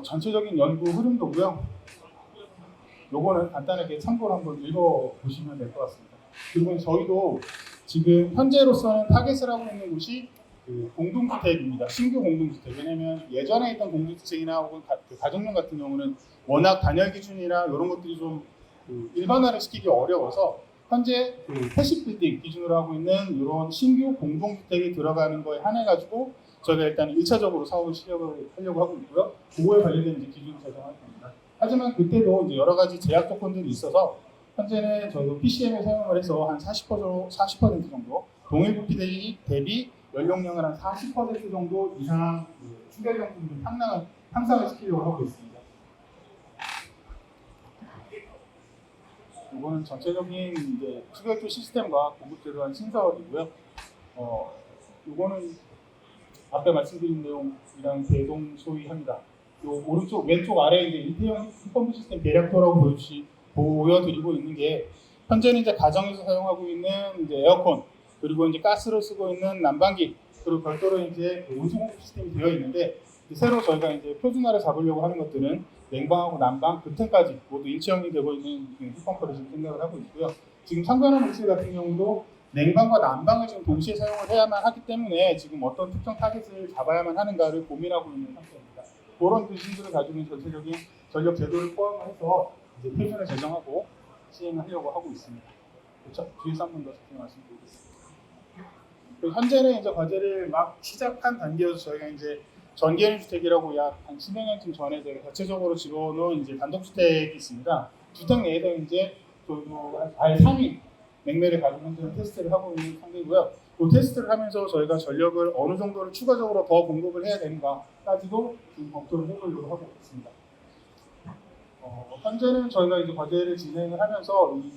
전체적인 연구 흐름도고요. 요거는 간단하게 참고로 한번 읽어보시면 될 것 같습니다. 그리고 저희도 지금 현재로서는 타겟을 하고 있는 곳이 그 공동주택입니다. 신규 공동주택. 왜냐면 예전에 있던 공동주택이나 혹은 가정용 같은 경우는 워낙 단열 기준이나 이런 것들이 좀 일반화를 시키기 어려워서 현재 패시브 빌딩 기준으로 하고 있는 이런 신규 공동주택이 들어가는 거에 한해가지고 저희가 일단 1차적으로 사업을 시작을 하려고 하고 있고요. 그거에 관련된 이제 기준을 제정할 겁니다. 하지만 그때도 이제 여러 가지 제약 조건들이 있어서 현재는 저희도 PCM을 사용을 해서 한 40% 정도 동일부피 대비 연령량을 한 40% 정도 이상 충격용품 좀 향상을 시키려고 하고 있습니다. 이거는 전체적인 이제 충격조 시스템과 공급제도한 신설이고요. 이거는 앞에 말씀드린 내용이랑 대동소이합니다. 요 오른쪽 왼쪽 아래 이제 일체형 힙펌프 시스템 대략표라고 보여드리고 있는 게 현재는 이제 가정에서 사용하고 있는 이제 에어컨, 그리고 이제 가스로 쓰고 있는 난방기, 그리고 별도로 이제 온수 공급 시스템이 되어 있는데 새로 저희가 이제 표준화를 잡으려고 하는 것들은 냉방하고 난방, 급탱까지 모두 일체형이 되고 있는 힙펌프를 지금 생각을 하고 있고요. 지금 상관한 물질 같은 경우도 냉방과 난방을 지금 동시에 사용을 해야만 하기 때문에 지금 어떤 특정 타겟을 잡아야만 하는가를 고민하고 있는 상태입니다. 그런 기준들을 가지고 있는 전체적인 전력 제도를 포함해서 이제 표준을 제정하고 시행하려고 하고 있습니다. 그렇죠? 뒤에서 한 번 더 자세히 말씀드리겠습니다. 현재는 이제 과제를 막 시작한 단계여서 저희가 이제 전기연료 주택이라고 약 한 10여 년쯤 전에 저희가 자체적으로 집어넣은 이제 단독주택이 있습니다. 주택 내에서 이제 R3위 냉매를 가지고 현재 테스트를 하고 있는 상태이고요. 그 테스트를 하면서 저희가 전력을 어느 정도를 추가적으로 더 공급을 해야 되는가까지도 지금 검토를 해보려고 하고 있습니다. 현재는 저희가 이제 과제를 진행을 하면서 이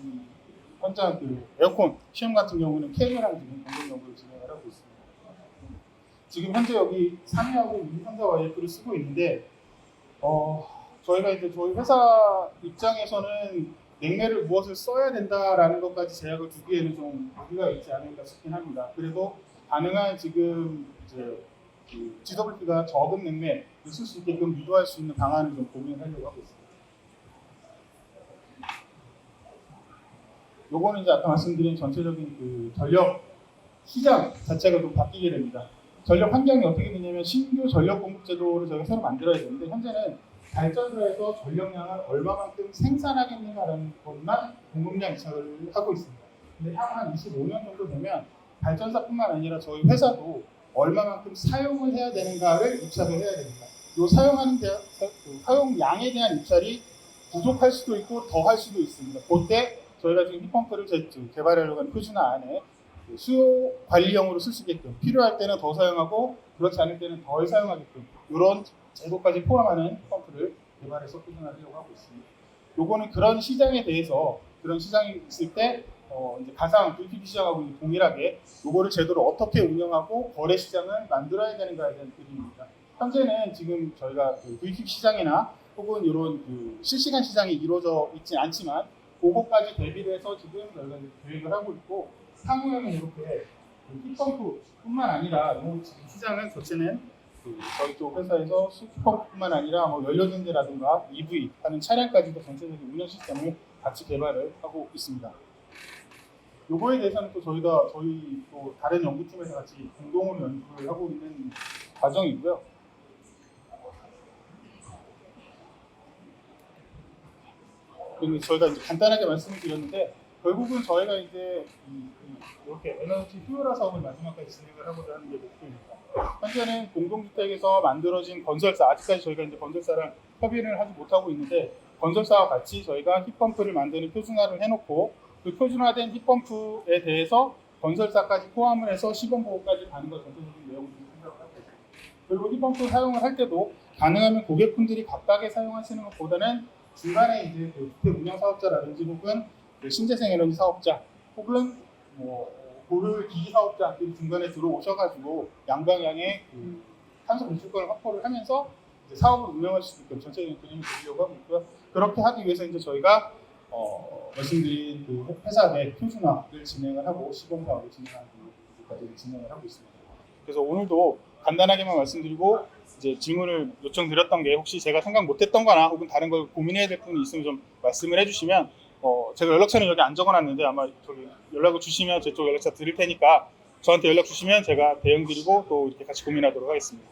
현장 에어컨 시험 같은 경우는 케이블랑 지금 공급 연구를 진행을 하고 있습니다. 지금 현재 여기 3위하고 2, 3, 4 YF를 쓰고 있는데 저희가 이제 저희 회사 입장에서는 냉매를 무엇을 써야 된다라는 것까지 제약을 두기에는 좀 무리가 있지 않을까 싶긴 합니다. 그래도 가능한 지금 이제 GWP가 적은 냉매를 쓸 수 있게끔 유도할 수 있는 방안을 좀 고민하려고 하고 있습니다. 요거는 이제 아까 말씀드린 전체적인 전력 시장 자체가 좀 바뀌게 됩니다. 전력 환경이 어떻게 되냐면 신규 전력 공급 제도를 저희가 새로 만들어야 되는데 현재는 발전소에서 전력량을 얼마만큼 생산하겠는가라는 것만 공급량 이착을 하고 있습니다. 근데 향후 한 25년 정도 되면 발전사뿐만 아니라 저희 회사도 얼마만큼 사용을 해야 되는가를 입찰을 해야 됩니다. 이 사용량에 대한 입찰이 부족할 수도 있고 더 할 수도 있습니다. 그때 저희가 지금 힙펌프를 개발하려고 하는 표준화 안에 수요 관리형으로 쓸 수 있게끔 필요할 때는 더 사용하고 그렇지 않을 때는 덜 사용하게끔 이런 제도까지 포함하는 힙펌프를 개발해서 표준화하려고 하고 있습니다. 요거는 그런 시장에 대해서 그런 시장이 있을 때 이제 가상 VPP 시장하고 동일하게 요거를 제도로 어떻게 운영하고 거래 시장을 만들어야 되는가에 대한 그림입니다. 현재는 지금 저희가 그 VPP 시장이나 혹은 이런 그 실시간 시장이 이루어져 있지 않지만 그거까지 대비를 해서 지금 저희가 계획을 하고 있고 향후에는 이렇게 그 힙펌프뿐만 아니라 이 시장은 전체는 저희 쪽 회사에서 힙펌프뿐만 아니라 뭐 연료전지라든가 EV 하는 차량까지도 전체적인 운영 시스템을 같이 개발을 하고 있습니다. 요거에 대해서는 또 저희 또 다른 연구팀에서 같이 공동으로 연구를 하고 있는 과정이고요. 그리고 저희가 이제 간단하게 말씀을 드렸는데 결국은 저희가 이제 이렇게 에너지 효율화 사업을 마지막까지 진행을 하고자 하는 게 목표입니다. 현재는 공동주택에서 만들어진 건설사, 아직까지 저희가 이제 건설사랑 협의를 하지 못하고 있는데 건설사와 같이 저희가 힙펌프를 만드는 표준화를 해놓고 그 표준화된 힙펌프에 대해서 건설사까지 포함을 해서 시범 보고까지 가는 것 전체적인 내용을 생각을 하고 있습니다. 그리고 힙펌프 사용을 할 때도 가능하면 고객분들이 각각에 사용하시는 것보다는 중간에 이제 그 주택 운영 사업자라든지 혹은 그 신재생 에너지 사업자 혹은 뭐 고를 기기 사업자들이 중간에 들어오셔가지고 양방향의 그 탄소 배출권을 확보를 하면서 이제 사업을 운영할 수 있게끔 전체적인 그림을 그리려고 하고 있고요. 그렇게 하기 위해서 이제 저희가 말씀드린 그 회사 내 표준화를 진행을 하고 시범 사업을 진행하는 것까지 진행을 하고 있습니다. 그래서 오늘도 간단하게만 말씀드리고 이제 질문을 요청드렸던 게 혹시 제가 생각 못했던 거나 혹은 다른 걸 고민해야 될 부분이 있으면 좀 말씀을 해주시면 제가 연락처는 여기 안 적어놨는데 아마 저기 연락을 주시면 제 쪽 연락처 드릴 테니까 저한테 연락 주시면 제가 대응 드리고 또 이렇게 같이 고민하도록 하겠습니다.